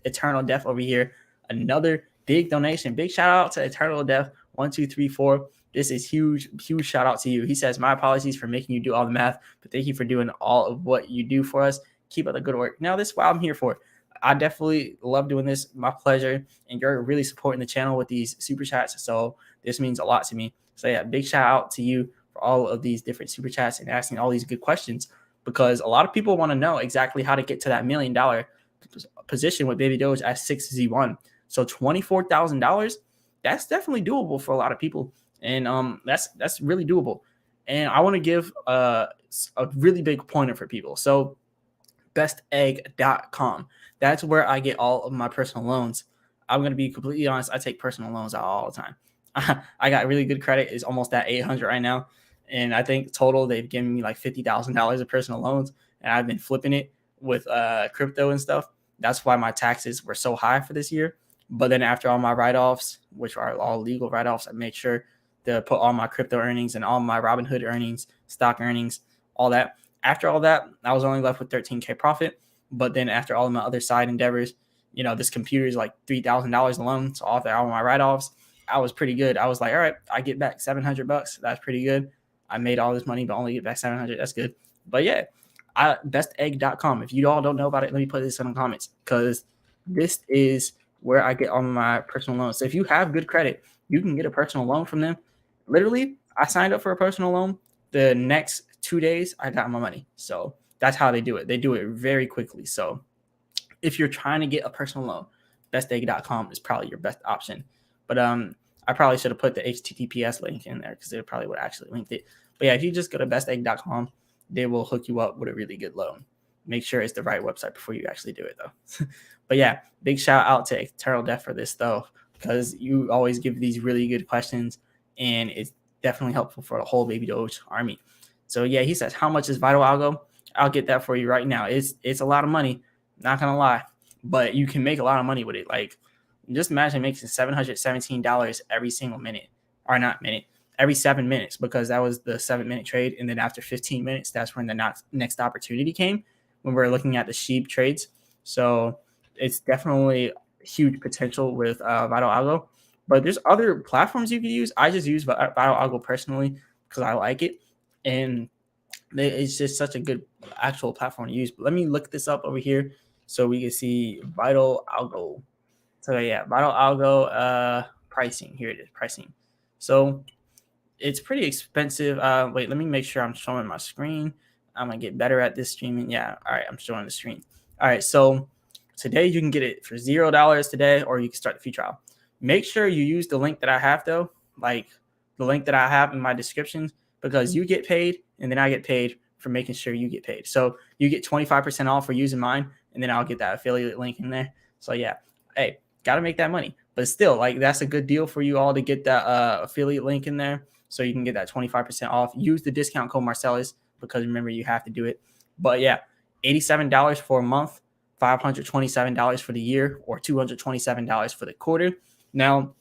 Eternal Death over here. Another big donation. Big shout out to Eternal Death 1234. This is huge shout out to you. He says, my apologies for making you do all the math, but thank you for doing all of what you do for us. Keep up the good work. Now, this is what I'm here for. I definitely love doing this. My pleasure. And you're really supporting the channel with these super chats. So this means a lot to me. So yeah, big shout out to you for all of these different super chats and asking all these good questions, because a lot of people want to know exactly how to get to that $1 million position with Baby Doge at 6Z1. So $24,000, that's definitely doable for a lot of people. And that's really doable. And I want to give a really big pointer for people. So bestegg.com. That's where I get all of my personal loans. I'm going to be completely honest. I take personal loans out all the time. I got really good credit. It's almost at 800 right now. And I think total they've given me like $50,000 of personal loans. And I've been flipping it with crypto and stuff. That's why my taxes were so high for this year. But then after all my write-offs, which are all legal write-offs, I made sure to put all my crypto earnings and all my Robinhood earnings, stock earnings, all that. After all that, I was only left with $13K profit. But then after all of my other side endeavors, this computer is like $3,000 alone. So after all my write-offs, I was pretty good. I was like, all right, I get back $700. That's pretty good. I made all this money, but only get back $700. That's good. But yeah, bestegg.com. If you all don't know about it, let me put this in the comments, because this is where I get all my personal loans. So if you have good credit, you can get a personal loan from them. Literally, I signed up for a personal loan. The next 2 days, I got my money. So that's how they do it. They do it very quickly. So if you're trying to get a personal loan, bestegg.com is probably your best option. But I probably should have put the HTTPS link in there, because they probably would actually linked it. But yeah, if you just go to bestegg.com, they will hook you up with a really good loan. Make sure it's the right website before you actually do it, though. But yeah, big shout out to Eternal Death for this stuff, because you always give these really good questions, and it's definitely helpful for the whole Baby Doge army. So yeah, he says, how much is Vital Algo? I'll get that for you right now. It's a lot of money, not gonna lie, but you can make a lot of money with it. Like Just imagine making $717 every single minute, or not minute, every 7 minutes, because that was the 7-minute trade. And then after 15 minutes, that's when the next opportunity came, when we're looking at the sheep trades. So it's definitely huge potential with Vital Algo. But there's other platforms you can use. I just use Vital Algo personally because I like it. And it's just such a good actual platform to use. But let me look this up over here so we can see Vital Algo. So yeah, Vital Algo pricing. Here it is, pricing. So it's pretty expensive. Wait, let me make sure I'm showing my screen. I'm gonna get better at this streaming. Yeah, all right, I'm showing the screen. All right, so today you can get it for $0 today, or you can start the free trial. Make sure you use the link that I have though, like the link that I have in my description, because you get paid and then I get paid for making sure you get paid. So you get 25% off for using mine, and then I'll get that affiliate link in there. So yeah, hey, gotta make that money. But still, like, that's a good deal for you all to get that affiliate link in there, so you can get that 25% off. Use the discount code Marsellis, because remember, you have to do it. But yeah, $87 for a month, $527 for the year, or $227 for the quarter. Now,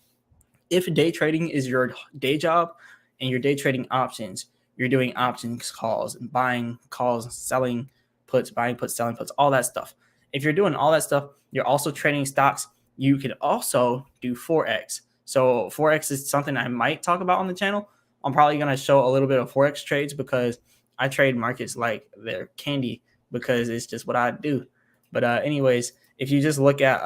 if day trading is your day job and you're day trading options, you're doing options calls, buying calls, selling puts, buying puts, selling puts, all that stuff. If you're doing all that stuff, you're also trading stocks. You can also do Forex. So Forex is something I might talk about on the channel. I'm probably going to show a little bit of Forex trades, because I trade markets like they're candy, because it's just what I do. But anyways, if you just look at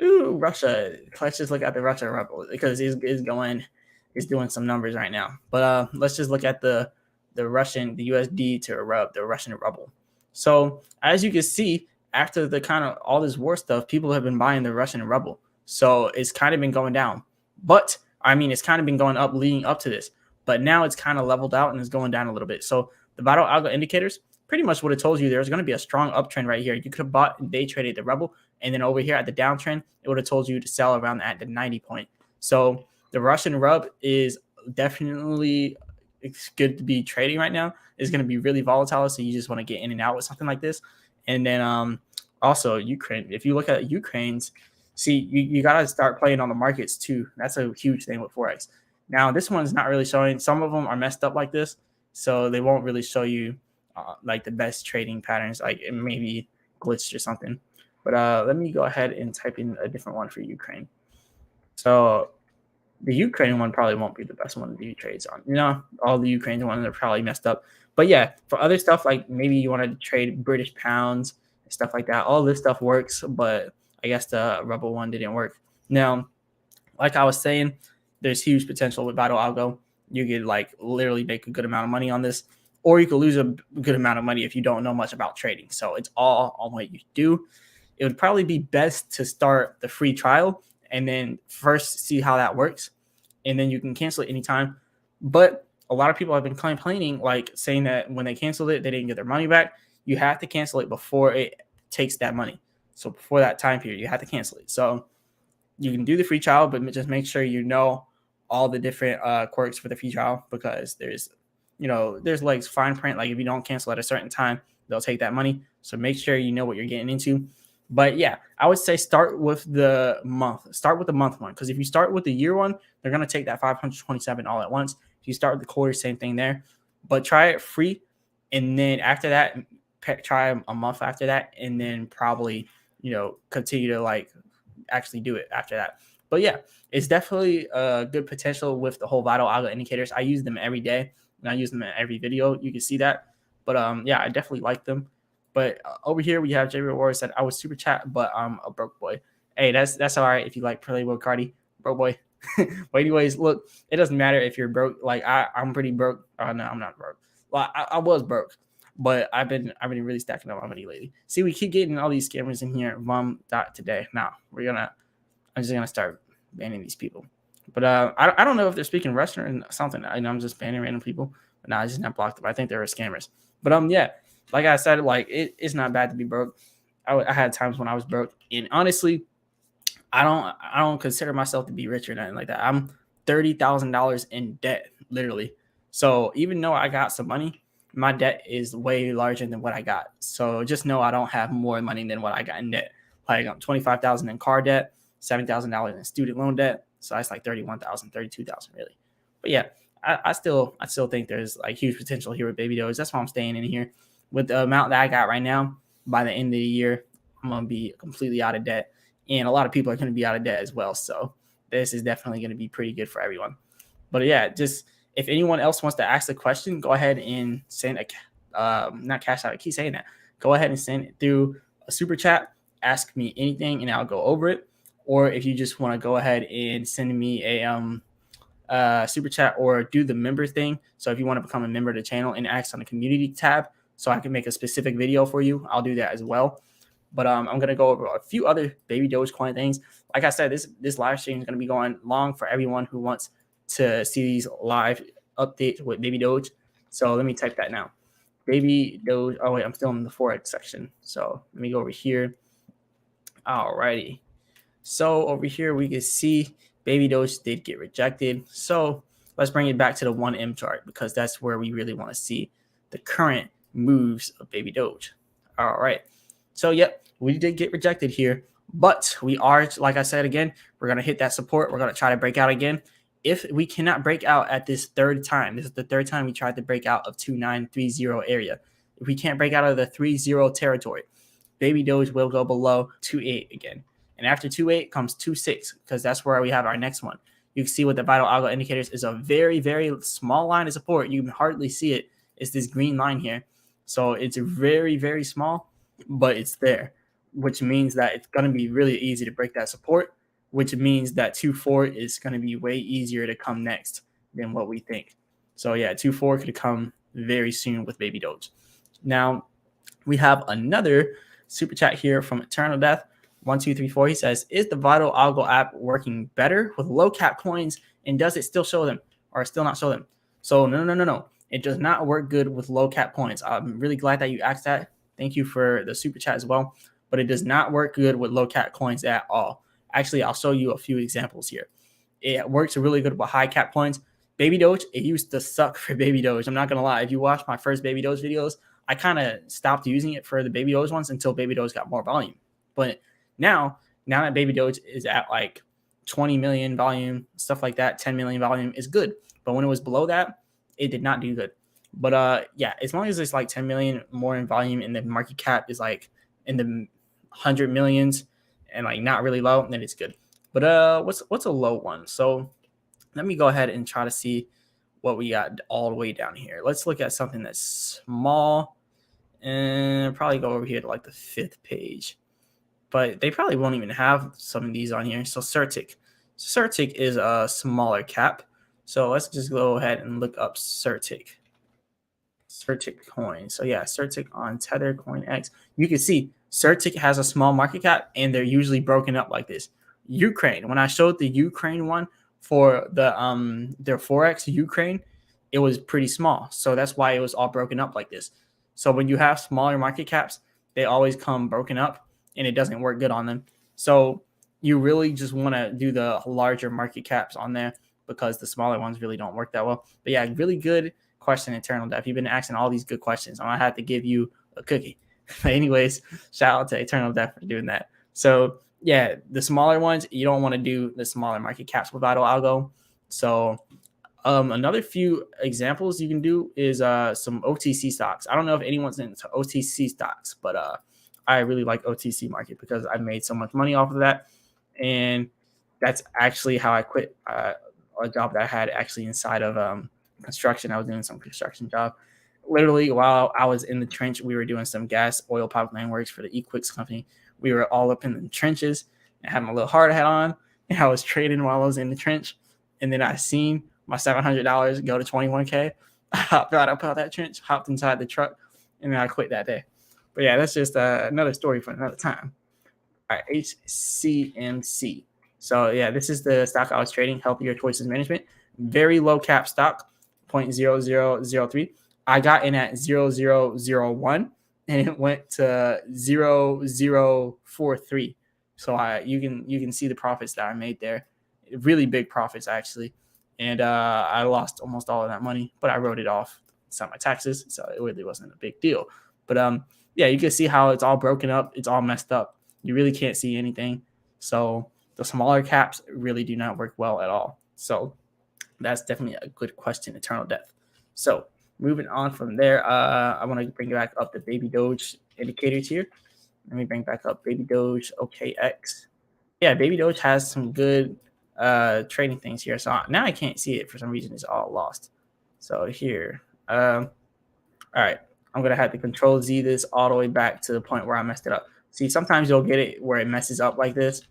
Russia, let's just look at the Russia ruble, because it's doing some numbers right now. But let's just look at the USD to the Russian ruble. So as you can see, after the kind of all this war stuff, people have been buying the Russian ruble. So it's kind of been going down. But I mean, it's kind of been going up leading up to this. But now it's kind of leveled out and is going down a little bit. So the Vital Algo indicators pretty much would have told you there's going to be a strong uptrend right here. You could have bought and day traded the ruble, and then over here at the downtrend, it would have told you to sell around at the 90 point. So the Russian rub is definitely, it's good to be trading right now. It's going to be really volatile, so you just want to get in and out with something like this. And then also Ukraine. If you look at Ukraine's, see, you got to start playing on the markets too. That's a huge thing with Forex. Now, this one's not really showing. Some of them are messed up like this, so they won't really show you like the best trading patterns, like it maybe glitched or something. But let me go ahead and type in a different one for Ukraine. So the Ukraine one probably won't be the best one to do trades on. You know, all the Ukraine ones are probably messed up. But yeah, for other stuff, like maybe you want to trade British pounds and stuff like that, all this stuff works, but I guess the ruble one didn't work. Now, like I was saying, there's huge potential with Vital Algo. You could like literally make a good amount of money on this, or you could lose a good amount of money if you don't know much about trading. So it's all on what you do. It would probably be best to start the free trial and then first see how that works, and then you can cancel it anytime. But a lot of people have been complaining, like saying that when they canceled it, they didn't get their money back. You have to cancel it before it takes that money. So before that time period, you have to cancel it. So you can do the free trial, but just make sure you know all the different quirks for the free trial, because there's like fine print. Like if you don't cancel at a certain time, they'll take that money. So make sure you know what you're getting into. But yeah, I would say start with the month. Start with the month one, because if you start with the year one, they're going to take that 527 all at once. If you start with the quarter, same thing there. But try it free, and then after that, try a month after that, and then probably continue to like actually do it after that. But yeah, it's definitely a good potential with the whole Vital Algo indicators. I use them every day, and I use them in every video. You can see that. But yeah, I definitely like them. But over here we have J Reward said, I was super chat, but I'm a broke boy. Hey, that's all right if you like Playboy Cardi, broke boy. But anyways, look, it doesn't matter if you're broke. Like I'm pretty broke. No, I'm not broke. Well, I was broke, but I've been really stacking up my money lately. See, we keep getting all these scammers in here. Today. Now I'm just gonna start banning these people. But I don't know if they're speaking Russian or something. I'm just banning random people. But no, I just not blocked them. I think they were scammers. But yeah, like I said, like it's not bad to be broke. I had times when I was broke, and honestly, I don't consider myself to be rich or nothing like that. I'm $30,000 in debt, literally. So even though I got some money, my debt is way larger than what I got. So just know I don't have more money than what I got in debt. Like I'm 25,000 in car debt, $7,000 in student loan debt. So that's like 31,000, 32,000 really. But yeah, I still think there's like huge potential here with Baby Doge. That's why I'm staying in here. With the amount that I got right now, by the end of the year, I'm gonna be completely out of debt, and a lot of people are gonna be out of debt as well. So this is definitely gonna be pretty good for everyone. But yeah, just if anyone else wants to ask a question, go ahead and send not cash out. I keep saying that. Go ahead and send it through a super chat. Ask me anything, and I'll go over it. Or if you just want to go ahead and send me a super chat or do the member thing. So if you want to become a member of the channel and ask on the community tab, so I can make a specific video for you, I'll do that as well. But I'm going to go over a few other Baby Dogecoin things. Like I said, this live stream is going to be going long for everyone who wants to see these live updates with Baby Doge. So let me type that now. Baby Doge. Oh, wait, I'm still in the Forex section. So let me go over here. Alrighty. So over here, we can see Baby Doge did get rejected. So let's bring it back to the 1M chart because that's where we really want to see the current moves of Baby Doge. All right. So, yep, we did get rejected here, but we are, like I said, again, we're going to hit that support. We're going to try to break out again. If we cannot break out at this third time, this is the third time we tried to break out of 2930 area. If we can't break out of the 30 territory, Baby Doge will go below 28 again. And after 28 comes 26 because that's where we have our next one. You can see what the vital algo indicators is a very, very small line of support. You can hardly see it. It's this green line here. So it's very, very small, but it's there, which means that it's going to be really easy to break that support, which means that 2.4 is going to be way easier to come next than what we think. So yeah, 2.4 could come very soon with Baby Doge. Now we have another super chat here from Eternal Death 1234. He says, "Is the Vital Algo app working better with low cap coins, and does it still show them or still not show them?" So no. It does not work good with low cap coins. I'm really glad that you asked that. Thank you for the super chat as well. But it does not work good with low cap coins at all. Actually, I'll show you a few examples here. It works really good with high cap coins. Baby Doge, it used to suck for Baby Doge. I'm not going to lie. If you watch my first Baby Doge videos, I kind of stopped using it for the Baby Doge ones until Baby Doge got more volume. But now that Baby Doge is at like 20 million volume, stuff like that, 10 million volume is good. But when it was below that, it did not do good. But yeah, as long as it's like 10 million more in volume and the market cap is like in the 100 millions and like not really low, then it's good. But what's a low one? So let me go ahead and try to see what we got all the way down here. Let's look at something that's small and probably go over here to like the 5th page. But they probably won't even have some of these on here. So Certic is a smaller cap. So let's just go ahead and look up Certic coin. So yeah, Certic on Tether Coin X. You can see Certic has a small market cap and they're usually broken up like this. Ukraine, when I showed the Ukraine one for the their Forex Ukraine, it was pretty small. So that's why it was all broken up like this. So when you have smaller market caps, they always come broken up and it doesn't work good on them. So you really just want to do the larger market caps on there because the smaller ones really don't work that well. But yeah, really good question, Eternal Death. You've been asking all these good questions. I'm going to have to give you a cookie. But anyways, shout out to Eternal Death for doing that. So yeah, the smaller ones, you don't want to do the smaller market caps with Vital Algo. So another few examples you can do is some OTC stocks. I don't know if anyone's into OTC stocks, but I really like OTC market because I made so much money off of that. And that's actually how I quit a job that I had actually inside of construction. I was doing some construction job. Literally, while I was in the trench, we were doing some gas oil pipeline works for the Equix company. We were all up in the trenches and had my little hard hat on, and I was trading while I was in the trench. And then I seen my $700 go to 21K. I hopped right up out of that trench, hopped inside the truck, and then I quit that day. But yeah, that's just another story for another time. All right, HCMC. So yeah, this is the stock I was trading, Healthier Choices Management. Very low cap stock, 0.0003. I got in at 0001 and it went to 0043. So you can see the profits that I made there. Really big profits actually. And I lost almost all of that money, but I wrote it off. It's not my taxes, so it really wasn't a big deal. But yeah, you can see how it's all broken up. It's all messed up. You really can't see anything. So The smaller caps really do not work well at all. So that's definitely a good question, Eternal Death. So moving on from there, I want to bring back up the Baby Doge indicators here. Let me bring back up Baby Doge OKX. Yeah, Baby Doge has some good trading things here. So now I can't see it for some reason. It's all lost. So here, all right, I'm gonna have to Control Z this all the way back to the point where I messed it up. See, sometimes you'll get it where it messes up like this,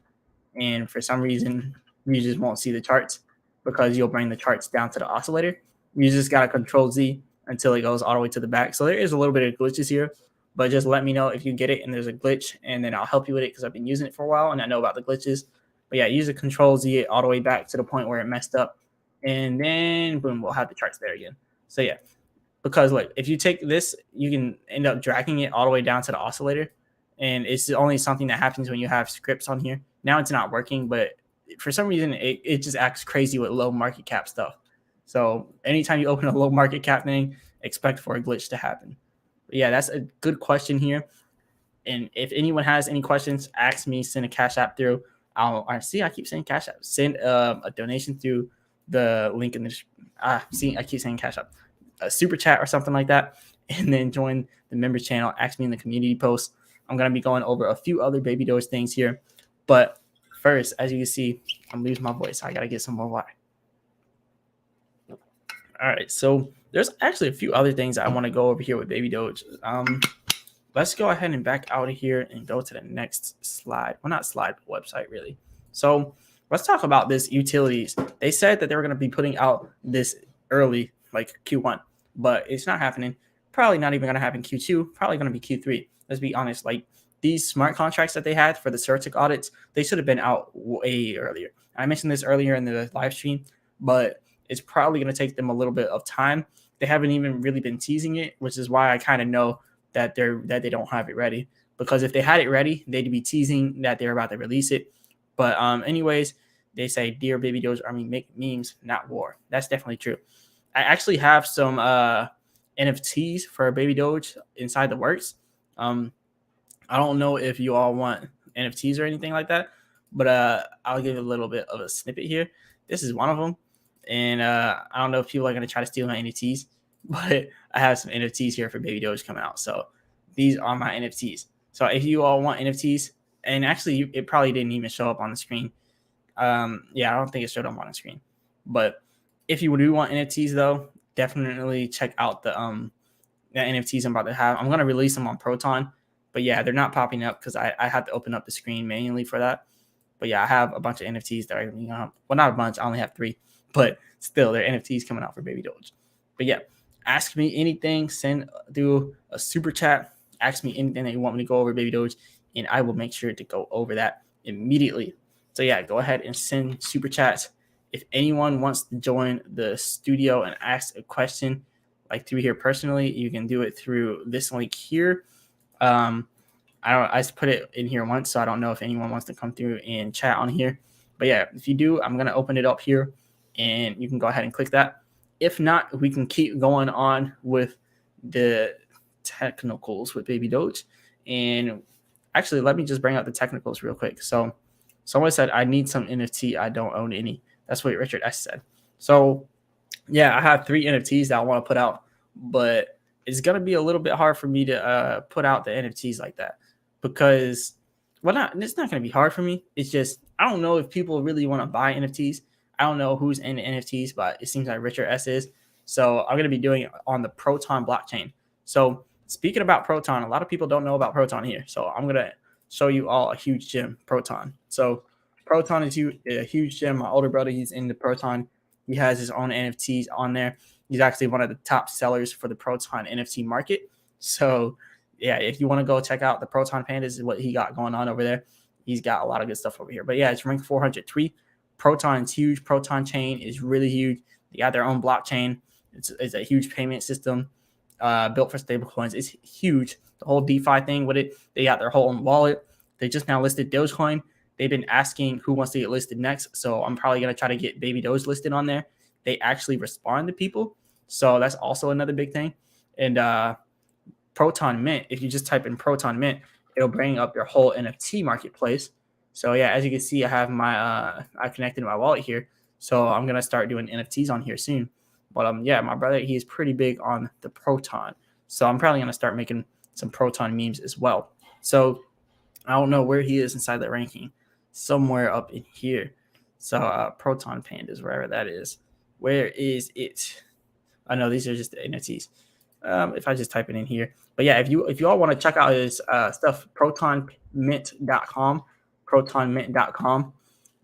and for some reason you just won't see the charts because you'll bring the charts down to the oscillator. You just gotta Control Z until it goes all the way to the back. So there is a little bit of glitches here, but just let me know if you get it and there's a glitch, and then I'll help you with it because I've been using it for a while and I know about the glitches. But yeah, use a Control Z it all the way back to the point where it messed up, and then boom, we'll have the charts there again. So yeah, because look, if you take this, you can end up dragging it all the way down to the oscillator, and it's only something that happens when you have scripts on here. Now it's not working, but for some reason it just acts crazy with low market cap stuff. So anytime you open a low market cap thing, expect for a glitch to happen. But yeah, that's a good question here. And if anyone has any questions, ask me, send a Cash App through. I keep saying Cash App. Send a donation through the link in the I keep saying Cash App. A super chat or something like that, and then join the members channel. Ask me in the community post. I'm going to be going over a few other Baby Doge things here. But first, as you can see, I'm losing my voice. So I got to get some more water. All right. So there's actually a few other things I want to go over here with Baby Doge. Let's go ahead and back out of here and go to the next slide. Well, not slide, but website, really. So let's talk about this utilities. They said that they were going to be putting out this early, like Q1, but it's not happening. Probably not even going to happen Q2, probably going to be Q3. Let's be honest. Like these smart contracts that they had for the CertiK audits, they should have been out way earlier. I mentioned this earlier in the live stream, but it's probably going to take them a little bit of time. They haven't even really been teasing it, which is why I kind of know that they don't have it ready. Because if they had it ready, they'd be teasing that they're about to release it. But anyways, they say, "Dear Baby Doge Army, make memes, not war." That's definitely true. I actually have some NFTs for Baby Doge inside the works. I don't know if you all want NFTs or anything like that, but I'll give a little bit of a snippet here. This is one of them, and I don't know if people are going to try to steal my NFTs, but I have some NFTs here for Baby Doge coming out. So these are my NFTs. So if you all want NFTs, and actually it probably didn't even show up on the screen. Yeah, I don't think it showed up on the screen, but if you do want NFTs though, definitely check out the NFTs I'm about to have. I'm going to release them on Proton, but yeah, they're not popping up because I have to open up the screen manually for that. But yeah, I have a bunch of NFTs that are going to well, not a bunch. I only have 3, but still, they're NFTs coming out for Baby Doge. But yeah, ask me anything. Send through a super chat. Ask me anything that you want me to go over Baby Doge, and I will make sure to go over that immediately. So yeah, go ahead and send super chats. If anyone wants to join the studio and ask a question, like through here personally, you can do it through this link here. I just put it in here once, so I don't know if anyone wants to come through and chat on here. But yeah, if you do, I'm gonna open it up here, and you can go ahead and click that. If not, we can keep going on with the technicals with Baby Doge. And actually, let me just bring out the technicals real quick. So someone said, "I need some NFT. I don't own any." That's what Richard S. said. So, yeah, I have 3 NFTs that I want to put out, but it's going to be a little bit hard for me to put out the NFTs like that because, well, it's not going to be hard for me. It's just, I don't know if people really want to buy NFTs. I don't know who's in the NFTs, but it seems like Richard S. is. So I'm going to be doing it on the Proton blockchain. So speaking about Proton, a lot of people don't know about Proton here. So I'm going to show you all a huge gem, Proton. So Proton is a huge gem. My older brother, he's into Proton. He has his own NFTs on there. He's actually one of the top sellers for the Proton NFT market. So, yeah, if you want to go check out the Proton Pandas, is what he got going on over there. He's got a lot of good stuff over here. But, yeah, it's ranked 403. Proton is huge. Proton chain is really huge. They got their own blockchain. It's a huge payment system built for stablecoins. It's huge. The whole DeFi thing with it. They got their whole own wallet. They just now listed Dogecoin. They've been asking who wants to get listed next. So I'm probably going to try to get Baby Doge listed on there. They actually respond to people. So that's also another big thing. And Proton Mint, if you just type in Proton Mint, it'll bring up their whole NFT marketplace. So yeah, as you can see, I have my I connected my wallet here. So I'm gonna start doing NFTs on here soon. But yeah, my brother, he's pretty big on the Proton. So I'm probably gonna start making some Proton memes as well. So I don't know where he is inside that ranking. Somewhere up in here. So Proton Pandas, wherever that is. Where is it? I know these are just the NFTs. If I just type it in here. But yeah, if you all want to check out his stuff, protonmint.com, protonmint.com,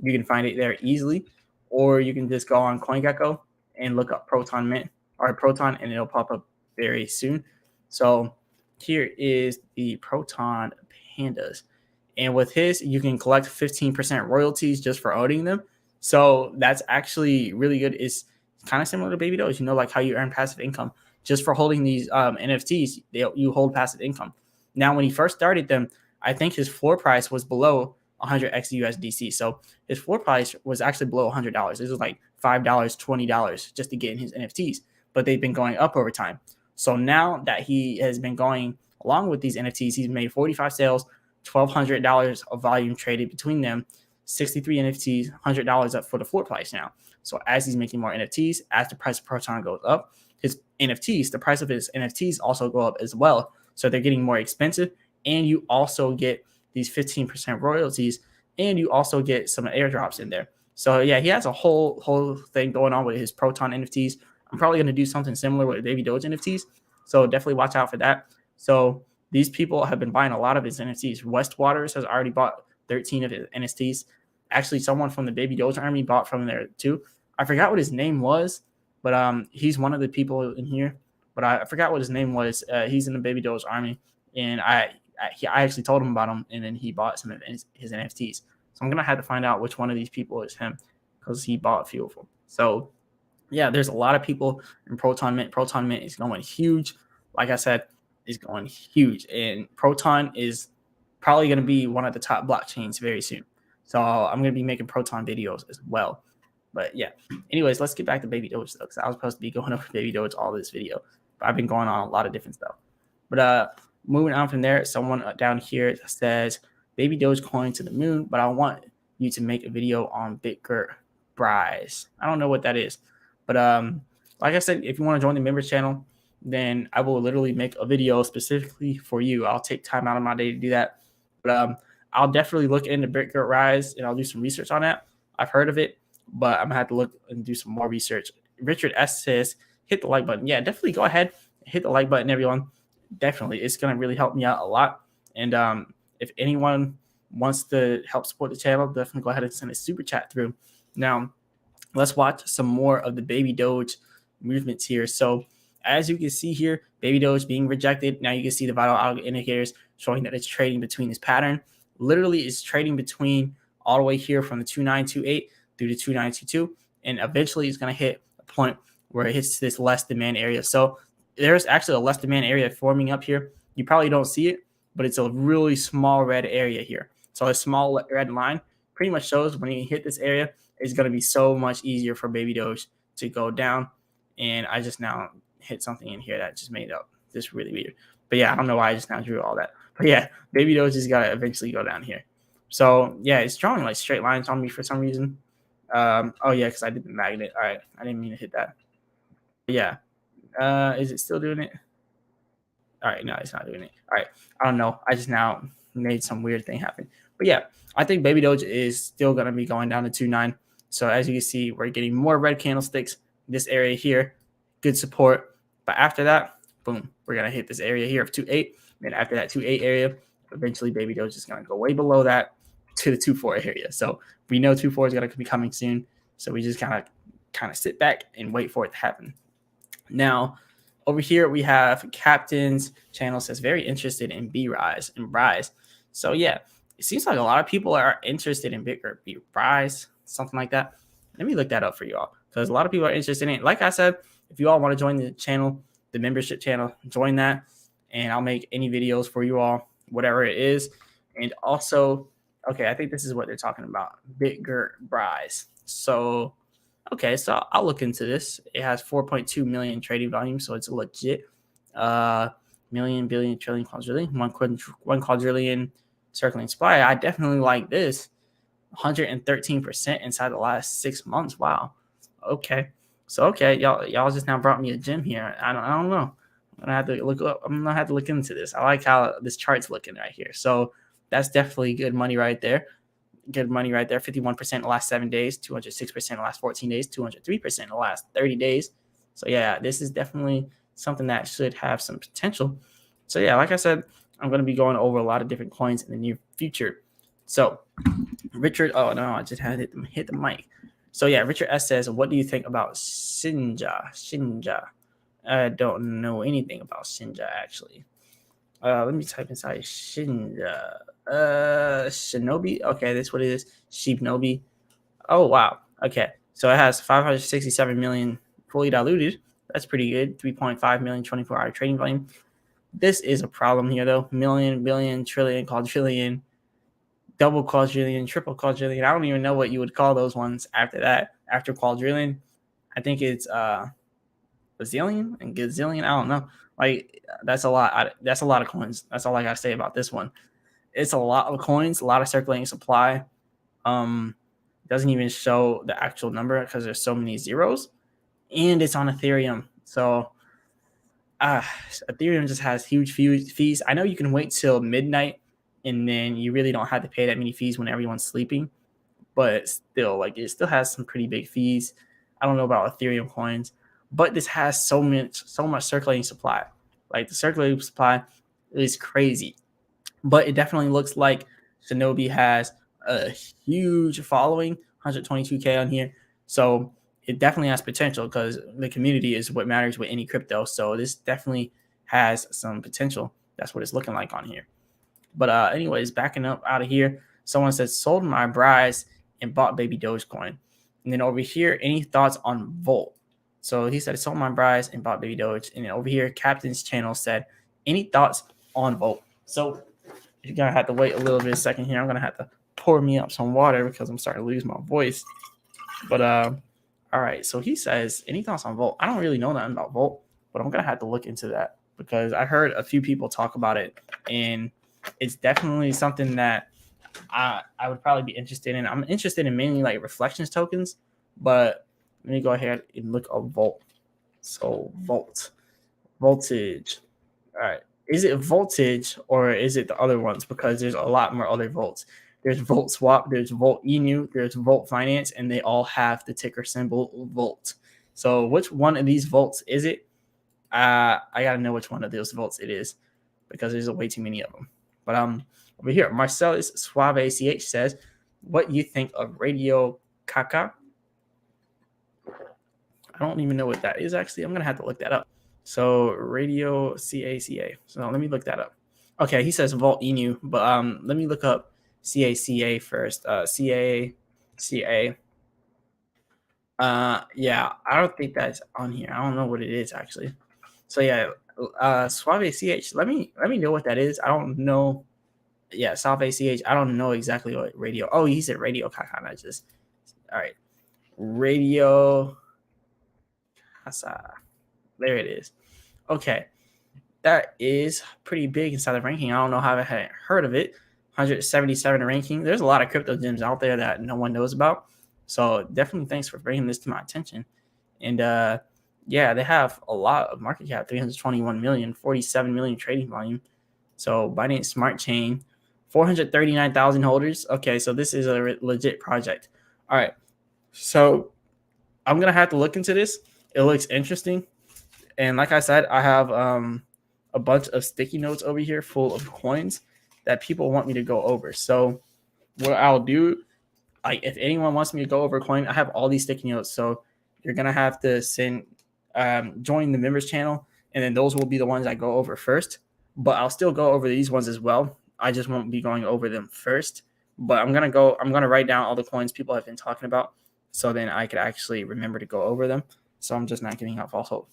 you can find it there easily. Or you can just go on CoinGecko and look up Proton Mint or Proton, and it'll pop up very soon. So here is the Proton Pandas. And with his, you can collect 15% royalties just for owning them. So that's actually really good. It's kind of similar to Baby Doge, like how you earn passive income just for holding these NFTs. You hold passive income. Now, when he first started them, I think his floor price was below 100 XUSDC. So his floor price was actually below $100. This was like $5, $20 just to get in his NFTs. But they've been going up over time. So now that he has been going along with these NFTs, he's made 45 sales, $1,200 of volume traded between them, 63 NFTs, $100 up for the floor price now. So as he's making more NFTs, as the price of Proton goes up, his NFTs, the price of his NFTs also go up as well. So they're getting more expensive, and you also get these 15% royalties, and you also get some airdrops in there. So yeah, he has a whole thing going on with his Proton NFTs. I'm probably going to do something similar with Baby Doge NFTs. So definitely watch out for that. So these people have been buying a lot of his NFTs. Westwaters has already bought 13 of his NFTs. Actually, someone from the Baby Doge army bought from there too. I forgot what his name was, but he's one of the people in here. But I forgot what his name was. He's in the Baby Doge army, and I actually told him about him, and then he bought some of his NFTs. So I'm gonna have to find out which one of these people is him, because he bought a few of them. So yeah, there's a lot of people in Proton Mint. Proton Mint is going huge. Like I said, is going huge, and Proton is probably going to be one of the top blockchains very soon. So I'm going to be making Proton videos as well. But yeah, anyways, let's get back to Baby Doge stuff, because I was supposed to be going over Baby Doge all this video, but I've been going on a lot of different stuff. But moving on from there, someone down here says Baby Doge coin to the moon, but I want you to make a video on BitGert Brise. I don't know what that is, but like I said, if you want to join the members channel, then I will literally make a video specifically for you. I'll take time out of my day to do that. But I'll definitely look into BitGert Rise, and I'll do some research on that. I've heard of it, but I'm going to have to look and do some more research. Richard S. says, hit the like button. Yeah, definitely go ahead. Hit the like button, everyone. Definitely. It's going to really help me out a lot. And if anyone wants to help support the channel, definitely go ahead and send a super chat through. Now, let's watch some more of the Baby Doge movements here. So as you can see here, Baby Doge being rejected. Now you can see the vital algo indicators showing that it's trading between this pattern. Literally, it's trading between all the way here from the 2928 through the 2922, and eventually it's going to hit a point where it hits this less demand area. So there's actually a less demand area forming up here. You probably don't see it, but it's a really small red area here. So a small red line pretty much shows when you hit this area, it's going to be so much easier for Baby Doge to go down. And I just now hit something in here that just made up this really weird. But yeah, I don't know why I just now drew all that. But yeah, Baby Doge has got to eventually go down here. So yeah, it's drawing like straight lines on me for some reason. Oh yeah, because I did the magnet. All right, I didn't mean to hit that. But yeah, is it still doing it? All right, no, it's not doing it. All right, I don't know. I just now made some weird thing happen. But yeah, I think Baby Doge is still gonna be going down to 2.9. So as you can see, we're getting more red candlesticks. This area here, good support. But after that, boom, we're gonna hit this area here of 2.8. Then after that 2.8 area, eventually Baby Doge is gonna go way below that to the 2.4 area. So we know 2.4 is gonna be coming soon. So we just kind of sit back and wait for it to happen. Now, over here we have Captain's channel says very interested in B-Rise and Brise. So yeah, it seems like a lot of people are interested in BitGert B-Rise, something like that. Let me look that up for you all, because a lot of people are interested in it. Like I said, if you all want to join the channel, the membership channel, join that, and I'll make any videos for you all, whatever it is. And also, okay, I think this is what they're talking about, BitGert Brise. So, okay, so I'll look into this. It has 4.2 million trading volume, so it's legit. Million, billion, trillion, quadrillion, one quadrillion circling supply. I definitely like this. 113% inside the last 6 months. Wow. Okay. So okay, y'all just now brought me a gem here. I don't know. I'm gonna have to look up. I'm gonna have to look into this. I like how this chart's looking right here. So that's definitely good money right there. Good money right there. 51% in the last 7 days, 206% in the last 14 days, 203% in the last 30 days. So yeah, this is definitely something that should have some potential. So yeah, like I said, I'm going to be going over a lot of different coins in the near future. So Richard, oh no, I just had to hit the mic. So yeah, Richard S says, what do you think about Shinja? I don't know anything about Shinja actually. Let me type inside Shinja. Shinobi. Okay, that's what it is. Shinobi. Oh wow. Okay, so it has 567 million fully diluted. That's pretty good. 3.5 million 24-hour trading volume. This is a problem here though. Million, billion, trillion, quadrillion, double quadrillion, triple quadrillion. I don't even know what you would call those ones after that. After quadrillion, I think it's bazillion and gazillion. I don't know. Like that's a lot. That's a lot of coins. That's all I gotta say about this one. It's a lot of coins, a lot of circulating supply. Doesn't even show the actual number because there's so many zeros, and it's on Ethereum. So Ethereum just has huge fees. I know you can wait till midnight, and then you really don't have to pay that many fees when everyone's sleeping. But still, like it still has some pretty big fees. I don't know about Ethereum coins, but this has so much circulating supply. Like the circulating supply is crazy. But it definitely looks like Shinobi has a huge following, 122K on here. So it definitely has potential because the community is what matters with any crypto. So this definitely has some potential. That's what it's looking like on here. But anyways, backing up out of here, someone said sold my Bryce and bought baby Dogecoin. And then over here, any thoughts on Volt? So he said sold my Bryce and bought baby Doge. And then over here, Captain's channel said any thoughts on Volt? So you're gonna have to wait a little bit a second here. I'm gonna have to pour me up some water because I'm starting to lose my voice. But all right. So he says any thoughts on Volt? I don't really know nothing about Volt, but I'm gonna have to look into that because I heard a few people talk about it, and it's definitely something that I would probably be interested in. I'm interested in mainly like reflections tokens, but let me go ahead and look up Volt. So voltage. All right. Is it voltage or is it the other ones? Because there's a lot more other volts. There's Volt Swap, there's Volt Enu, there's Volt Finance, and they all have the ticker symbol Volt. So which one of these volts is it? I gotta know which one of those volts it is because there's way too many of them. But over here, Marsellis Suave ACH says, what you think of Radio Caca? I don't even know what that is actually. I'm gonna have to look that up. So Radio CACA. So let me look that up. Okay, he says Volt Enu, but let me look up CACA first. CACA. Yeah, I don't think that's on here. I don't know what it is actually. So yeah, Suave CH. Let me know what that is. I don't know. Yeah, Suave CH. I don't know exactly what radio. Oh, he said Radio Caca. Not just. All right, Radio. There it is. Okay. That is pretty big inside the ranking. I don't know how I hadn't heard of it. 177 ranking. There's a lot of crypto gems out there that no one knows about. So definitely thanks for bringing this to my attention. And yeah, they have a lot of market cap, 321 million, 47 million trading volume. So Binance Smart Chain, 439,000 holders. Okay, so this is a legit project. All right. So I'm going to have to look into this. It looks interesting. And like I said, I have a bunch of sticky notes over here full of coins that people want me to go over. So what I'll do, like if anyone wants me to go over a coin, I have all these sticky notes. So you're going to have to join the members channel, and then those will be the ones I go over first. But I'll still go over these ones as well. I just won't be going over them first. But I'm going to write down all the coins people have been talking about, so then I could actually remember to go over them. So I'm just not giving out false hope.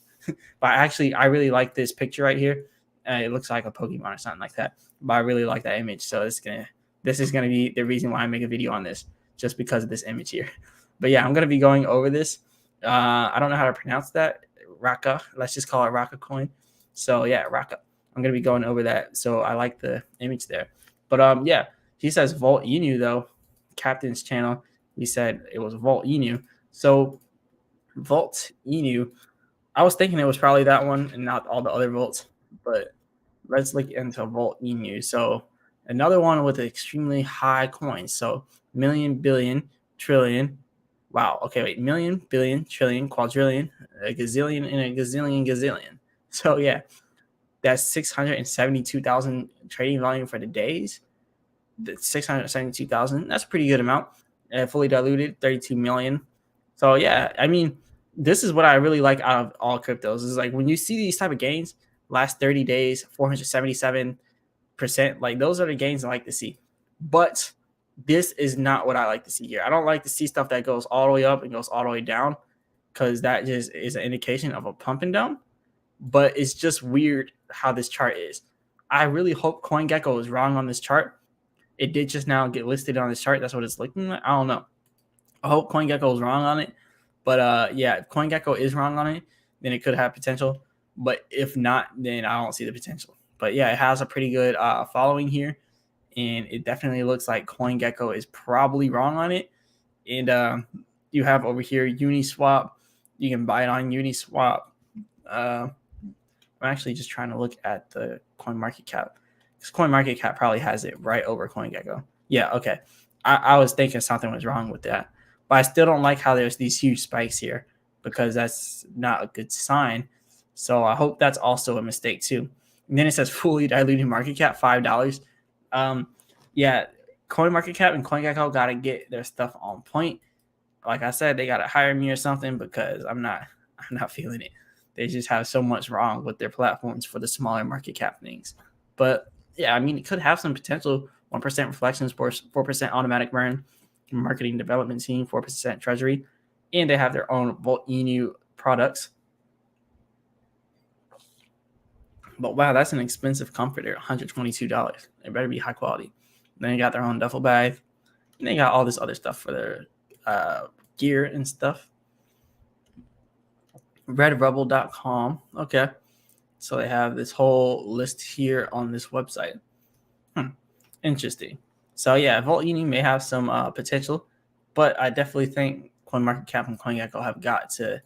But actually, I really like this picture right here. It looks like a Pokemon or something like that. But I really like that image. So this is gonna be the reason why I make a video on this, just because of this image here. But yeah, I'm gonna be going over this. I don't know how to pronounce that. Raka. Let's just call it Raka coin. So yeah, Raka. I'm gonna be going over that. So I like the image there. But yeah, he says Volt Enu though. captain's channel. He said it was Vault Inu. So Vault Inu, I was thinking it was probably that one and not all the other vaults, but let's look into Vault Inu. So another one with extremely high coins. So million, billion, trillion. Wow. Okay, wait. Million, billion, trillion, quadrillion, a gazillion, and a gazillion, gazillion. So yeah, that's 672,000 trading volume for the days. That's 672,000. That's a pretty good amount. Fully diluted, 32 million. So yeah, I mean, this is what I really like out of all cryptos. Is like when you see these type of gains, last 30 days, 477%. Like those are the gains I like to see. But this is not what I like to see here. I don't like to see stuff that goes all the way up and goes all the way down, because that just is an indication of a pump and dump. But it's just weird how this chart is. I really hope CoinGecko is wrong on this chart. It did just now get listed on this chart. That's what it's looking like. I don't know. I hope CoinGecko is wrong on it. But yeah, if CoinGecko is wrong on it, then it could have potential. But if not, then I don't see the potential. But yeah, it has a pretty good following here. And it definitely looks like CoinGecko is probably wrong on it. And you have over here Uniswap. You can buy it on Uniswap. I'm actually just trying to look at the CoinMarketCap, because CoinMarketCap probably has it right over CoinGecko. Yeah, okay. I was thinking something was wrong with that. But I still don't like how there's these huge spikes here, because that's not a good sign. So I hope that's also a mistake too. And then it says fully diluted market cap, $5. Yeah, CoinMarketCap and CoinGecko got to get their stuff on point. Like I said, they got to hire me or something, because I'm not feeling it. They just have so much wrong with their platforms for the smaller market cap things. But yeah, I mean, it could have some potential. 1% reflections, 4% automatic burn, marketing development team, 4% treasury, and they have their own Vault Inu products. But wow, that's an expensive comforter, $122. It better be high quality. Then they got their own duffel bag, and they got all this other stuff for their gear and stuff. Redrebel.com. Okay. So they have this whole list here on this website. Interesting. So yeah, Vault Inu may have some potential, but I definitely think CoinMarketCap and CoinGecko have got to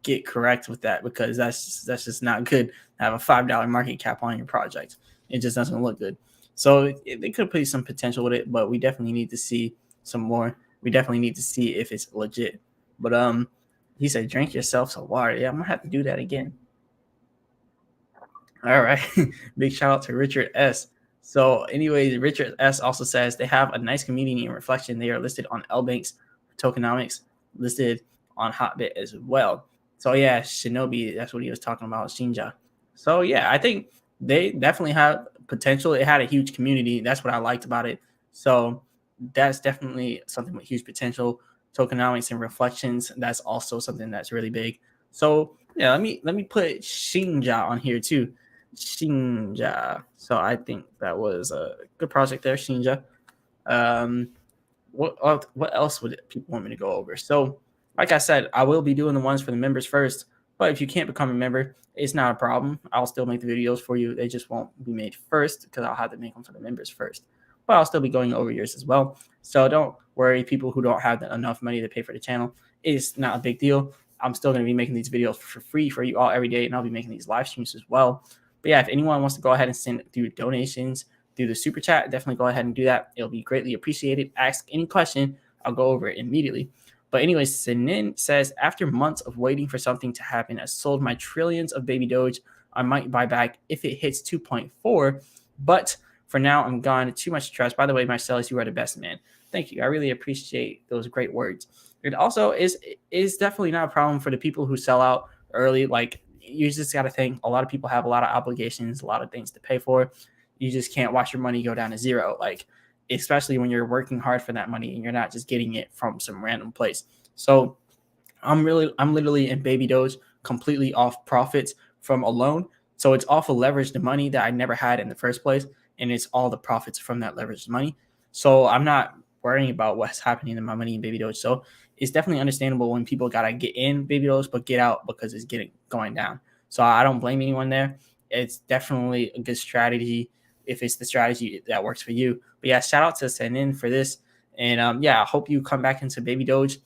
get correct with that, because that's just not good to have a $5 market cap on your project. It just doesn't look good. So they could put some potential with it, but we definitely need to see some more. We definitely need to see if it's legit. But he said, drink yourself some water. Yeah, I'm gonna have to do that again. All right. Big shout out to Richard S. So anyways, Richard S also says they have a nice community in Reflection. They are listed on LBanks, Tokenomics, listed on Hotbit as well. So yeah, Shinobi, that's what he was talking about, Shinja. So yeah, I think they definitely have potential. It had a huge community. That's what I liked about it. So that's definitely something with huge potential. Tokenomics and Reflections, that's also something that's really big. So yeah, let me put Shinja on here too. Shinja. So I think that was a good project there, Shinja. What else would people want me to go over? So, like I said, I will be doing the ones for the members first. But if you can't become a member, it's not a problem. I'll still make the videos for you. They just won't be made first, because I'll have to make them for the members first. But I'll still be going over yours as well. So don't worry, people who don't have enough money to pay for the channel. It's not a big deal. I'm still going to be making these videos for free for you all every day, and I'll be making these live streams as well. But yeah, if anyone wants to go ahead and send through donations through the super chat, definitely go ahead and do that. It'll be greatly appreciated. Ask any question, I'll go over it immediately. But anyways, Sinin says, after months of waiting for something to happen, I sold my trillions of baby Doge. I might buy back if it hits 2.4, but for now, I'm gone. Too much stress. By the way, Marsellis, you are the best, man. Thank you. I really appreciate those great words. It also is definitely not a problem for the people who sell out early. Like, you just got to think, a lot of people have a lot of obligations, a lot of things to pay for. You just can't watch your money go down to zero. Like, especially when you're working hard for that money and you're not just getting it from some random place. So I'm literally in baby Doge completely off profits from a loan. So it's off of leveraged money that I never had in the first place. And it's all the profits from that leveraged money. So I'm not worrying about what's happening in my money in baby Doge. So it's definitely understandable when people got to get in baby Doge, but get out because it's going down. So I don't blame anyone there. It's definitely a good strategy if it's the strategy that works for you. But yeah, shout out to Senin for this. And yeah, I hope you come back into Baby Doge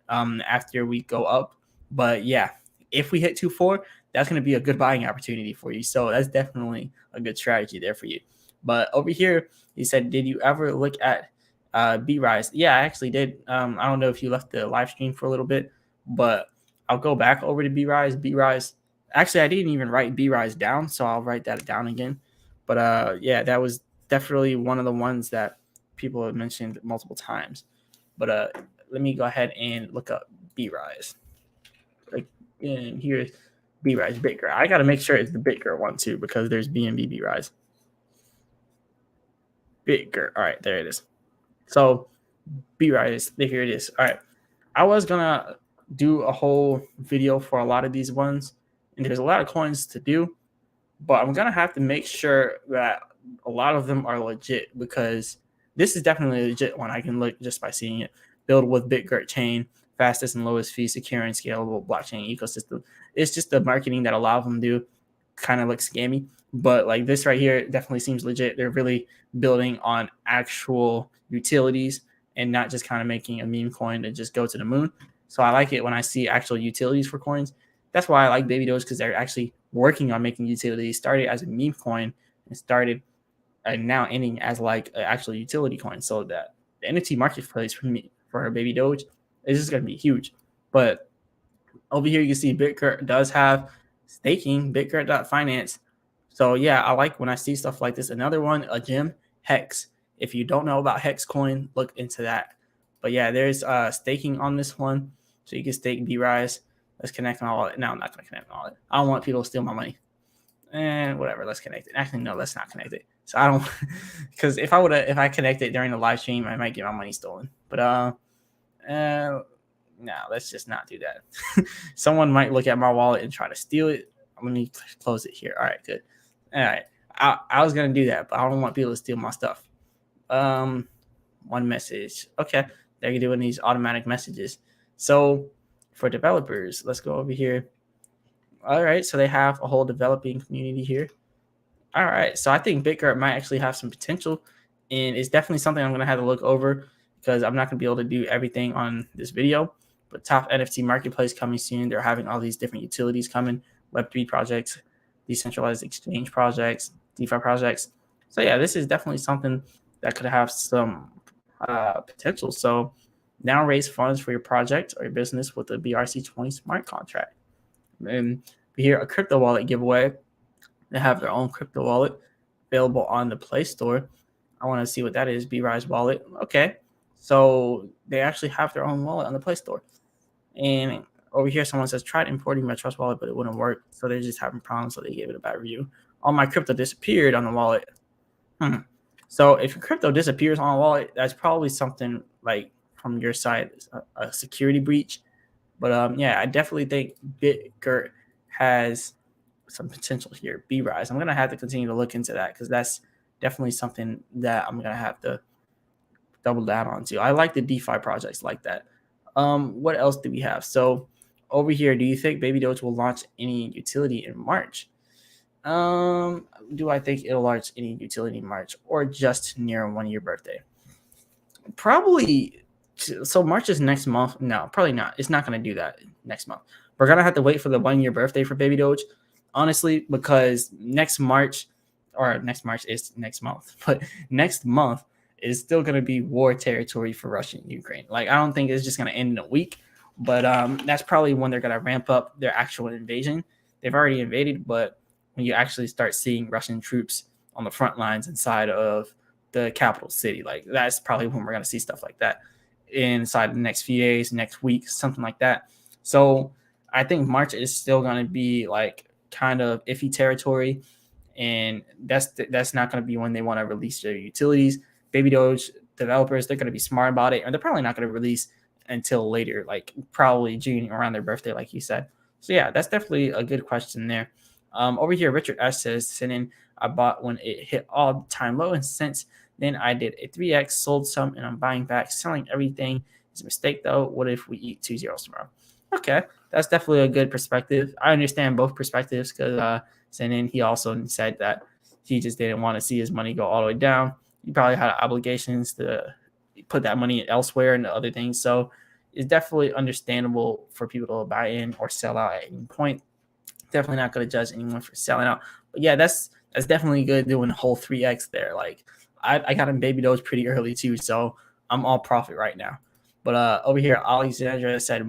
after we go up. But yeah, if we hit 2.4, that's going to be a good buying opportunity for you. So that's definitely a good strategy there for you. But over here, he said, did you ever look at B-Rise? Yeah, I actually did. I don't know if you left the live stream for a little bit, but I'll go back over to B-Rise. B-Rise, actually, I didn't even write B-Rise down, so I'll write that down again. But yeah, that was definitely one of the ones that people have mentioned multiple times. But let me go ahead and look up B-Rise. Like, and here's B-Rise Bitger. I got to make sure it's the Bitger one too, because there's BNB B-Rise. Bitger. All right, there it is. So B-Rise, here it is. All right. I was gonna do a whole video for a lot of these ones, and there's a lot of coins to do, but I'm gonna have to make sure that a lot of them are legit, because this is definitely a legit one. I can look just by seeing it. Build with BitGert chain, fastest and lowest fee, secure and scalable blockchain ecosystem. It's just the marketing that a lot of them do kind of looks scammy, but like this right here definitely seems legit. They're really building on actual utilities and not just kind of making a meme coin to just go to the moon. So I like it when I see actual utilities for coins. That's why I like Baby Doge, because they're actually working on making utilities. Started as a meme coin and started and now ending as like an actual utility coin. So that the NFT marketplace for me for Baby Doge is just going to be huge. But over here you can see BitGert does have staking, BitGert.finance. So yeah, I like when I see stuff like this. Another one, a gem, Hex. If you don't know about Hex coin, look into that. But yeah, there's staking on this one. So you can stake B-Rise. Let's connect on all it. No, I'm not going to connect on all it. I don't want people to steal my money. And whatever, let's connect it. Actually, no, let's not connect it. So I don't, because if I connect it during the live stream, I might get my money stolen. But no, let's just not do that. Someone might look at my wallet and try to steal it. Let me close it here. All right, good. All right, I was gonna do that, but I don't want people to steal my stuff. One message. Okay, they're doing these automatic messages. So for developers, let's go over here. All right, so they have a whole developing community here. All right, so I think BitGert might actually have some potential, and it's definitely something I'm going to have to look over, because I'm not going to be able to do everything on this video. But top NFT marketplace coming soon. They're having all these different utilities coming, Web3 projects, decentralized exchange projects, DeFi projects. So yeah, this is definitely something that could have some potential. So now raise funds for your project or your business with the BRC20 smart contract. And here, a crypto wallet giveaway. They have their own crypto wallet available on the Play Store. I want to see what that is. B-Rise wallet. Okay. So they actually have their own wallet on the Play Store. And over here, someone says, tried importing my Trust wallet, but it wouldn't work. So they're just having problems, so they gave it a bad review. All my crypto disappeared on the wallet. So if your crypto disappears on a wallet, that's probably something like from your side, a security breach. But yeah, I definitely think BitGert has some potential here. B-Rise. I'm gonna have to continue to look into that, because that's definitely something that I'm gonna have to double down onto. I like the DeFi projects like that. What else do we have? So over here, do you think Baby Doge will launch any utility in March? Do I think it'll launch any utility in March, or just near 1 year birthday? Probably. So March is next month. No, probably not. It's not going to do that next month. We're going to have to wait for the 1 year birthday for Baby Doge, honestly, because next March is next month, but next month is still going to be war territory for Russia and Ukraine. Like, I don't think it's just going to end in a week, but that's probably when they're going to ramp up their actual invasion. They've already invaded, but when you actually start seeing Russian troops on the front lines inside of the capital city, like, that's probably when we're going to see stuff like that inside the next few days, next week, something like that. So I think March is still going to be like kind of iffy territory, and that's not going to be when they want to release their utilities. Baby Doge developers, they're going to be smart about it, and they're probably not going to release until later, like probably June, around their birthday, like you said. So yeah, that's definitely a good question there. Over here, Richard S says, sending, I bought when it hit all-time low, and since then I did a 3x, sold some, and I'm buying back. Selling everything is a mistake, though. What if we eat 2 zeros tomorrow? Okay, that's definitely a good perspective. I understand both perspectives, because Zenin, he also said that he just didn't want to see his money go all the way down. He probably had obligations to put that money elsewhere into other things. So it's definitely understandable for people to buy in or sell out at any point. Definitely not going to judge anyone for selling out. But yeah, that's definitely good doing the whole 3x there. Like I got in Baby Doge pretty early too, so I'm all profit right now. But over here, Alexandra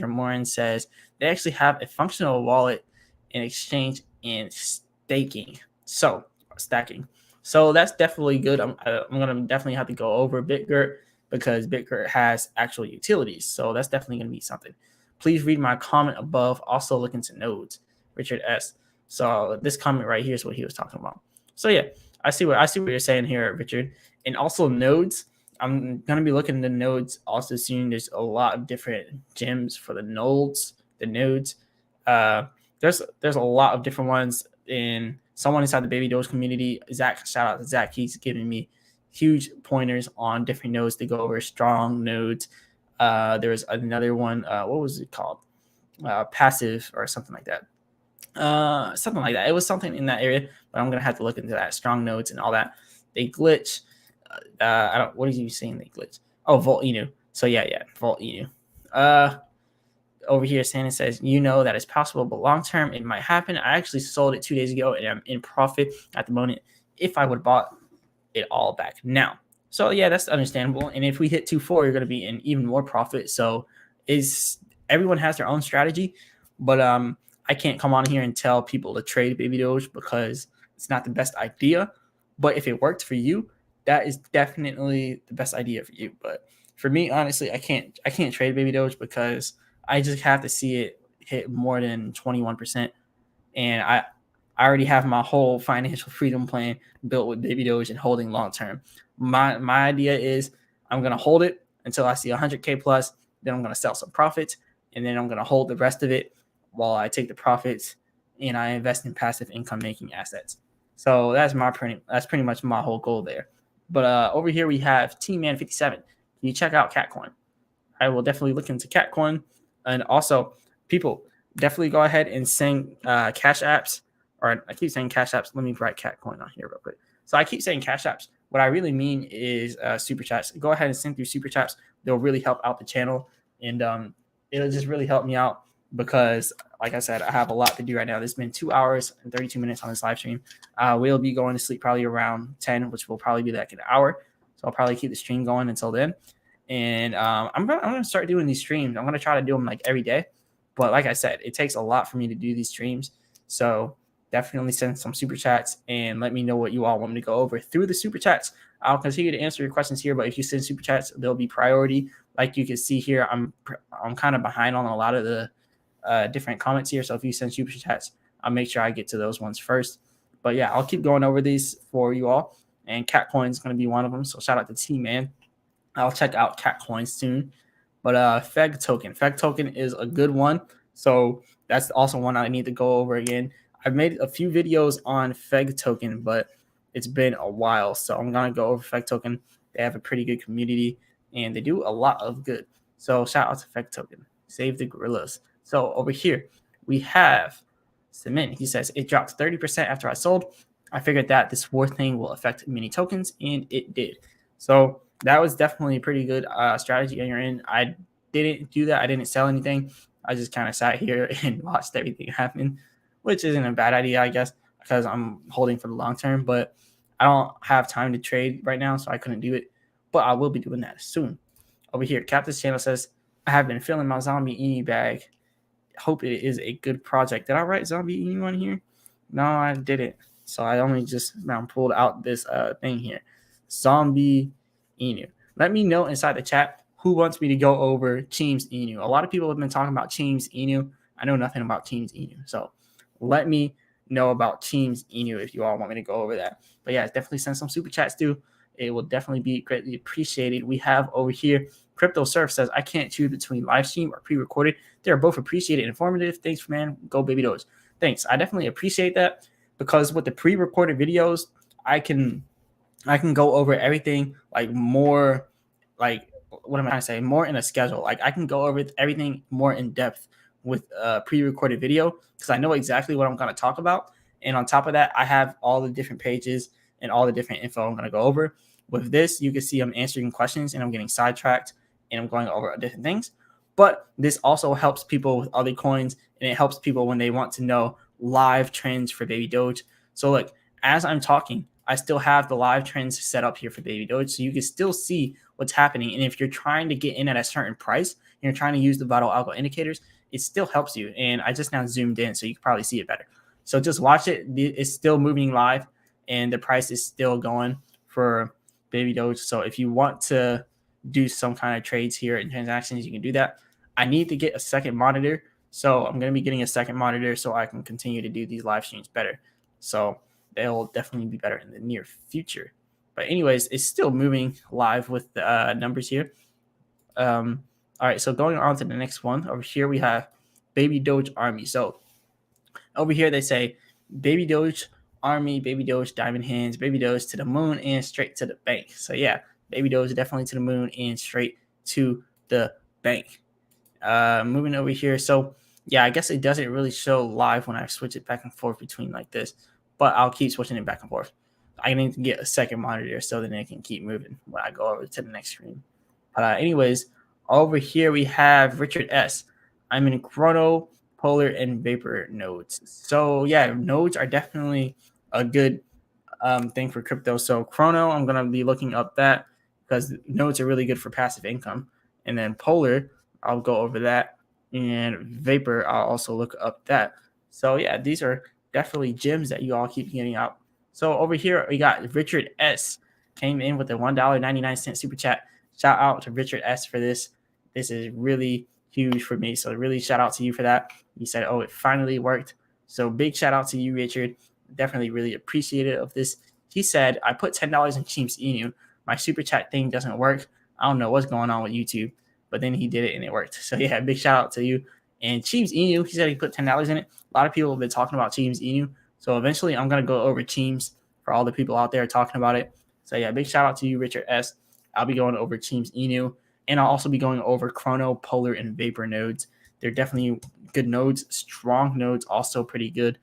Morin says they actually have a functional wallet in exchange and staking. So stacking. So that's definitely good. I'm gonna definitely have to go over BitGert because BitGert has actual utilities. So that's definitely gonna be something. Please read my comment above. Also look into nodes. Richard S. So this comment right here is what he was talking about. So yeah, I see what you're saying here, Richard. And also nodes. I'm gonna be looking into nodes also soon. There's a lot of different gems for the nodes. There's a lot of different ones. In someone inside the Baby Doge community, Zach, shout out to Zach. He's giving me huge pointers on different nodes to go over, strong nodes. There was another one. What was it called? Passive or something like that. Something like that. It was something in that area, but I'm gonna have to look into that. Strong nodes and all that. They glitch. I don't. What are you saying? They glitch. Oh, Volt Inu. So yeah, Volt Inu. Over here, Santa says, that it's possible, but long term it might happen. I actually sold it 2 days ago, and I'm in profit at the moment. If I would have bought it all back now. So yeah, that's understandable. And if we hit 2.4, you're going to be in even more profit. So everyone has their own strategy, but I can't come on here and tell people to trade Baby Doge because it's not the best idea. But if it worked for you, that is definitely the best idea for you. But for me, honestly, I can't trade Baby Doge because I just have to see it hit more than 21%. And I already have my whole financial freedom plan built with Baby Doge and holding long term. My idea is I'm going to hold it until I see 100K plus. Then I'm going to sell some profits. And then I'm going to hold the rest of it while I take the profits and I invest in passive income making assets. So that's pretty much my whole goal there. But over here we have Team Man 57. Can you check out Catcoin? I will definitely look into Catcoin. And also, people, definitely go ahead and send cash apps. Or I keep saying cash apps. Let me write Catcoin on here real quick. So I keep saying cash apps. What I really mean is super chats. Go ahead and send through super chats. They'll really help out the channel. And it'll just really help me out because, like I said, I have a lot to do right now. It's been 2 hours and 32 minutes on this live stream. We'll be going to sleep probably around 10, which will probably be like an hour. So I'll probably keep the stream going until then. And I'm gonna start doing these streams. I'm gonna try to do them like every day. But like I said, it takes a lot for me to do these streams. So definitely send some super chats and let me know what you all want me to go over through the super chats. I'll continue to answer your questions here, but if you send super chats, they'll be priority. Like you can see here, I'm kind of behind on a lot of the different comments here. So if you send super chats, I'll make sure I get to those ones first. But yeah, I'll keep going over these for you all. And Catcoin is going to be one of them. So shout out to T-Man. I'll check out Catcoin soon. But Feg token is a good one. So that's also one I need to go over again. I've made a few videos on Feg token, but it's been a while. So I'm going to go over Feg token. They have a pretty good community and they do a lot of good. So shout out to Feg token. Save the gorillas. So over here we have Cement. He says it dropped 30% after I sold. I figured that this war thing will affect many tokens, and it did. So that was definitely a pretty good strategy on your end. I didn't do that. I didn't sell anything. I just kind of sat here and watched everything happen, which isn't a bad idea, I guess, because I'm holding for the long term. But I don't have time to trade right now, so I couldn't do it. But I will be doing that soon. Over here, Captain's Channel says, I have been filling my zombie Eni bag. Hope it is a good project. Did I write zombie Eni on here? No, I didn't. So I only just now pulled out this thing here. Zombie Enu. Let me know inside the chat who wants me to go over Teams Enu. A lot of people have been talking about Teams Enu. I know nothing about Teams Enu. So let me know about Teams Enu if you all want me to go over that. But yeah, definitely send some super chats too. It will definitely be greatly appreciated. We have over here, Crypto Surf says, I can't choose between live stream or pre-recorded. They're both appreciated and informative. Thanks, man. Go Baby Doge. Thanks. I definitely appreciate that because with the pre-recorded videos, I can go over everything like more, like what am I trying to say? More in a schedule. Like I can go over everything more in depth with a pre-recorded video because I know exactly what I'm going to talk about. And on top of that, I have all the different pages and all the different info I'm going to go over. with this, you can see I'm answering questions and I'm getting sidetracked and I'm going over different things. But this also helps people with other coins, and it helps people when they want to know live trends for Baby Doge. So look, as I'm talking, I still have the live trends set up here for Baby Doge, so you can still see what's happening. And if you're trying to get in at a certain price and you're trying to use the vital algo indicators, it still helps you. And I just now zoomed in so you can probably see it better. So just watch it. It's still moving live, and the price is still going for Baby Doge. So if you want to do some kind of trades here and transactions, you can do that. I need to get a second monitor, so I'm going to be getting a second monitor so I can continue to do these live streams better. So they'll definitely be better in the near future. But anyways, it's still moving live with the numbers here. All right, so going on to the next one. Over here we have Baby Doge Army. So over here they say Baby Doge Army, Baby Doge Diamond Hands, Baby Doge to the moon and straight to the bank. So yeah, Baby Doge definitely to the moon and straight to the bank. Moving over here. So yeah, I guess it doesn't really show live when I switch it back and forth between like this, but I'll keep switching it back and forth. I need to get a second monitor so then it can keep moving when I go over to the next screen. But anyways, over here we have Richard S. I'm in Chrono, Polar, and Vapor nodes. So yeah, nodes are definitely a good thing for crypto. So Chrono, I'm gonna be looking up that because nodes are really good for passive income. And then Polar, I'll go over that. And Vapor, I'll also look up that. So yeah, these are definitely gems that you all keep getting out. So over here we got Richard S. came in with a $1.99 super chat. Shout out to Richard S for this. This is really huge for me. So really shout out to you for that. He said, oh, it finally worked. So big shout out to you, Richard. Definitely really appreciative of this. He said, I put $10 in Teams Inu. My super chat thing doesn't work. I don't know what's going on with YouTube, but then he did it and it worked. So yeah, big shout out to you. And Teams Inu, he said he put $10 in it. A lot of people have been talking about Teams Inu. So eventually I'm going to go over Teams for all the people out there talking about it. So yeah, big shout out to you, Richard S. I'll be going over Teams Inu, and I'll also be going over Chrono, Polar, and Vapor nodes. They're definitely good nodes. Strong nodes, also pretty good.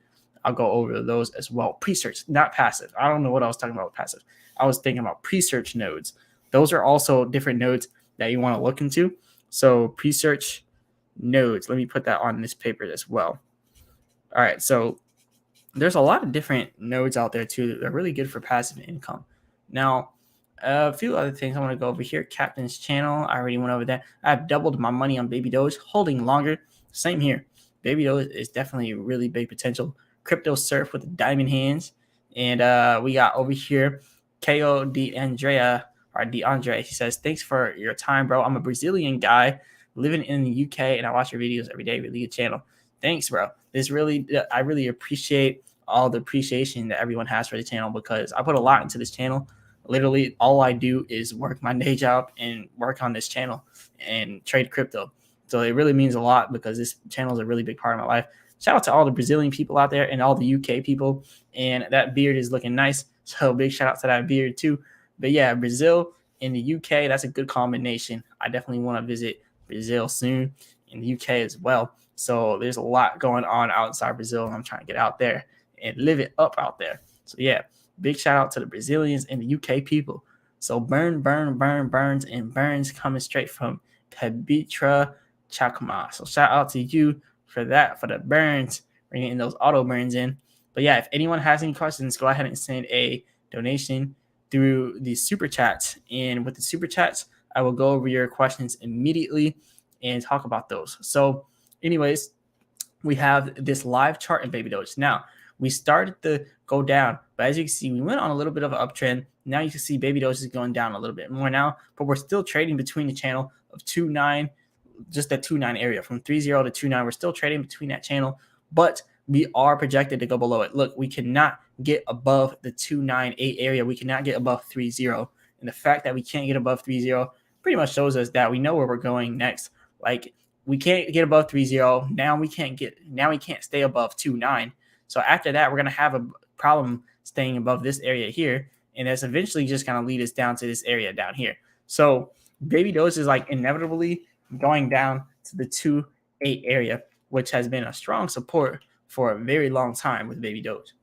I'll go over those as well. Pre-search, not passive. I don't know what I was talking about with passive. I was thinking about pre-search nodes. Those are also different nodes that you want to look into. So pre-search nodes, let me put that on this paper as well. All right, so there's a lot of different nodes out there too. They're really good for passive income. Now, a few other things I want to go over here. Captain's channel, I already went over that. I've doubled my money on Baby Doge, holding longer. Same here. Baby Doge is definitely really big potential. Crypto Surf with the diamond hands. And we got over here KO DeAndrea, or DeAndre. He says, thanks for your time, bro. I'm a Brazilian guy living in the UK, and I watch your videos every day. Really good channel. Thanks, bro. I really appreciate all the appreciation that everyone has for the channel, because I put a lot into this channel. Literally, all I do is work my day job and work on this channel and trade crypto. So it really means a lot, because this channel is a really big part of my life. Shout out to all the Brazilian people out there and all the UK people. And that beard is looking nice. So big shout out to that beard too. But yeah, Brazil and the UK, that's a good combination. I definitely want to visit Brazil soon, in the UK as well. So there's a lot going on outside Brazil, and I'm trying to get out there and live it up out there. So yeah, big shout out to the Brazilians and the UK people. So burns coming straight from Pebitra Chakma. So shout out to you for that, for the burns, bringing those auto burns in. But yeah, if anyone has any questions, go ahead and send a donation through the super chats. And with the super chats, I will go over your questions immediately and talk about those. So anyways, we have this live chart in Baby Doge. Now, we started to go down, but as you can see, we went on a little bit of an uptrend. Now you can see Baby Doge is going down a little bit more now, but we're still trading between the channel of 2.9, just that 2.9 area from 3.0 to 2.9. We're still trading between that channel, but we are projected to go below it. Look, we cannot get above the 2.98 area. We cannot get above 3.0. And the fact that we can't get above 3.0 pretty much shows us that we know where we're going next. Like, we can't get above 3.0. Now we can't stay above 2.9. So after that, we're going to have a problem staying above this area here. And that's eventually just going to lead us down to this area down here. So Baby Doge is like inevitably going down to the 2.8 area, which has been a strong support for a very long time with Baby Doge.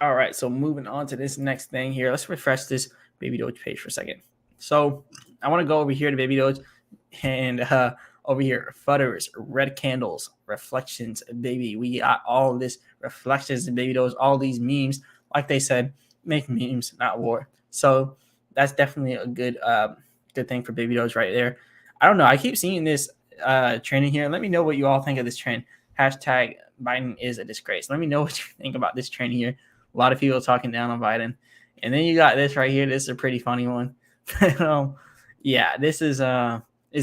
All right, so moving on to this next thing here. Let's refresh this Baby Doge page for a second. So I want to go over here to Baby Doge and over here, futters, red candles, reflections, baby. We got all this reflections and Baby Doge, all these memes. Like they said, make memes, not war. So that's definitely a good thing for Baby Doge right there. I don't know. I keep seeing this trend in here. Let me know what you all think of this trend. Hashtag Biden is a disgrace. Let me know what you think about this trend here. A lot of people talking down on Biden. And then you got this right here. This is a pretty funny one. Yeah, this is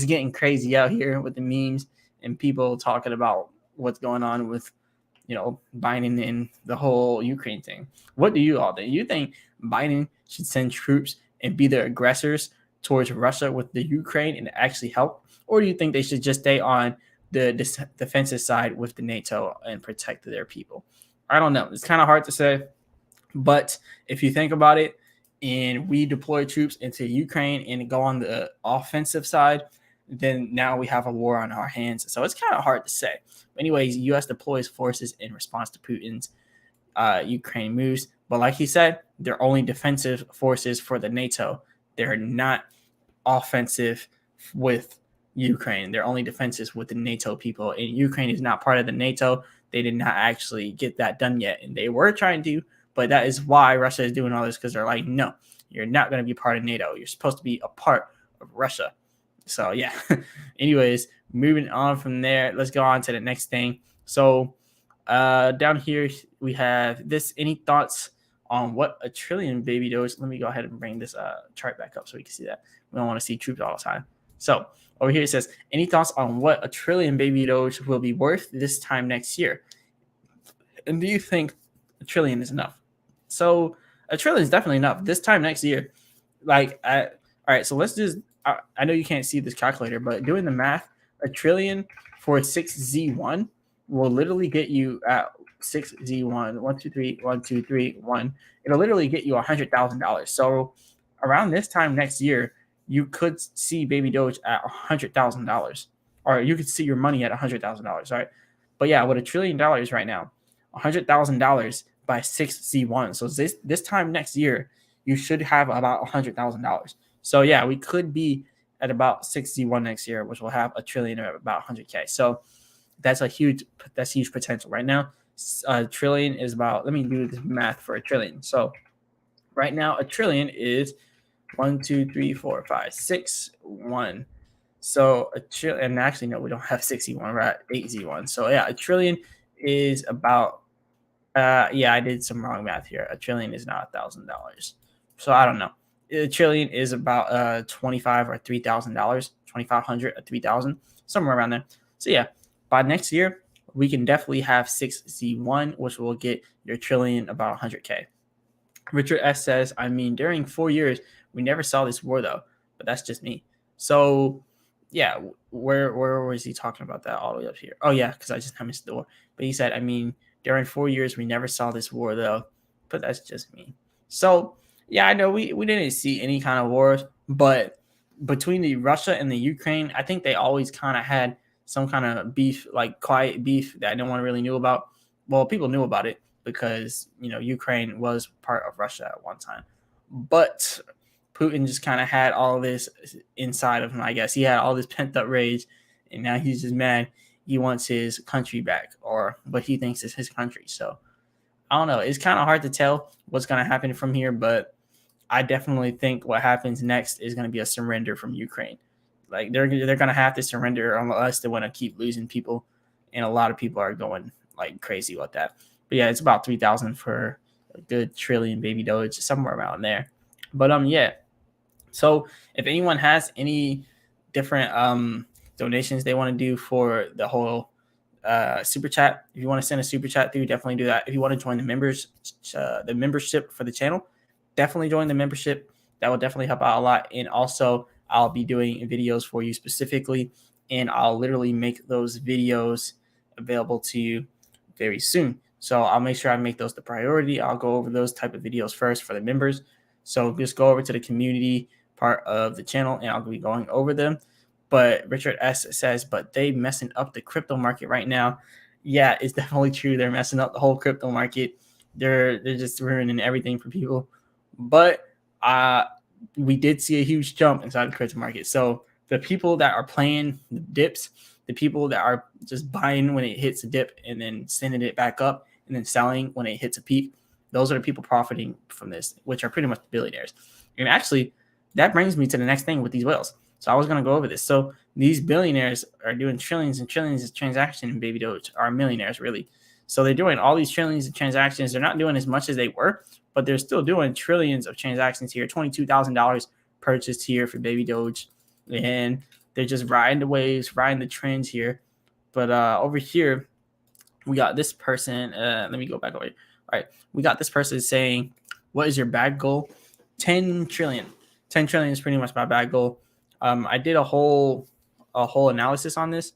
getting crazy out here with the memes and people talking about what's going on with, Biden and the whole Ukraine thing. What do you all think? You think Biden should send troops and be the aggressors towards Russia with the Ukraine and actually help? Or do you think they should just stay on the defensive side with the NATO and protect their people? I don't know. It's kind of hard to say. But if you think about it, and we deploy troops into Ukraine and go on the offensive side, then now we have a war on our hands. So it's kind of hard to say. Anyways, U.S. deploys forces in response to Putin's Ukraine moves. But like he said, they're only defensive forces for the NATO. They're not offensive with Ukraine. They're only defensive with the NATO people. And Ukraine is not part of the NATO. They did not actually get that done yet. And they were trying to. But that is why Russia is doing all this, because they're like, no, you're not going to be part of NATO. You're supposed to be a part of Russia. So, yeah. Anyways, moving on from there, let's go on to the next thing. So, down here, we have this. Any thoughts on what a trillion Baby Doge? Let me go ahead and bring this chart back up so we can see that. We don't want to see troops all the time. So, over here it says, any thoughts on what a trillion Baby Doge will be worth this time next year? And do you think a trillion is enough? So a trillion is definitely enough this time next year. All right, so let's just, I know you can't see this calculator, but doing the math, a trillion for 6Z1 will literally get you at 6Z1, 1, 2, 3, 1, 2, 3, 1. It'll literally get you $100,000. So around this time next year, you could see Baby Doge at $100,000, or you could see your money at $100,000. All right. But yeah, with $1 trillion right now, $100,000 by 6Z1. So this time next year, you should have about $100,000. So yeah, we could be at about 6Z1 next year, which will have $1 trillion or about 100K. So that's huge potential right now. A trillion is about, let me do this math for a trillion. So right now, $1 trillion is 1, 2, 3, 4, 5, 6, 1. So a trillion, and actually, no, we don't have 6Z1, we're at 8Z1. So yeah, $1 trillion is about, yeah, I did some wrong math here. $1 trillion is not $1,000. So I don't know. $1 trillion is about $25,000 or $3,000, $2,500 or $3,000, somewhere around there. So yeah, by next year, we can definitely have 6Z1, which will get your trillion about 100K. Richard S says, I mean, during 4 years, we never saw this war though, but that's just me. So yeah, where was he talking about that all the way up here? Oh yeah, because I just missed the war. But he said, I mean, during 4 years, we never saw this war, though, but that's just me. So, yeah, I know we didn't see any kind of wars, but between the Russia and the Ukraine, I think they always kind of had some kind of beef, like quiet beef that no one really knew about. Well, people knew about it because, Ukraine was part of Russia at one time. But Putin just kind of had all this inside of him, I guess. He had all this pent-up rage, and now he's just mad. He wants his country back, or what he thinks is his country. So I don't know. It's kind of hard to tell what's going to happen from here, but I definitely think what happens next is going to be a surrender from Ukraine. Like they're going to have to surrender unless they want to keep losing people, and a lot of people are going like crazy with that. But yeah, it's about 3,000 for a good trillion Baby Doge, somewhere around there. But yeah. So if anyone has any different donations they want to do for the whole super chat, if you want to send a super chat through, definitely do that. If you want to join the membership for the channel, definitely join the membership. That will definitely help out a lot. And also I'll be doing videos for you specifically, and I'll literally make those videos available to you very soon. So I'll make sure I make those the priority. I'll go over those type of videos first for the members. So just go over to the community part of the channel and I'll be going over them. But Richard S says, but they messing up the crypto market right now. Yeah, it's definitely true. They're messing up the whole crypto market. They're just ruining everything for people. But we did see a huge jump inside the crypto market. So the people that are playing the dips, the people that are just buying when it hits a dip and then sending it back up and then selling when it hits a peak, those are the people profiting from this, which are pretty much the billionaires. And actually, that brings me to the next thing with these whales. So I was going to go over this. So these billionaires are doing trillions and trillions of transactions in Baby Doge, are millionaires really. So they're doing all these trillions of transactions. They're not doing as much as they were, but they're still doing trillions of transactions here. $22,000 purchased here for Baby Doge. And they're just riding the waves, riding the trends here. But over here, we got this person. Let me go back over here. All right. We got this person saying, what is your bag goal? 10 trillion. 10 trillion is pretty much my bag goal. I did a whole analysis on this,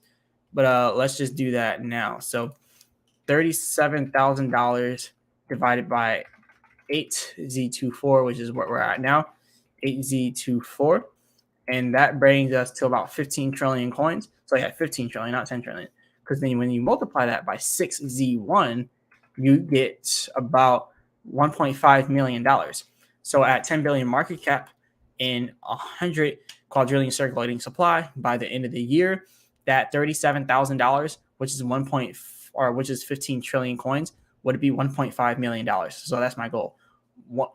but let's just do that now. So $37,000 divided by 8Z24, which is what we're at now, 8Z24. And that brings us to about 15 trillion coins. So yeah, 15 trillion, not 10 trillion. Because then when you multiply that by 6Z1, you get about $1.5 million. So at 10 billion market cap and 100 quadrillion circulating supply by the end of the year, that $37,000, which is 15 trillion coins, would be $1.5 million. So that's my goal.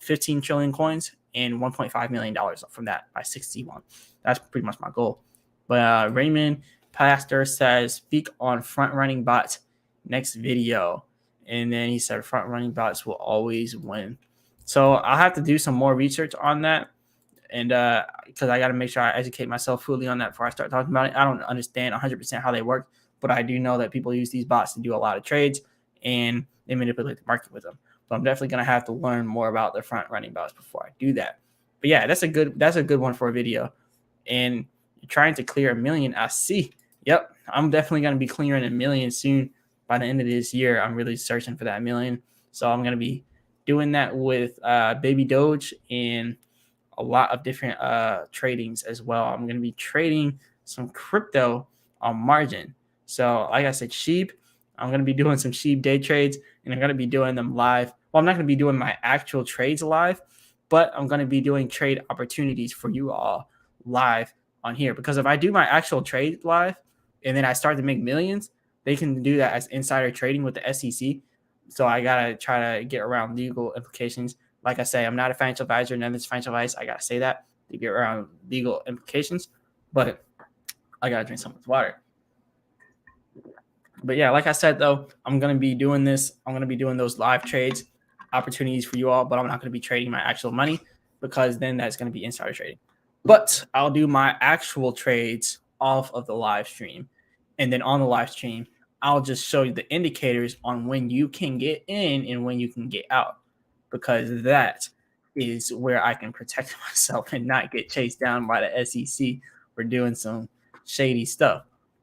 15 trillion coins and $1.5 million from that by 61. That's pretty much my goal. But Raymond Pastor says, speak on front running bots next video. And then he said, front running bots will always win. So I'll have to do some more research on that. And because I got to make sure I educate myself fully on that before I start talking about it. I don't understand 100% how they work, but I do know that people use these bots to do a lot of trades and they manipulate the market with them. But I'm definitely going to have to learn more about the front running bots before I do that. But yeah, that's a good one for a video. And you're trying to clear 1 million. I see. Yep. I'm definitely going to be clearing 1 million soon. By the end of this year, I'm really searching for that 1 million. So I'm going to be doing that with Baby Doge and a lot of different tradings as well. I'm going to be trading some crypto on margin. So like I said, sheep, I'm going to be doing some sheep day trades and I'm going to be doing them live. Well, I'm not going to be doing my actual trades live, but I'm going to be doing trade opportunities for you all live on here. Because if I do my actual trade live and then I start to make millions, they can do that as insider trading with the SEC. So I got to try to get around legal implications. Like I say, I'm not a financial advisor. None of this financial advice. I got to say that to get around legal implications. But I got to drink some water. But yeah, like I said, though, I'm going to be doing this. I'm going to be doing those live trades opportunities for you all, but I'm not going to be trading my actual money because then that's going to be insider trading. But I'll do my actual trades off of the live stream. And then on the live stream, I'll just show you the indicators on when you can get in and when you can get out, because that is where I can protect myself and not get chased down by the SEC for doing some shady stuff.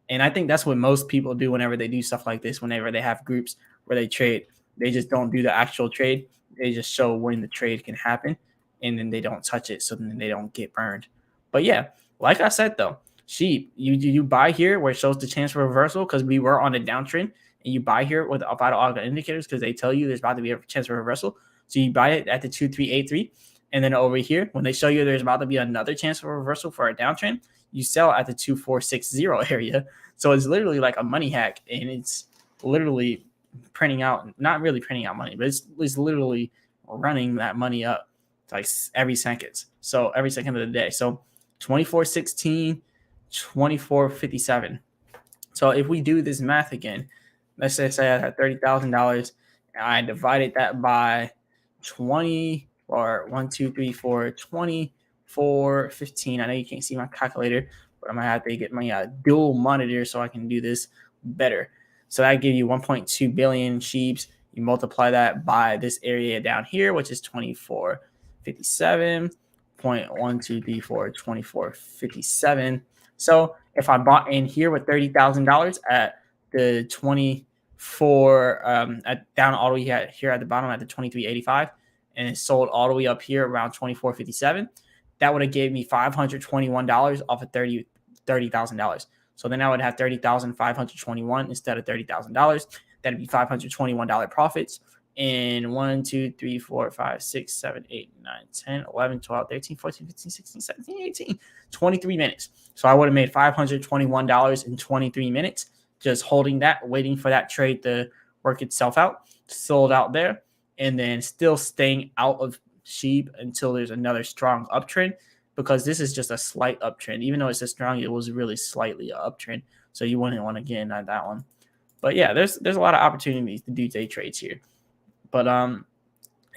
And I think that's what most people do whenever they do stuff like this, whenever they have groups where they trade. They just don't do the actual trade. They just show when the trade can happen, and then they don't touch it so then they don't get burned. But yeah, like I said, though, sheep, you buy here where it shows the chance for reversal because we were on a downtrend, and you buy here with vital auger indicators because they tell you there's about to be a chance for reversal. So you buy it at the 2383, and then over here when they show you there's about to be another chance for reversal for a downtrend, you sell at the 2460 area. So it's literally like a money hack, and it's literally printing out, not really printing out money, but it's literally running that money up like every second. So every second of the day. So 2416, 2457. So if we do this math again, let's say I had $30,000 and I divided that by 20 or 1, 2, 3, 4, 24, 15. I know you can't see my calculator, but I'm gonna have to get my dual monitor so I can do this better. So that gives you 1.2 billion sheeps. You multiply that by this area down here, which is 2457. 0.1234 2457. So if I bought in here with $30,000 at the 24 down all the way here at the bottom at the 2385, and it sold all the way up here around 2457, that would have gave me $521 off of $30,000. So then I would have $30,521 instead of $30,000. That'd be $521 profits. in 1, 2, 3, 4, 5, 6, 7, 8, 9, 10, 11, 12, 13, 14, 15, 16, 17, 18, 23 minutes. So I would have made $521 in 23 minutes just holding that, waiting for that trade to work itself out, sold out there, and then still staying out of SHIB until there's another strong uptrend, because this is just a slight uptrend. Even though it's a strong, it was really slightly an uptrend. So you wouldn't want to get in on that one. But yeah, there's a lot of opportunities to do day trades here. But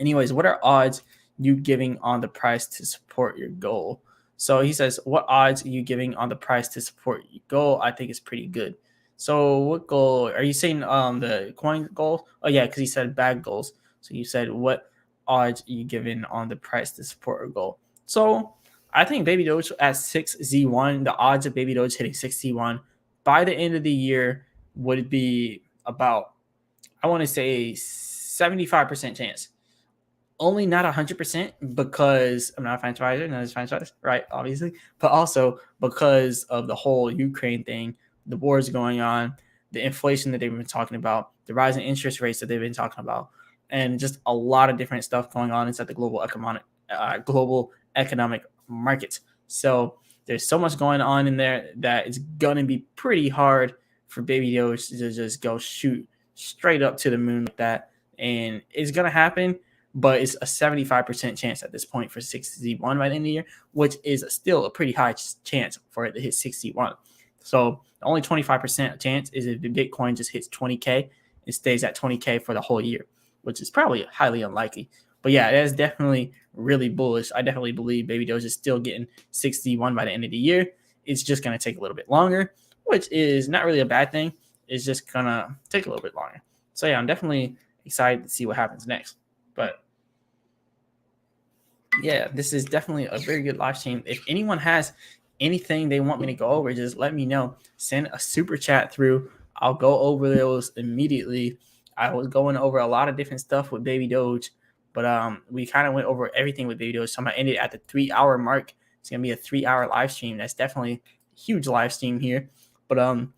anyways, what are odds you giving on the price to support your goal? So he says, what odds are you giving on the price to support your goal? I think it's pretty good. So what goal are you saying? The coin goal? Oh yeah, because he said bag goals. So you said what odds are you giving on the price to support a goal? So I think Baby Doge at 6Z1, the odds of Baby Doge hitting 6Z1 by the end of the year would be about, I want to say 75% chance. Only not 100% because I'm not a financial advisor, not a financial advisor, right? Obviously, but also because of the whole Ukraine thing, the wars going on, the inflation that they've been talking about, the rising interest rates that they've been talking about, and just a lot of different stuff going on inside the global economic markets. So there's so much going on in there that it's gonna be pretty hard for Baby Doge to just go shoot straight up to the moon like that, and it's gonna happen. But it's a 75% chance at this point for 6Z1 by the end of the year, which is still a pretty high chance for it to hit 6Z1. So the only 25% chance is if the Bitcoin just hits 20K and stays at 20K for the whole year, which is probably highly unlikely. But yeah, that is definitely really bullish. I definitely believe Baby Doge is still getting 6Z1 by the end of the year. It's just going to take a little bit longer, which is not really a bad thing. It's just going to take a little bit longer. So yeah, I'm definitely excited to see what happens next. But yeah, this is definitely a very good live stream. If anyone has anything they want me to go over, just let me know. Send a super chat through. I'll go over those immediately. I was going over a lot of different stuff with Baby Doge, but we kind of went over everything with Baby Doge. So I'm gonna end it at the 3-hour mark. It's gonna be a 3-hour live stream. That's definitely a huge live stream here. But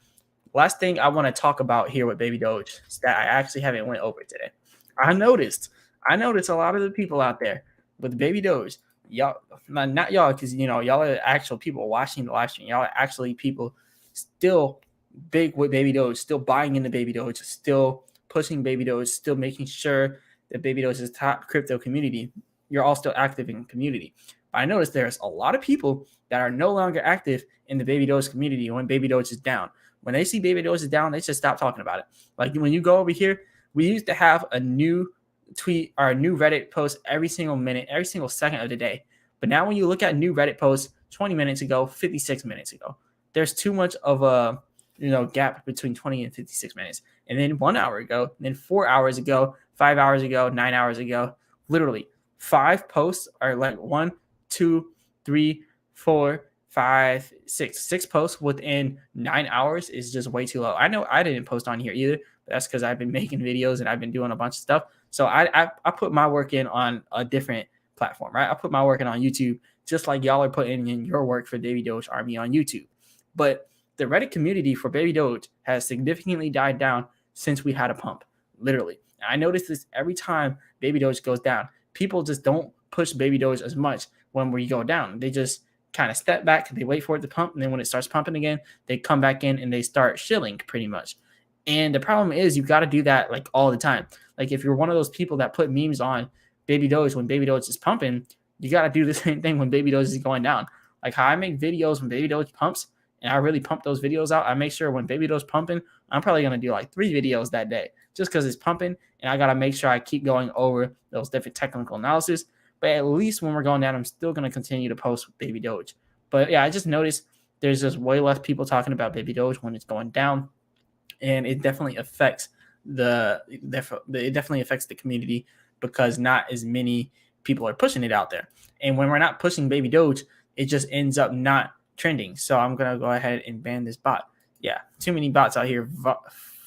last thing I want to talk about here with Baby Doge is that I actually haven't went over today. I noticed a lot of the people out there with Baby Doge, y'all, not y'all, because y'all are actual people watching the live stream. Y'all are actually people still big with Baby Doge, still buying into Baby Doge, still pushing Baby Doge, still making sure that Baby Doge is top crypto community. You're all still active in community. But I noticed there's a lot of people that are no longer active in the Baby Doge community when Baby Doge is down. When they see Baby Doge is down, they just stop talking about it. Like when you go over here, we used to have a new tweet or a new Reddit post every single minute, every single second of the day. But now when you look at new Reddit posts 20 minutes ago, 56 minutes ago, there's too much of a gap between 20 and 56 minutes. And then 1 hour ago, then 4 hours ago, 5 hours ago, 9 hours ago, literally 5 posts are like 1, 2, 3, 4, 5, 6. 6 posts within 9 hours is just way too low. I know I didn't post on here either, but that's because I've been making videos and I've been doing a bunch of stuff. So I put my work in on a different platform, right? I put my work in on YouTube, just like y'all are putting in your work for Baby Doge Army on YouTube. But the Reddit community for Baby Doge has significantly died down since we had a pump, literally. And I notice this every time Baby Doge goes down. People just don't push Baby Doge as much when we go down. They just kind of step back, they wait for it to pump, and then when it starts pumping again, they come back in and they start shilling pretty much. And the problem is you got to do that like all the time. Like if you're one of those people that put memes on Baby Doge when Baby Doge is pumping, you got to do the same thing when Baby Doge is going down. Like how I make videos when Baby Doge pumps, and I really pump those videos out. I make sure when Baby Doge pumping, I'm probably going to do like 3 videos that day just because it's pumping, and I got to make sure I keep going over those different technical analysis. But at least when we're going down, I'm still going to continue to post with Baby Doge. But yeah, I just noticed there's just way less people talking about Baby Doge when it's going down. And it definitely affects it definitely affects the community because not as many people are pushing it out there. And when we're not pushing Baby Doge, it just ends up not trending. So I'm gonna go ahead and ban this bot. Yeah, too many bots out here.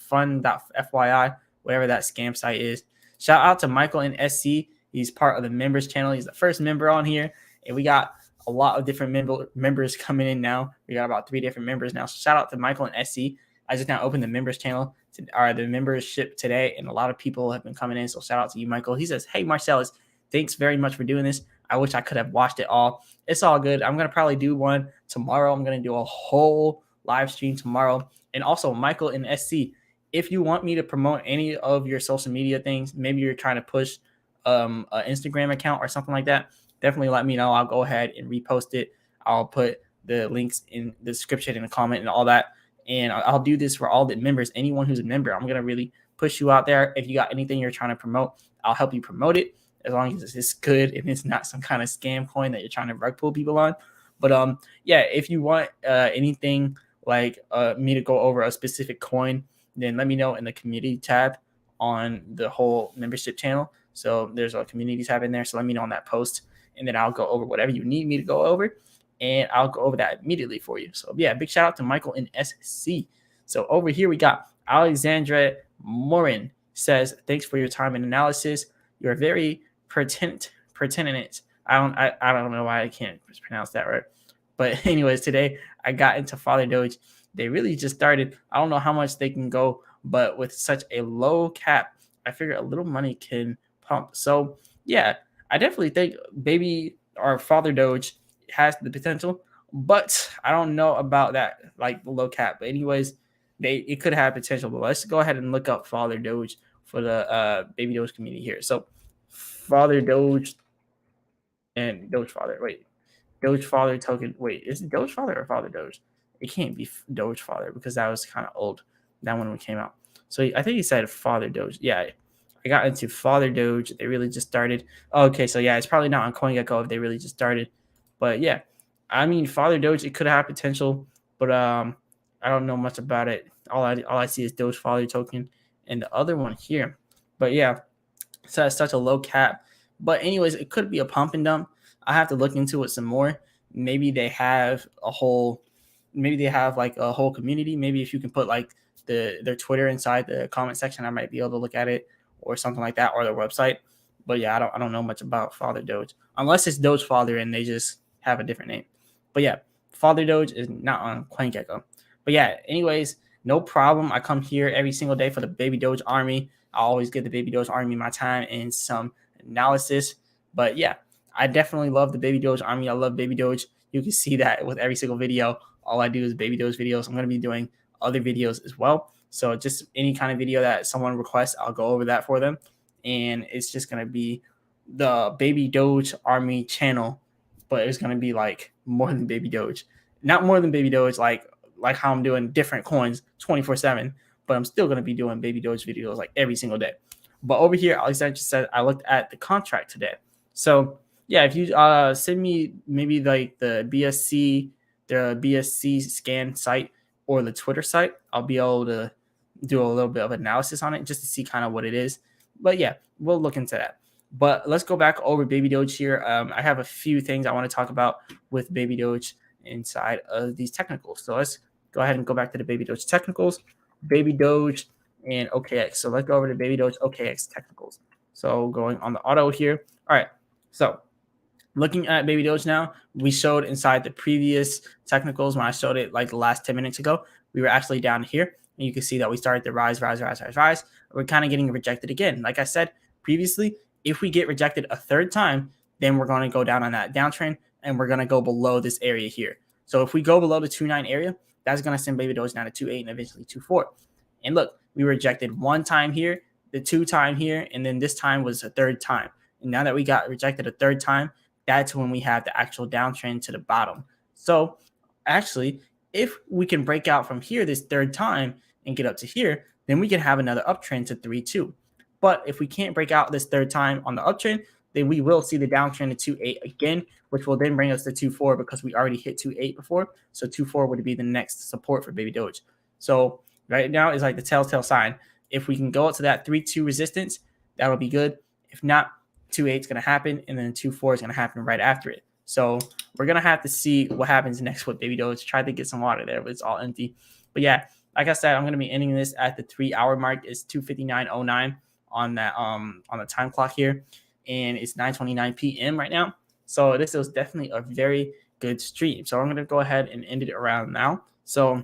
Fun.fyi, whatever that scam site is. Shout out to Michael in SC. He's part of the members channel. He's the first member on here, and we got a lot of different members coming in now. We got about 3 different members now. So shout out to Michael and SC. I just now opened the members channel or the membership today, and a lot of people have been coming in. So shout out to you, Michael. He says, "Hey, Marsellis, thanks very much for doing this. I wish I could have watched it all. It's all good. I'm gonna probably do one tomorrow. I'm gonna do a whole live stream tomorrow." And also, Michael and SC, if you want me to promote any of your social media things, maybe you're trying to push an Instagram account or something like that, definitely let me know. I'll go ahead and repost it. I'll put the links in the description and the comment and all that. And I'll do this for all the members. Anyone who's a member, I'm going to really push you out there. If you got anything you're trying to promote, I'll help you promote it as long as it's good and it's not some kind of scam coin that you're trying to rug pull people on. But yeah, if you want anything like me to go over a specific coin, then let me know in the community tab on the whole membership channel. So there's a community tab in there. So let me know on that post, and then I'll go over whatever you need me to go over, and I'll go over that immediately for you. So yeah, big shout out to Michael and SC. So over here we got Alexandra Morin says, "Thanks for your time and analysis. You're very pertinent. I don't know why I can't pronounce that right. But anyways, today I got into Father Doge. They really just started. I don't know how much they can go, but with such a low cap, I figure a little money can pump. So yeah, I definitely think baby or Father Doge has the potential, but I don't know about that like the low cap. But anyways, it could have potential. But let's go ahead and look up Father Doge for the baby Doge community here. So Father Doge and Doge Father. Wait, Doge Father token. Wait, is it Doge Father or Father Doge? It can't be Doge Father because that was kind of old. That one came out. So I think he said Father Doge. Yeah, I got into Father Doge. They really just started. Okay, so yeah, it's probably not on CoinGecko if they really just started. But yeah, I mean Father Doge, it could have potential, but I don't know much about it. All I see is Doge Father token and the other one here. But yeah, so it's such a low cap. But anyways, it could be a pump and dump. I have to look into it some more. Maybe they have like a whole community. Maybe if you can put like their Twitter inside the comment section, I might be able to look at it or something like that, or their website. But yeah, I don't know much about Father Doge unless it's Doge Father and they just have a different name. But yeah, Father Doge is not on CoinGecko. But yeah, anyways, no problem. I come here every single day for the Baby Doge Army. I always give the Baby Doge Army my time and some analysis. But yeah, I definitely love the Baby Doge Army. I love Baby Doge. You can see that with every single video. All I do is Baby Doge videos. I'm going to be doing other videos as well. So just any kind of video that someone requests, I'll go over that for them. And it's just going to be the Baby Doge Army channel, but it's going to be like more than Baby Doge. Not more than Baby Doge, like how I'm doing different coins 24/7, but I'm still going to be doing Baby Doge videos like every single day. But over here, Alexander just said, I looked at the contract today. So yeah, if you send me maybe like the BSC scan site or the Twitter site, I'll be able to do a little bit of analysis on it just to see kind of what it is. But yeah, we'll look into that. But let's go back over Baby Doge here. I have a few things I want to talk about with Baby Doge inside of these technicals. So let's go ahead and go back to the Baby Doge technicals, Baby Doge, and OKX. So let's go over to Baby Doge OKX technicals. So going on the auto here. All right. So looking at Baby Doge now, we showed inside the previous technicals when I showed it like the last 10 minutes ago, we were actually down here. And you can see that we started to rise. We're kind of getting rejected again. Like I said previously, if we get rejected a third time, then we're going to go down on that downtrend and we're going to go below this area here. So if we go below the 2.9 area, that's going to send Baby Doge down to 2.8 and eventually 2.4. And look, we were rejected one time here, the 2 time here, and then this time was a third time. And now that we got rejected a third time, that's when we have the actual downtrend to the bottom. So actually, if we can break out from here this third time and get up to here, then we can have another uptrend to 3.2. But if we can't break out this third time on the uptrend, then we will see the downtrend to 2.8 again, which will then bring us to 2.4 because we already hit 2.8 before. So 2.4 would be the next support for Baby Doge. So right now is like the telltale sign. If we can go up to that 3.2 resistance, that would be good. If not, 2.8 is going to happen, and then 2.4 is going to happen right after it. So we're going to have to see what happens next with Baby Doge. Try to get some water there, but it's all empty. But yeah, like I said, I'm going to be ending this at the 3-hour mark. It's 2:59:09 on that on the time clock here, and it's 9:29 p.m. right now. So this was definitely a very good stream. So I'm going to go ahead and end it around now. So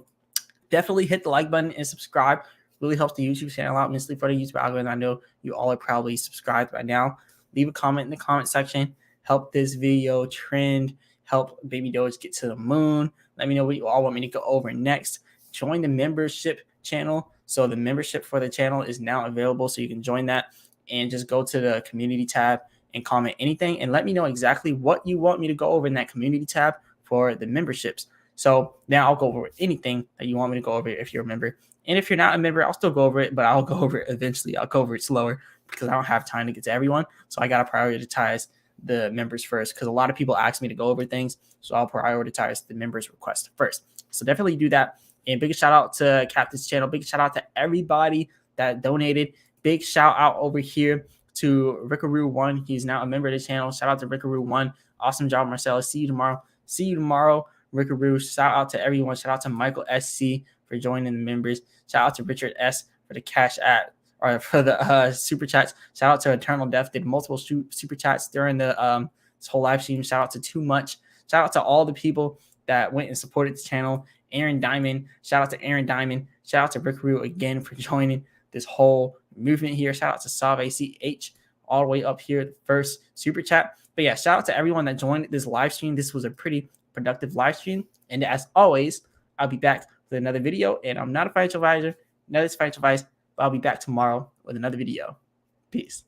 definitely hit the like button and subscribe. Really helps the YouTube channel out immensely for the YouTube algorithm. I know you all are probably subscribed by now. Leave a comment in the comment section. Help this video trend. Help Baby Doge get to the moon. Let me know what you all want me to go over next. Join the membership channel. So the membership for the channel is now available, so you can join that and just go to the community tab and comment anything and let me know exactly what you want me to go over in that community tab for the memberships. So now I'll go over anything that you want me to go over if you're a member. And if you're not a member, I'll still go over it, but I'll go over it eventually. I'll go over it slower because I don't have time to get to everyone. So I got to prioritize the members first because a lot of people ask me to go over things. So I'll prioritize the members' request first. So definitely do that. And big shout out to Captain's channel. Big shout out to everybody that donated. Big shout out over here to Rickaroo1. He's now a member of the channel. Shout out to Rickaroo1. Awesome job, Marsellis. See you tomorrow. See you tomorrow, Rickaroo. Shout out to everyone. Shout out to Michael SC for joining the members. Shout out to Richard S for the cash at or for the super chats. Shout out to Eternal Death. Did multiple super chats during the this whole live stream. Shout out to Too Much. Shout out to all the people that went and supported the channel. Aaron Diamond. Shout out to Aaron Diamond. Shout out to Rickaroo again for joining this whole movement here. Shout out to Sav ACH all the way up here, the first super chat. But yeah, shout out to everyone that joined this live stream. This was a pretty productive live stream. And as always, I'll be back with another video. And I'm not a financial advisor, not this financial advice, but I'll be back tomorrow with another video. Peace.